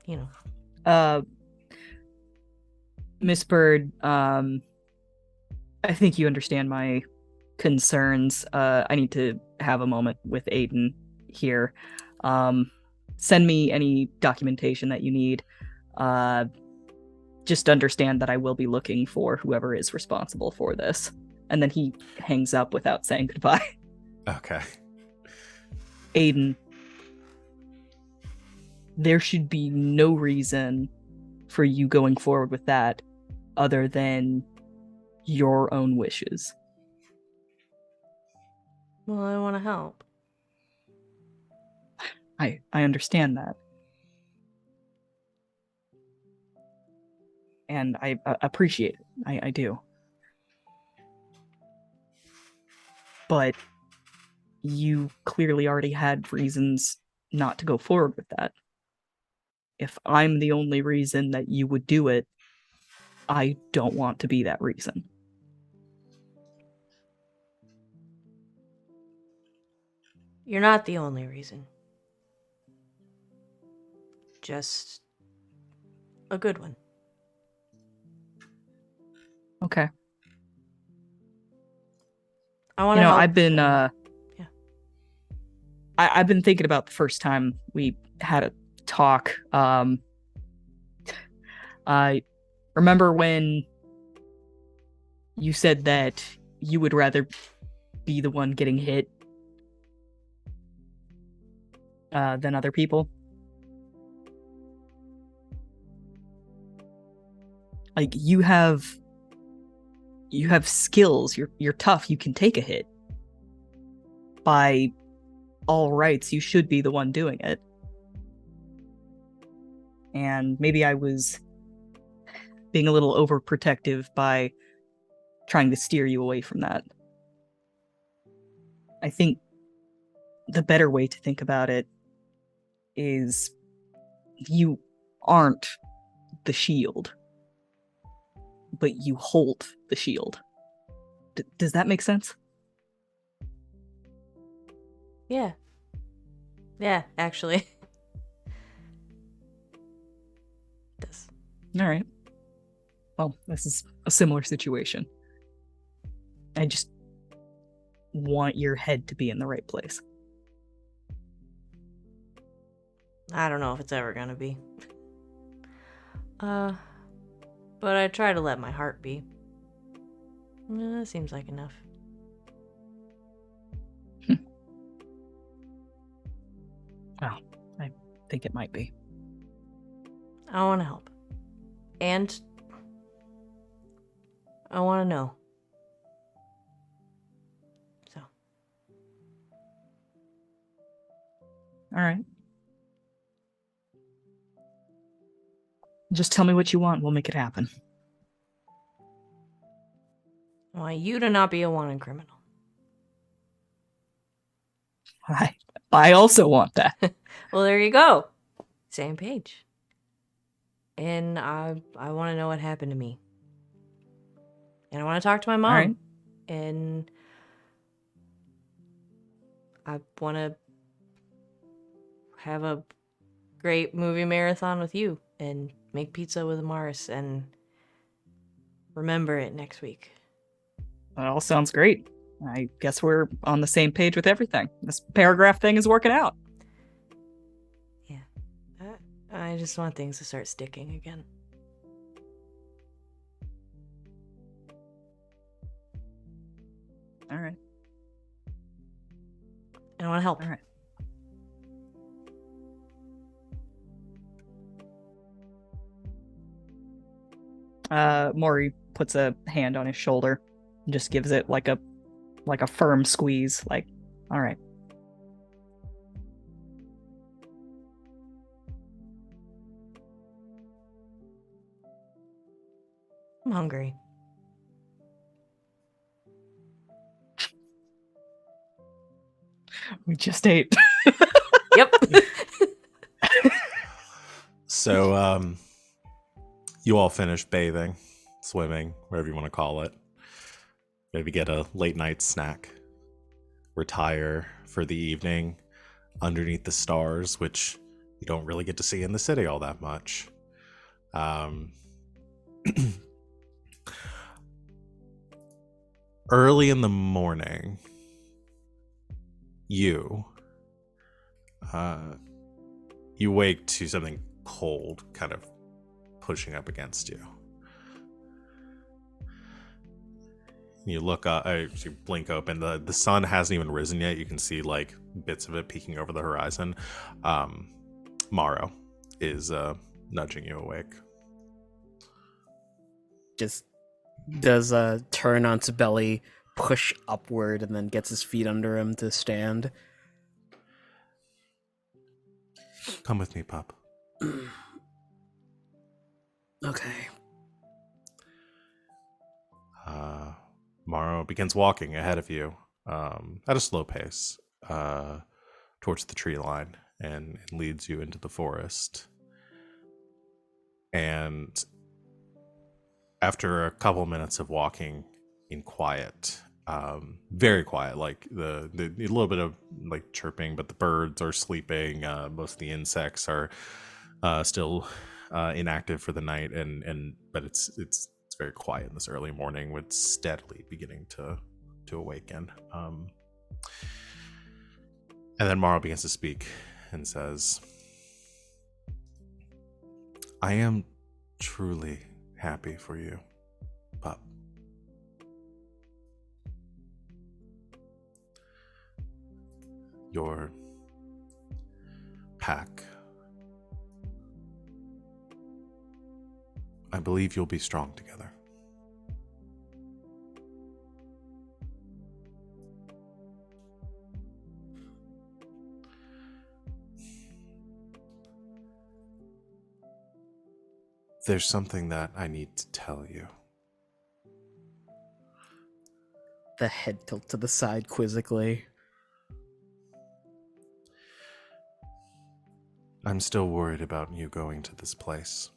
you know. Miss Bird, I think you understand my concerns. I need to have a moment with Aiden here. Send me any documentation that you need. Just understand that I will be looking for whoever is responsible for this. And then he hangs up without saying goodbye. Okay. Aiden, there should be no reason for you going forward with that other than your own wishes. Well, I want to help. I understand that. And I appreciate it. I do. But you clearly already had reasons not to go forward with that. If I'm the only reason that you would do it, I don't want to be that reason. You're not the only reason. Just a good one. Okay. I want to help. I've been yeah. I've been thinking about the first time we had a talk. I remember when you said that you would rather be the one getting hit than other people. Like you have skills. You're tough. You can take a hit. By all rights, you should be the one doing it. And maybe I was being a little overprotective by trying to steer you away from that. I think the better way to think about it is you aren't the shield, but you hold the shield. Does that make sense? Yeah. Yeah, actually. Does. All right. Well, this is a similar situation. I just want your head to be in the right place. I don't know if it's ever gonna be. But I try to let my heart be. That seems like enough. Well, I think it might be. I want to help. And I want to know. So. All right. Just tell me what you want. We'll make it happen. I want you to not be a wanted criminal. I also want that. Well, there you go. Same page. And I want to know what happened to me. And I want to talk to my mom. All right. And I want to have a great movie marathon with you and make pizza with Amaris and remember it next week. That all sounds great. I guess we're on the same page with everything. This paragraph thing is working out. Yeah. I just want things to start sticking again. All right. And I want to help. All right. Mori puts a hand on his shoulder and just gives it like a firm squeeze, like, all right. I'm hungry. We just ate. Yep. So, you all finished bathing. swimming, whatever you want to call it. Maybe get a late night snack. Retire for the evening underneath the stars, which you don't really get to see in the city all that much. Early in the morning, you wake to something cold kind of pushing up against you. You look up, you blink open. The sun hasn't even risen yet. You can see like bits of it peeking over the horizon. Morrow is nudging you awake. Just does turn onto belly, push upward, and then gets his feet under him to stand. Come with me, pup. Okay. Morrow begins walking ahead of you at a slow pace towards the tree line and leads you into the forest. And after a couple minutes of walking in quiet, very quiet, like the a little bit of like chirping, but the birds are sleeping. Most of the insects are still inactive for the night, but it's very quiet in this early morning, with steadily beginning to awaken. And then Morrow begins to speak and says, I am truly happy for you, pup. Your pack. I believe you'll be strong together. There's something that I need to tell you. The head tilt to the side quizzically. I'm still worried about you going to this place.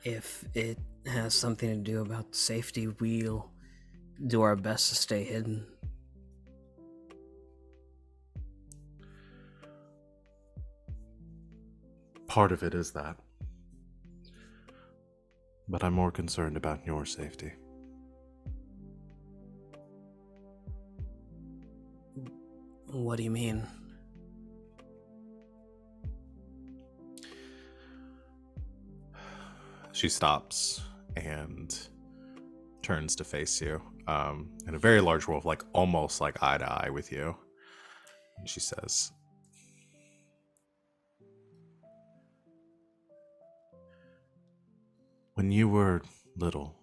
If it has something to do about safety, we'll do our best to stay hidden. Part of it is that. But I'm more concerned about your safety. What do you mean? She stops and turns to face you in a very large wolf, like almost like eye to eye with you. And she says, when you were little,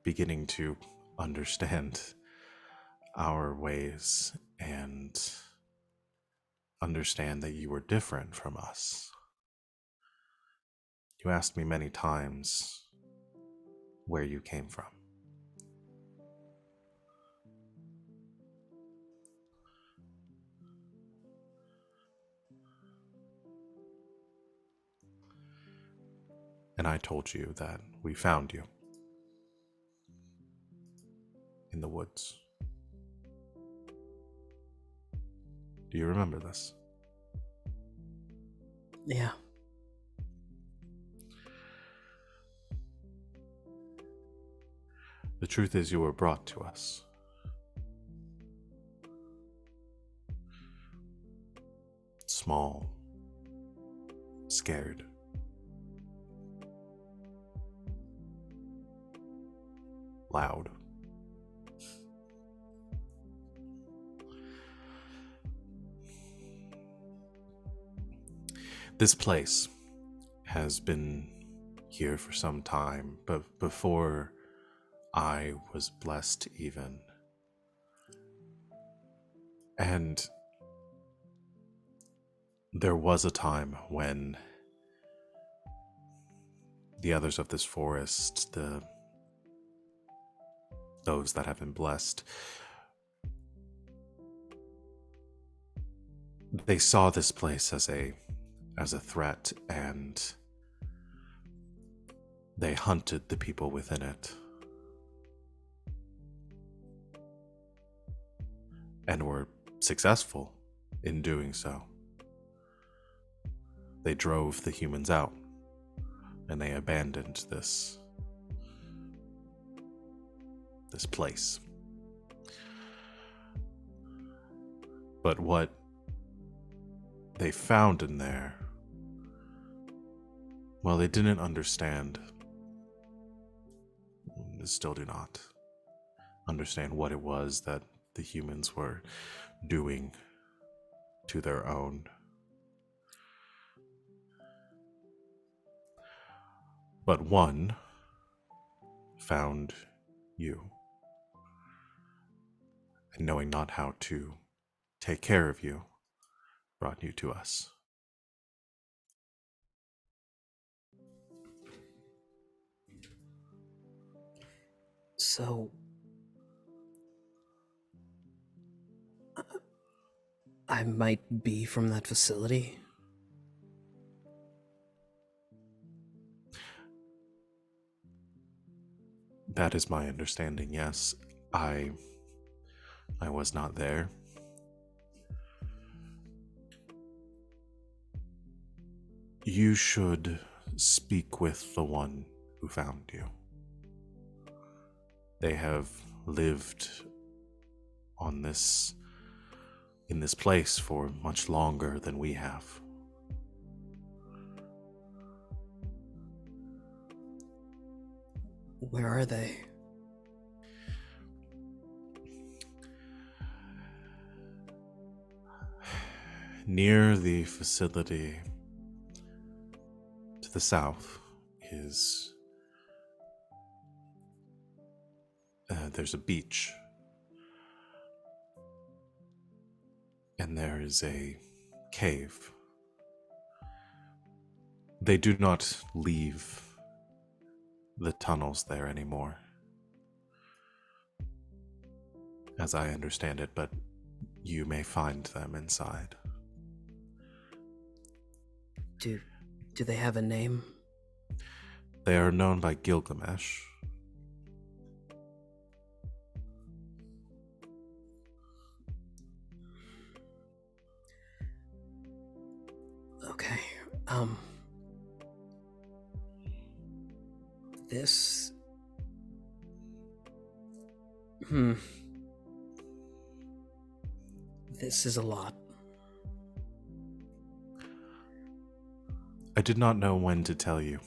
beginning to understand our ways and understand that you were different from us, you asked me many times where you came from. And I told you that we found you in the woods. Do you remember this? Yeah. The truth is, you were brought to us. Small, scared, loud. This place has been here for some time, but before I was blessed even. And there was a time when the others of this forest, those that have been blessed, they saw this place as a threat, and they hunted the people within it. And were successful in doing so. They drove the humans out, and they abandoned this place. But what they found in there, well, they didn't understand. They still do not understand what it was that the humans were doing to their own. But one found you, and knowing not how to take care of you, brought you to us. So, I might be from that facility? That is my understanding, yes. I was not there. You should speak with the one who found you. They have lived in this place for much longer than we have. Where are they? Near the facility to the south is there's a beach, and there is a cave. They do not leave the tunnels there anymore, as I understand it, but you may find them inside. Do they have a name? They are known by Gilgamesh. Okay, this... This is a lot. I did not know when to tell you.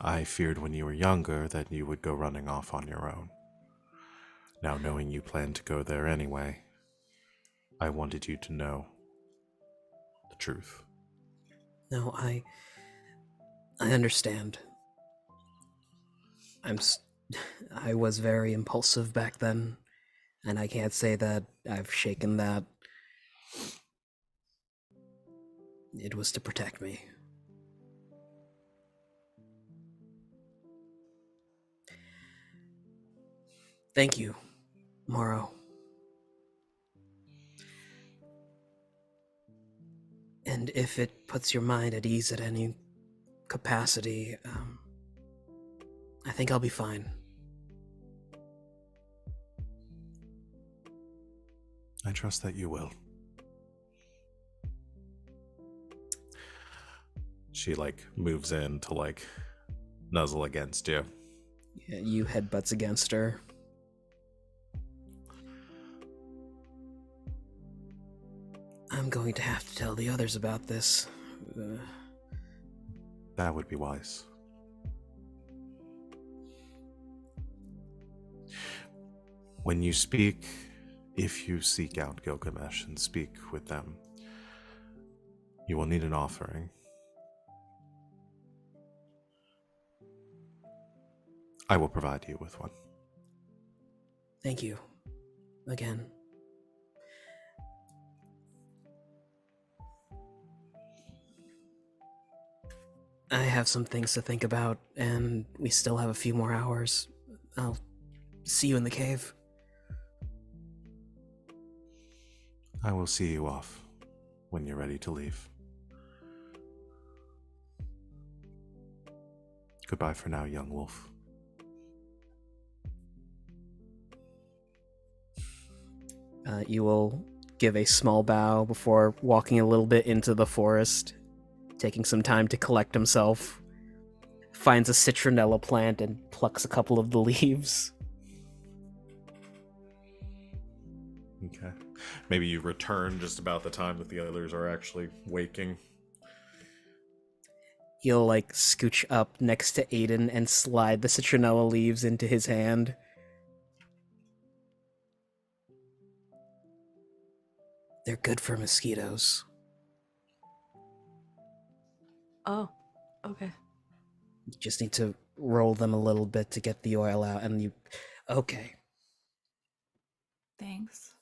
I feared when you were younger that you would go running off on your own. Now, knowing you planned to go there anyway, I wanted you to know the truth. No, I understand. I was very impulsive back then, and I can't say that I've shaken that. It was to protect me. Thank you, Morrow. And if it puts your mind at ease at any capacity, I think I'll be fine. I trust that you will. She, moves in to, nuzzle against you. Yeah, you headbutts against her. I'm going to have to tell the others about this. That would be wise. When you speak, if you seek out Gilgamesh and speak with them, you will need an offering. I will provide you with one. Thank you. Again. I have some things to think about, and we still have a few more hours. I'll see you in the cave. I will see you off when you're ready to leave. Goodbye for now, young wolf. You will give a small bow before walking a little bit into the forest, taking some time to collect himself. Finds a citronella plant and plucks a couple of the leaves. Okay. Maybe you return just about the time that the others are actually waking. He'll scooch up next to Aiden and slide the citronella leaves into his hand. They're good for mosquitoes. Oh, okay. You just need to roll them a little bit to get the oil out, and you... Okay. Thanks.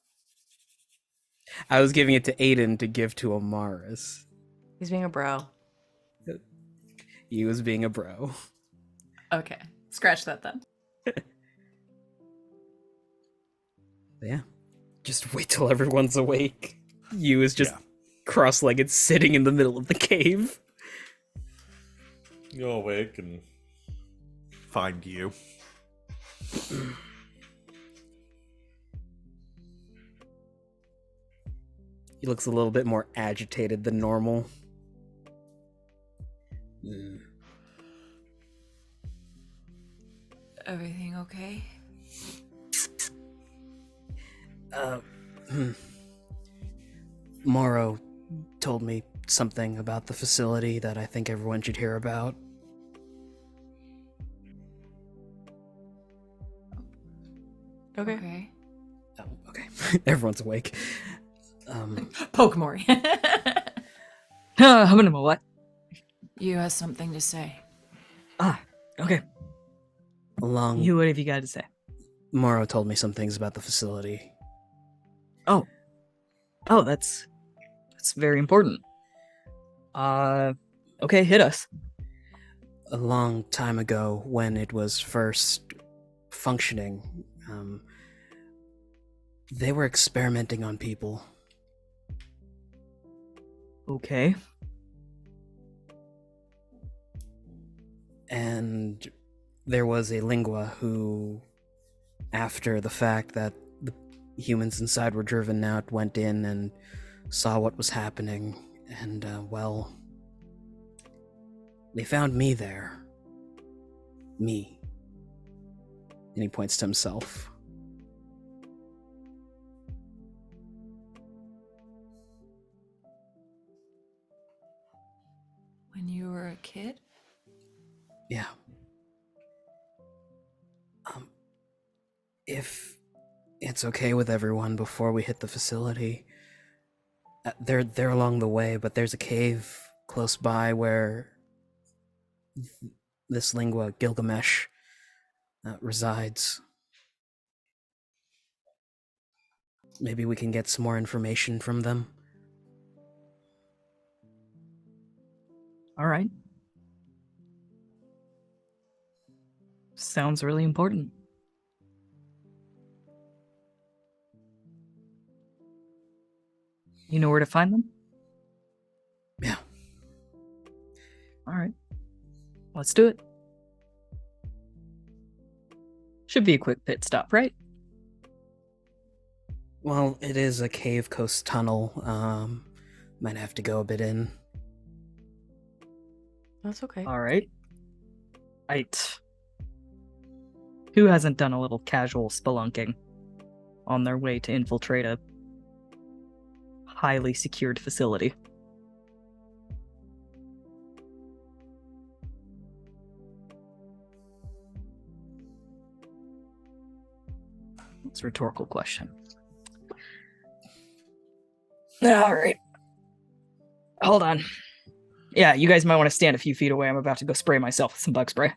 I was giving it to Aiden to give to Amaris. He's being a bro. He was being a bro. Okay. Scratch that then. Yeah. Just wait till everyone's awake. You is just cross-legged sitting in the middle of the cave. You'll awake and find you. He looks a little bit more agitated than normal. Everything okay? Moro told me something about the facility that I think everyone should hear about. Okay. Oh, okay. Everyone's awake. Poke Mori. What? You have something to say. Okay. Along, What have you got to say? Moro told me some things about the facility. Oh, that's very important. Okay, hit us. A long time ago, when it was first functioning, they were experimenting on people. Okay. And there was a lingua who, after the fact that the humans inside were driven out, went in and saw what was happening, and, they found me there. Me. And he points to himself. When you were a kid? Yeah. If it's okay with everyone before we hit the facility, they're along the way, but there's a cave close by where this lingua, Gilgamesh, resides. Maybe we can get some more information from them. All right. Sounds really important. You know where to find them? Yeah. All right. Let's do it. Should be a quick pit stop, right? Well, it is a cave coast tunnel. Might have to go a bit in. That's okay. All right. Right. Who hasn't done a little casual spelunking on their way to infiltrate a highly secured facility? It's a rhetorical question. All right. Hold on. Yeah, you guys might want to stand a few feet away. I'm about to go spray myself with some bug spray.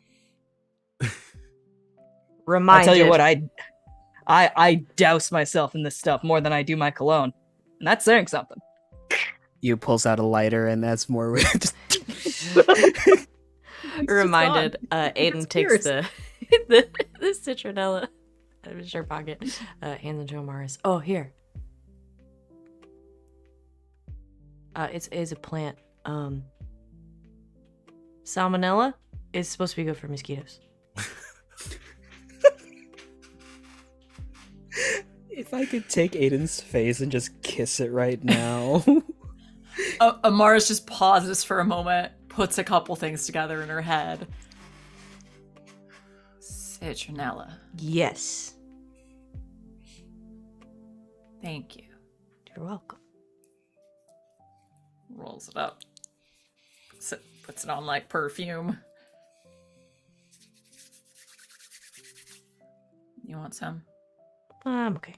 Reminded. I'll tell you what, I douse myself in this stuff more than I do my cologne. And that's saying something. You pulls out a lighter, and that's more... Reminded, Aiden takes the citronella out of his shirt pocket, hands it to Amaris. Oh, here. It's a plant. Salmonella is supposed to be good for mosquitoes. If I could take Aiden's face and just kiss it right now. Amaris just pauses for a moment, puts a couple things together in her head. Citronella. Yes. Thank you. You're welcome. Rolls it up. Puts it on like perfume. You want some? I'm okay.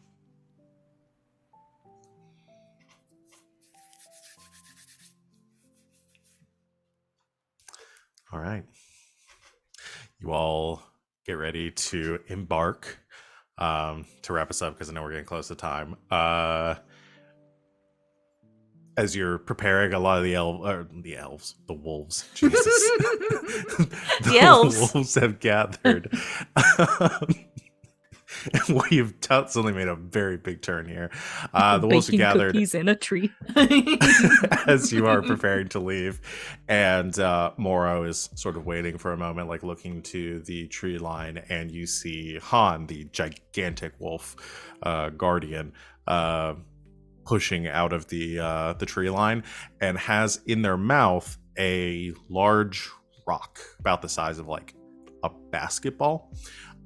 All right. You all get ready to embark to wrap us up because I know we're getting close to time. As you're preparing, a lot of the wolves, Jesus. The elves. Wolves have gathered. And we've suddenly made a very big turn here. The wolves have Baking gathered cookies in a tree. as you are preparing to leave, and Moro is sort of waiting for a moment, like looking to the tree line, and you see Han, the gigantic wolf guardian, pushing out of the tree line, and has in their mouth a large rock about the size of like a basketball.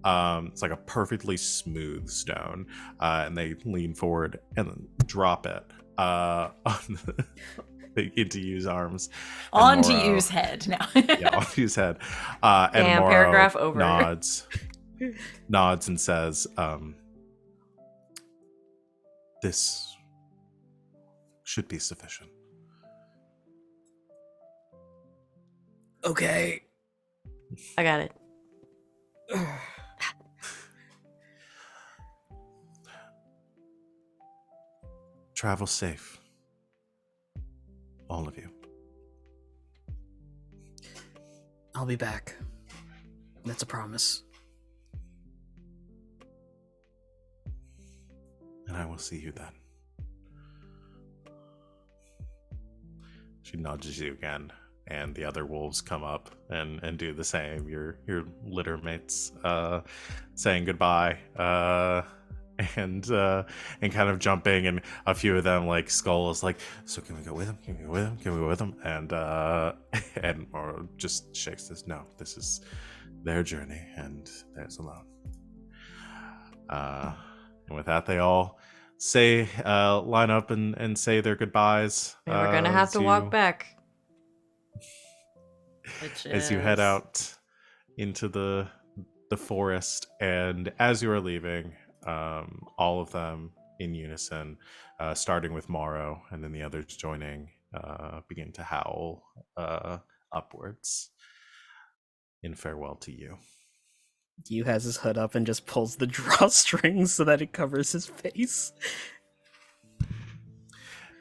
It's like a perfectly smooth stone, and they lean forward and then drop it into Yu's arms. On to Moro- Yu's head now. Yeah, on Yu's head. And Damn, Moro paragraph over. nods and says, "This should be sufficient." Okay. I got it. Travel safe, all of you. I'll be back. That's a promise. And I will see you then. She nudges you again, and the other wolves come up and do the same. Your litter mates saying goodbye, and kind of jumping, and a few of them like Skull is like, "So can we go with him? Can we go with him? Can we go with him?" And Moro just shakes this. No, this is their journey, and theirs alone. And with that, they all say line up and say their goodbyes. And we're gonna have to walk back. As you head out into the forest, and as you are leaving, all of them in unison, starting with Moro and then the others joining, begin to howl upwards in farewell to you. Yu has his hood up and just pulls the drawstrings so that it covers his face.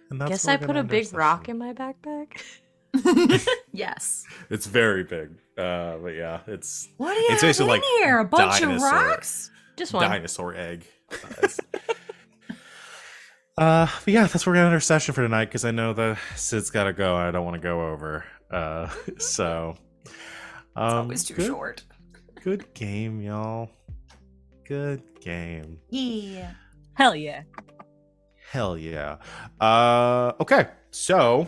And that's Guess where I we're put gonna a end big our rock session. in my backpack. Yes. It's very big, but yeah, it's What do you It's have basically in like here? A bunch of dinosaur. rocks? Just one. dinosaur egg size. But yeah, that's where we're gonna end our session for tonight, because I know the Sid's gotta go. I don't want to go over. So It's always too good, short. Good game, y'all. Good game. Yeah. Hell yeah. Hell yeah. Okay, so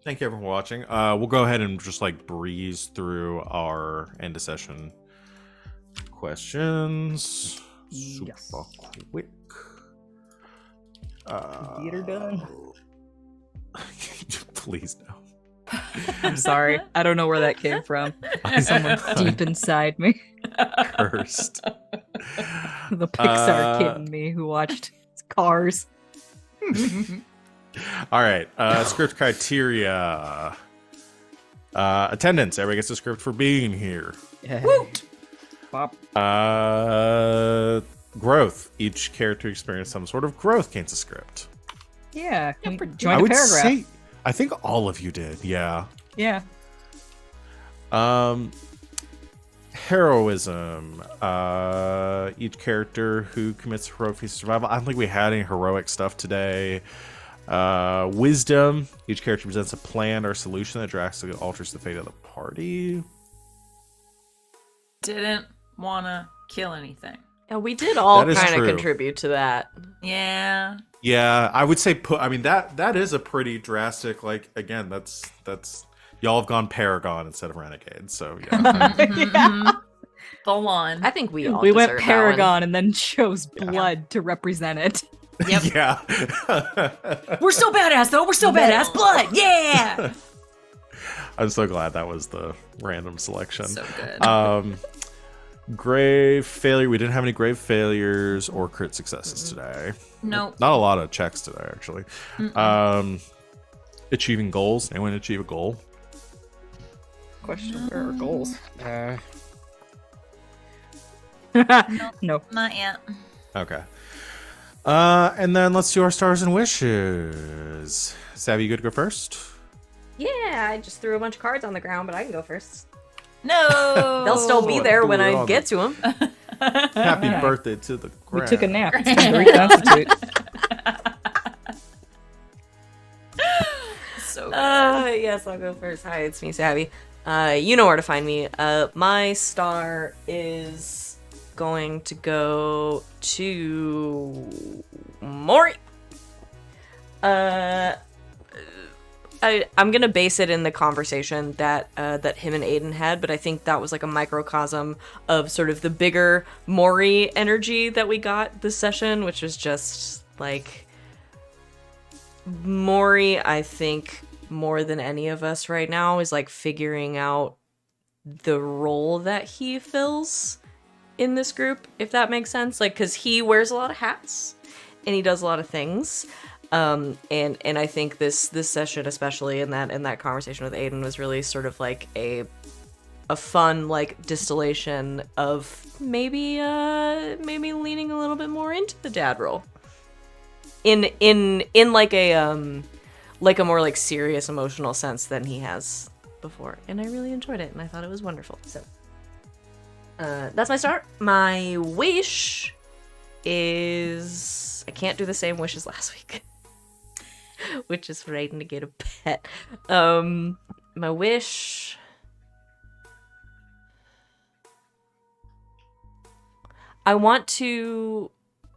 thank you everyone for watching. We'll go ahead and just like breeze through our end of session questions super Yes. quick. Theater done. Please no. I'm sorry. I don't know where that came from. Someone deep inside me. Cursed. The Pixar kid in me who watched Cars. All right. Script criteria. Attendance. Everybody gets a script for being here. Yeah. Bop. Growth. Each character experienced some sort of growth gains a script. Yeah. Yeah, pretty Join I a would paragraph. say, I think all of you did. Yeah. Yeah. Heroism. Each character who commits heroic feats of survival. I don't think we had any heroic stuff today. Wisdom. Each character presents a plan or solution that drastically alters the fate of the party. Didn't wanna kill anything. Yeah, we did all That is kind of true. contribute to that. Yeah. Yeah, I would say that is a pretty drastic, like, again, that's y'all have gone Paragon instead of Renegade, so yeah. Full on. I think we all We went deserve that Paragon and then chose blood to represent it. Yep. Yeah. We're still badass though. We're still badass. Blood. Yeah. I'm so glad that was the random selection. So good. Grave failure. We didn't have any grave failures or crit successes today. Nope. Not a lot of checks today, actually. Achieving goals. Anyone achieve a goal? Question, where are goals? No. Not yet. Okay. And then let's do our stars and wishes. Savvy, you good to go first? one. Yeah, I just threw a bunch of cards on the ground, but I can go first. No. They'll still be there when I Threw it get to them. Happy birthday to the We ground. took a nap. It's time to reconstitute. So good. Yes, I'll go first. Hi, it's me, Savvy. You know where to find me. My star is going to go to Mori. I'm gonna base it in the conversation that that him and Aiden had, but I think that was like a microcosm of sort of the bigger Mori energy that we got this session, which was just like Mori, I think, more than any of us right now, is like figuring out the role that he fills in this group, if that makes sense. Like, because he wears a lot of hats and he does a lot of things. And I think this session, especially in that conversation with Aiden, was really sort of like a fun like distillation of maybe leaning a little bit more into the dad role in like a more like serious emotional sense than he has before, and I really enjoyed it and I thought it was wonderful. So that's my start. My wish is I can't do the same wish as last week. Which is for Aiden to get a pet. My wish. I want to,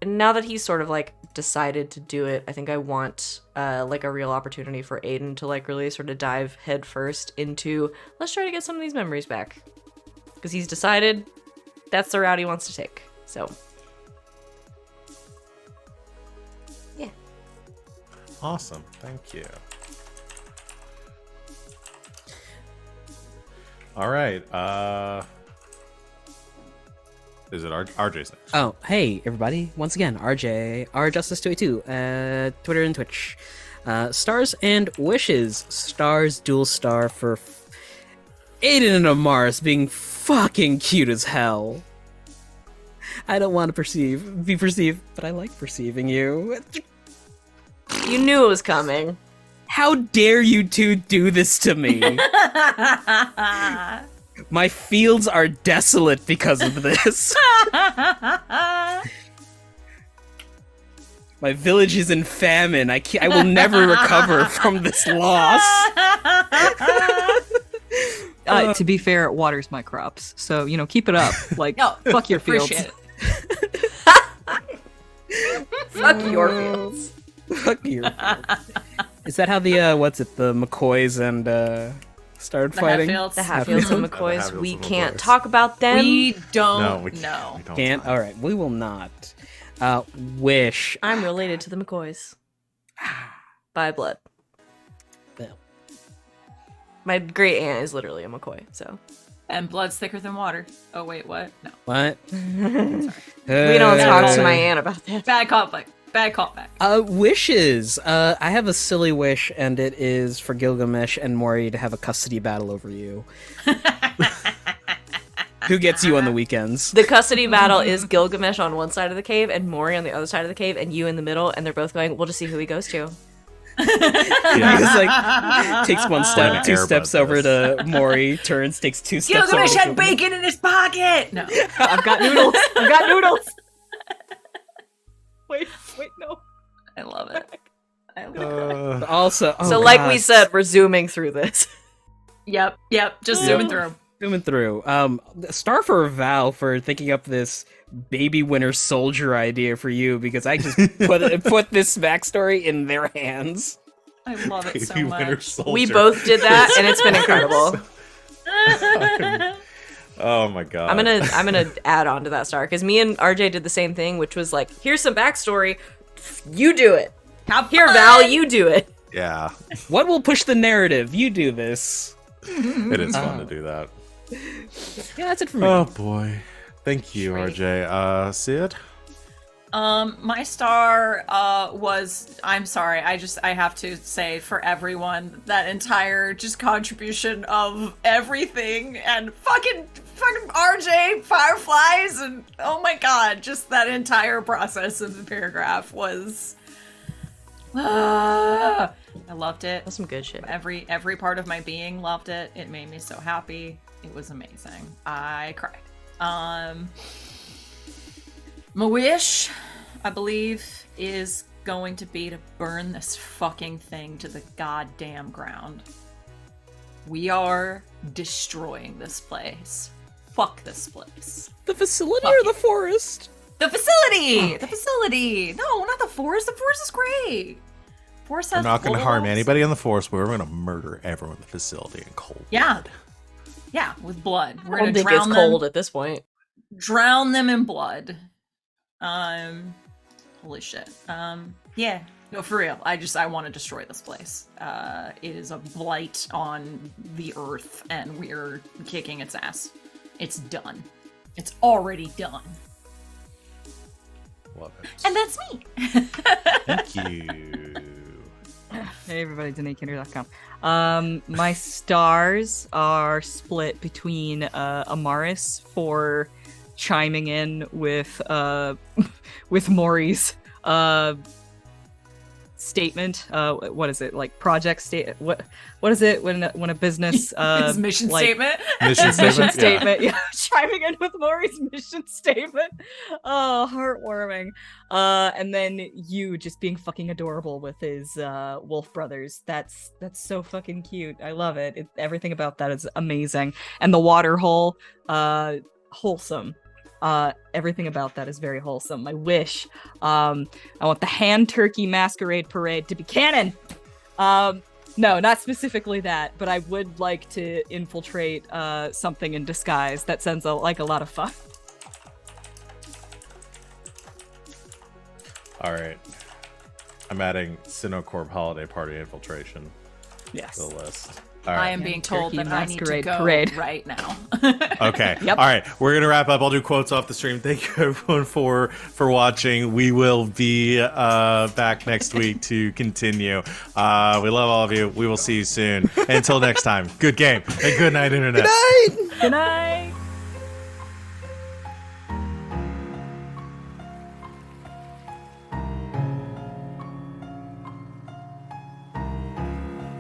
now that he's sort of like decided to do it, I think I want like a real opportunity for Aiden to like really sort of dive head first into, let's try to get some of these memories back. Because he's decided that's the route he wants to take. So. Awesome. Thank you. All right. Is it RJ's next? Oh, hey, everybody. Once again, RJ, rjustice282, Twitter and Twitch. Stars and wishes. Stars, dual star for Aiden and Amaris being fucking cute as hell. I don't want to be perceived, but I like perceiving you. You knew it was coming. How dare you two do this to me? My fields are desolate because of this. My village is in famine. I will never recover from this loss. To be fair, it waters my crops. So, you know, keep it up. Like, No, fuck your fields. appreciate it. Fuck your fields. Fuck your fields. Is that how the the McCoys and started The fighting? Hatfields. The Hatfields and The McCoys, Hatfields we and can't McCoys. talk about them. We don't No, we know. don't. Can't. All right, we will not. Wish. I'm related to the McCoys. By blood. Well. My great aunt is literally a McCoy, so. And blood's thicker than water. Oh wait, what? No. What? We don't talk to my aunt about that. Bad callback. Bad callback. Wishes. I have a silly wish, and it is for Gilgamesh and Mori to have a custody battle over you. Who gets you on the weekends? The custody battle is Gilgamesh on one side of the cave and Mori on the other side of the cave and you in the middle, and they're both going, we'll just see who he goes to. Yeah. He's like, takes one step, Let two an steps airbud over this. to Mori, turns, takes two steps Gilgamesh over to had bacon in his pocket. No. I've got noodles. I've got noodles. Wait, no. I love it. Also, So, like we said, we're zooming through this. Yep, just zooming through. zooming through. Star for Val for thinking up this baby winter soldier idea for you, because I just put this backstory in their hands. I love it so Baby Winter much. Soldier. We both did that, and it's been incredible. Oh my god. I'm gonna add on to that star, because me and RJ did the same thing, which was like, here's some backstory, you do it. Here, Val, you do it. Yeah. What will push the narrative? You do this. It is fun to do that. Yeah, that's it for me. Oh boy. Thank you, RJ. Sid? My star was, I'm sorry, I have to say for everyone, that entire just contribution of everything, and fucking RJ, fireflies, and oh my god, just that entire process of the paragraph was I loved it. That's some good shit. Every part of my being loved it. It made me so happy. It was amazing. I cried. My wish, I believe, is going to be to burn this fucking thing to the goddamn ground. We are destroying this place. Fuck this place. The facility or the forest? The facility! The facility! No, not the forest. The forest is great. Forest has I'm not going to harm wolves. anybody in the forest, but we're going to murder everyone in the facility in cold Yeah. blood. Yeah, with blood. We're I don't gonna think it's drown cold them. at this point. Drown them in blood. Holy shit. Yeah. No, for real. I want to destroy this place. It is a blight on the earth, and we're kicking its ass. It's done. It's already done. Love it. And that's me. Thank you. Hey everybody, DanaeKinder.com. My stars are split between Amaris for chiming in with with Mori's statement. What is it, like project state? What is it when a business His mission like, statement. Mission mission statement? statement? Yeah, chiming in with Mori's mission statement. Oh, heartwarming. And then you just being fucking adorable with his wolf brothers. That's so fucking cute. I love it. Everything about that is amazing. And the water hole, wholesome. Everything about that is very wholesome. My wish, I want the hand turkey masquerade parade to be canon. No, not specifically that, but I would like to infiltrate something in disguise. That sounds like a lot of fun. All right. I'm adding Sinocorp Holiday Party Infiltration Yes. to the list. All I right. am being told Turkey that I need to masquerade go parade. right now. Okay. Yep. All right. We're gonna wrap up. I'll do quotes off the stream. Thank you everyone for watching. We will be back next week to continue. We love all of you. We will see you soon. Until next time. Good game and good night, internet. Good night! Good night.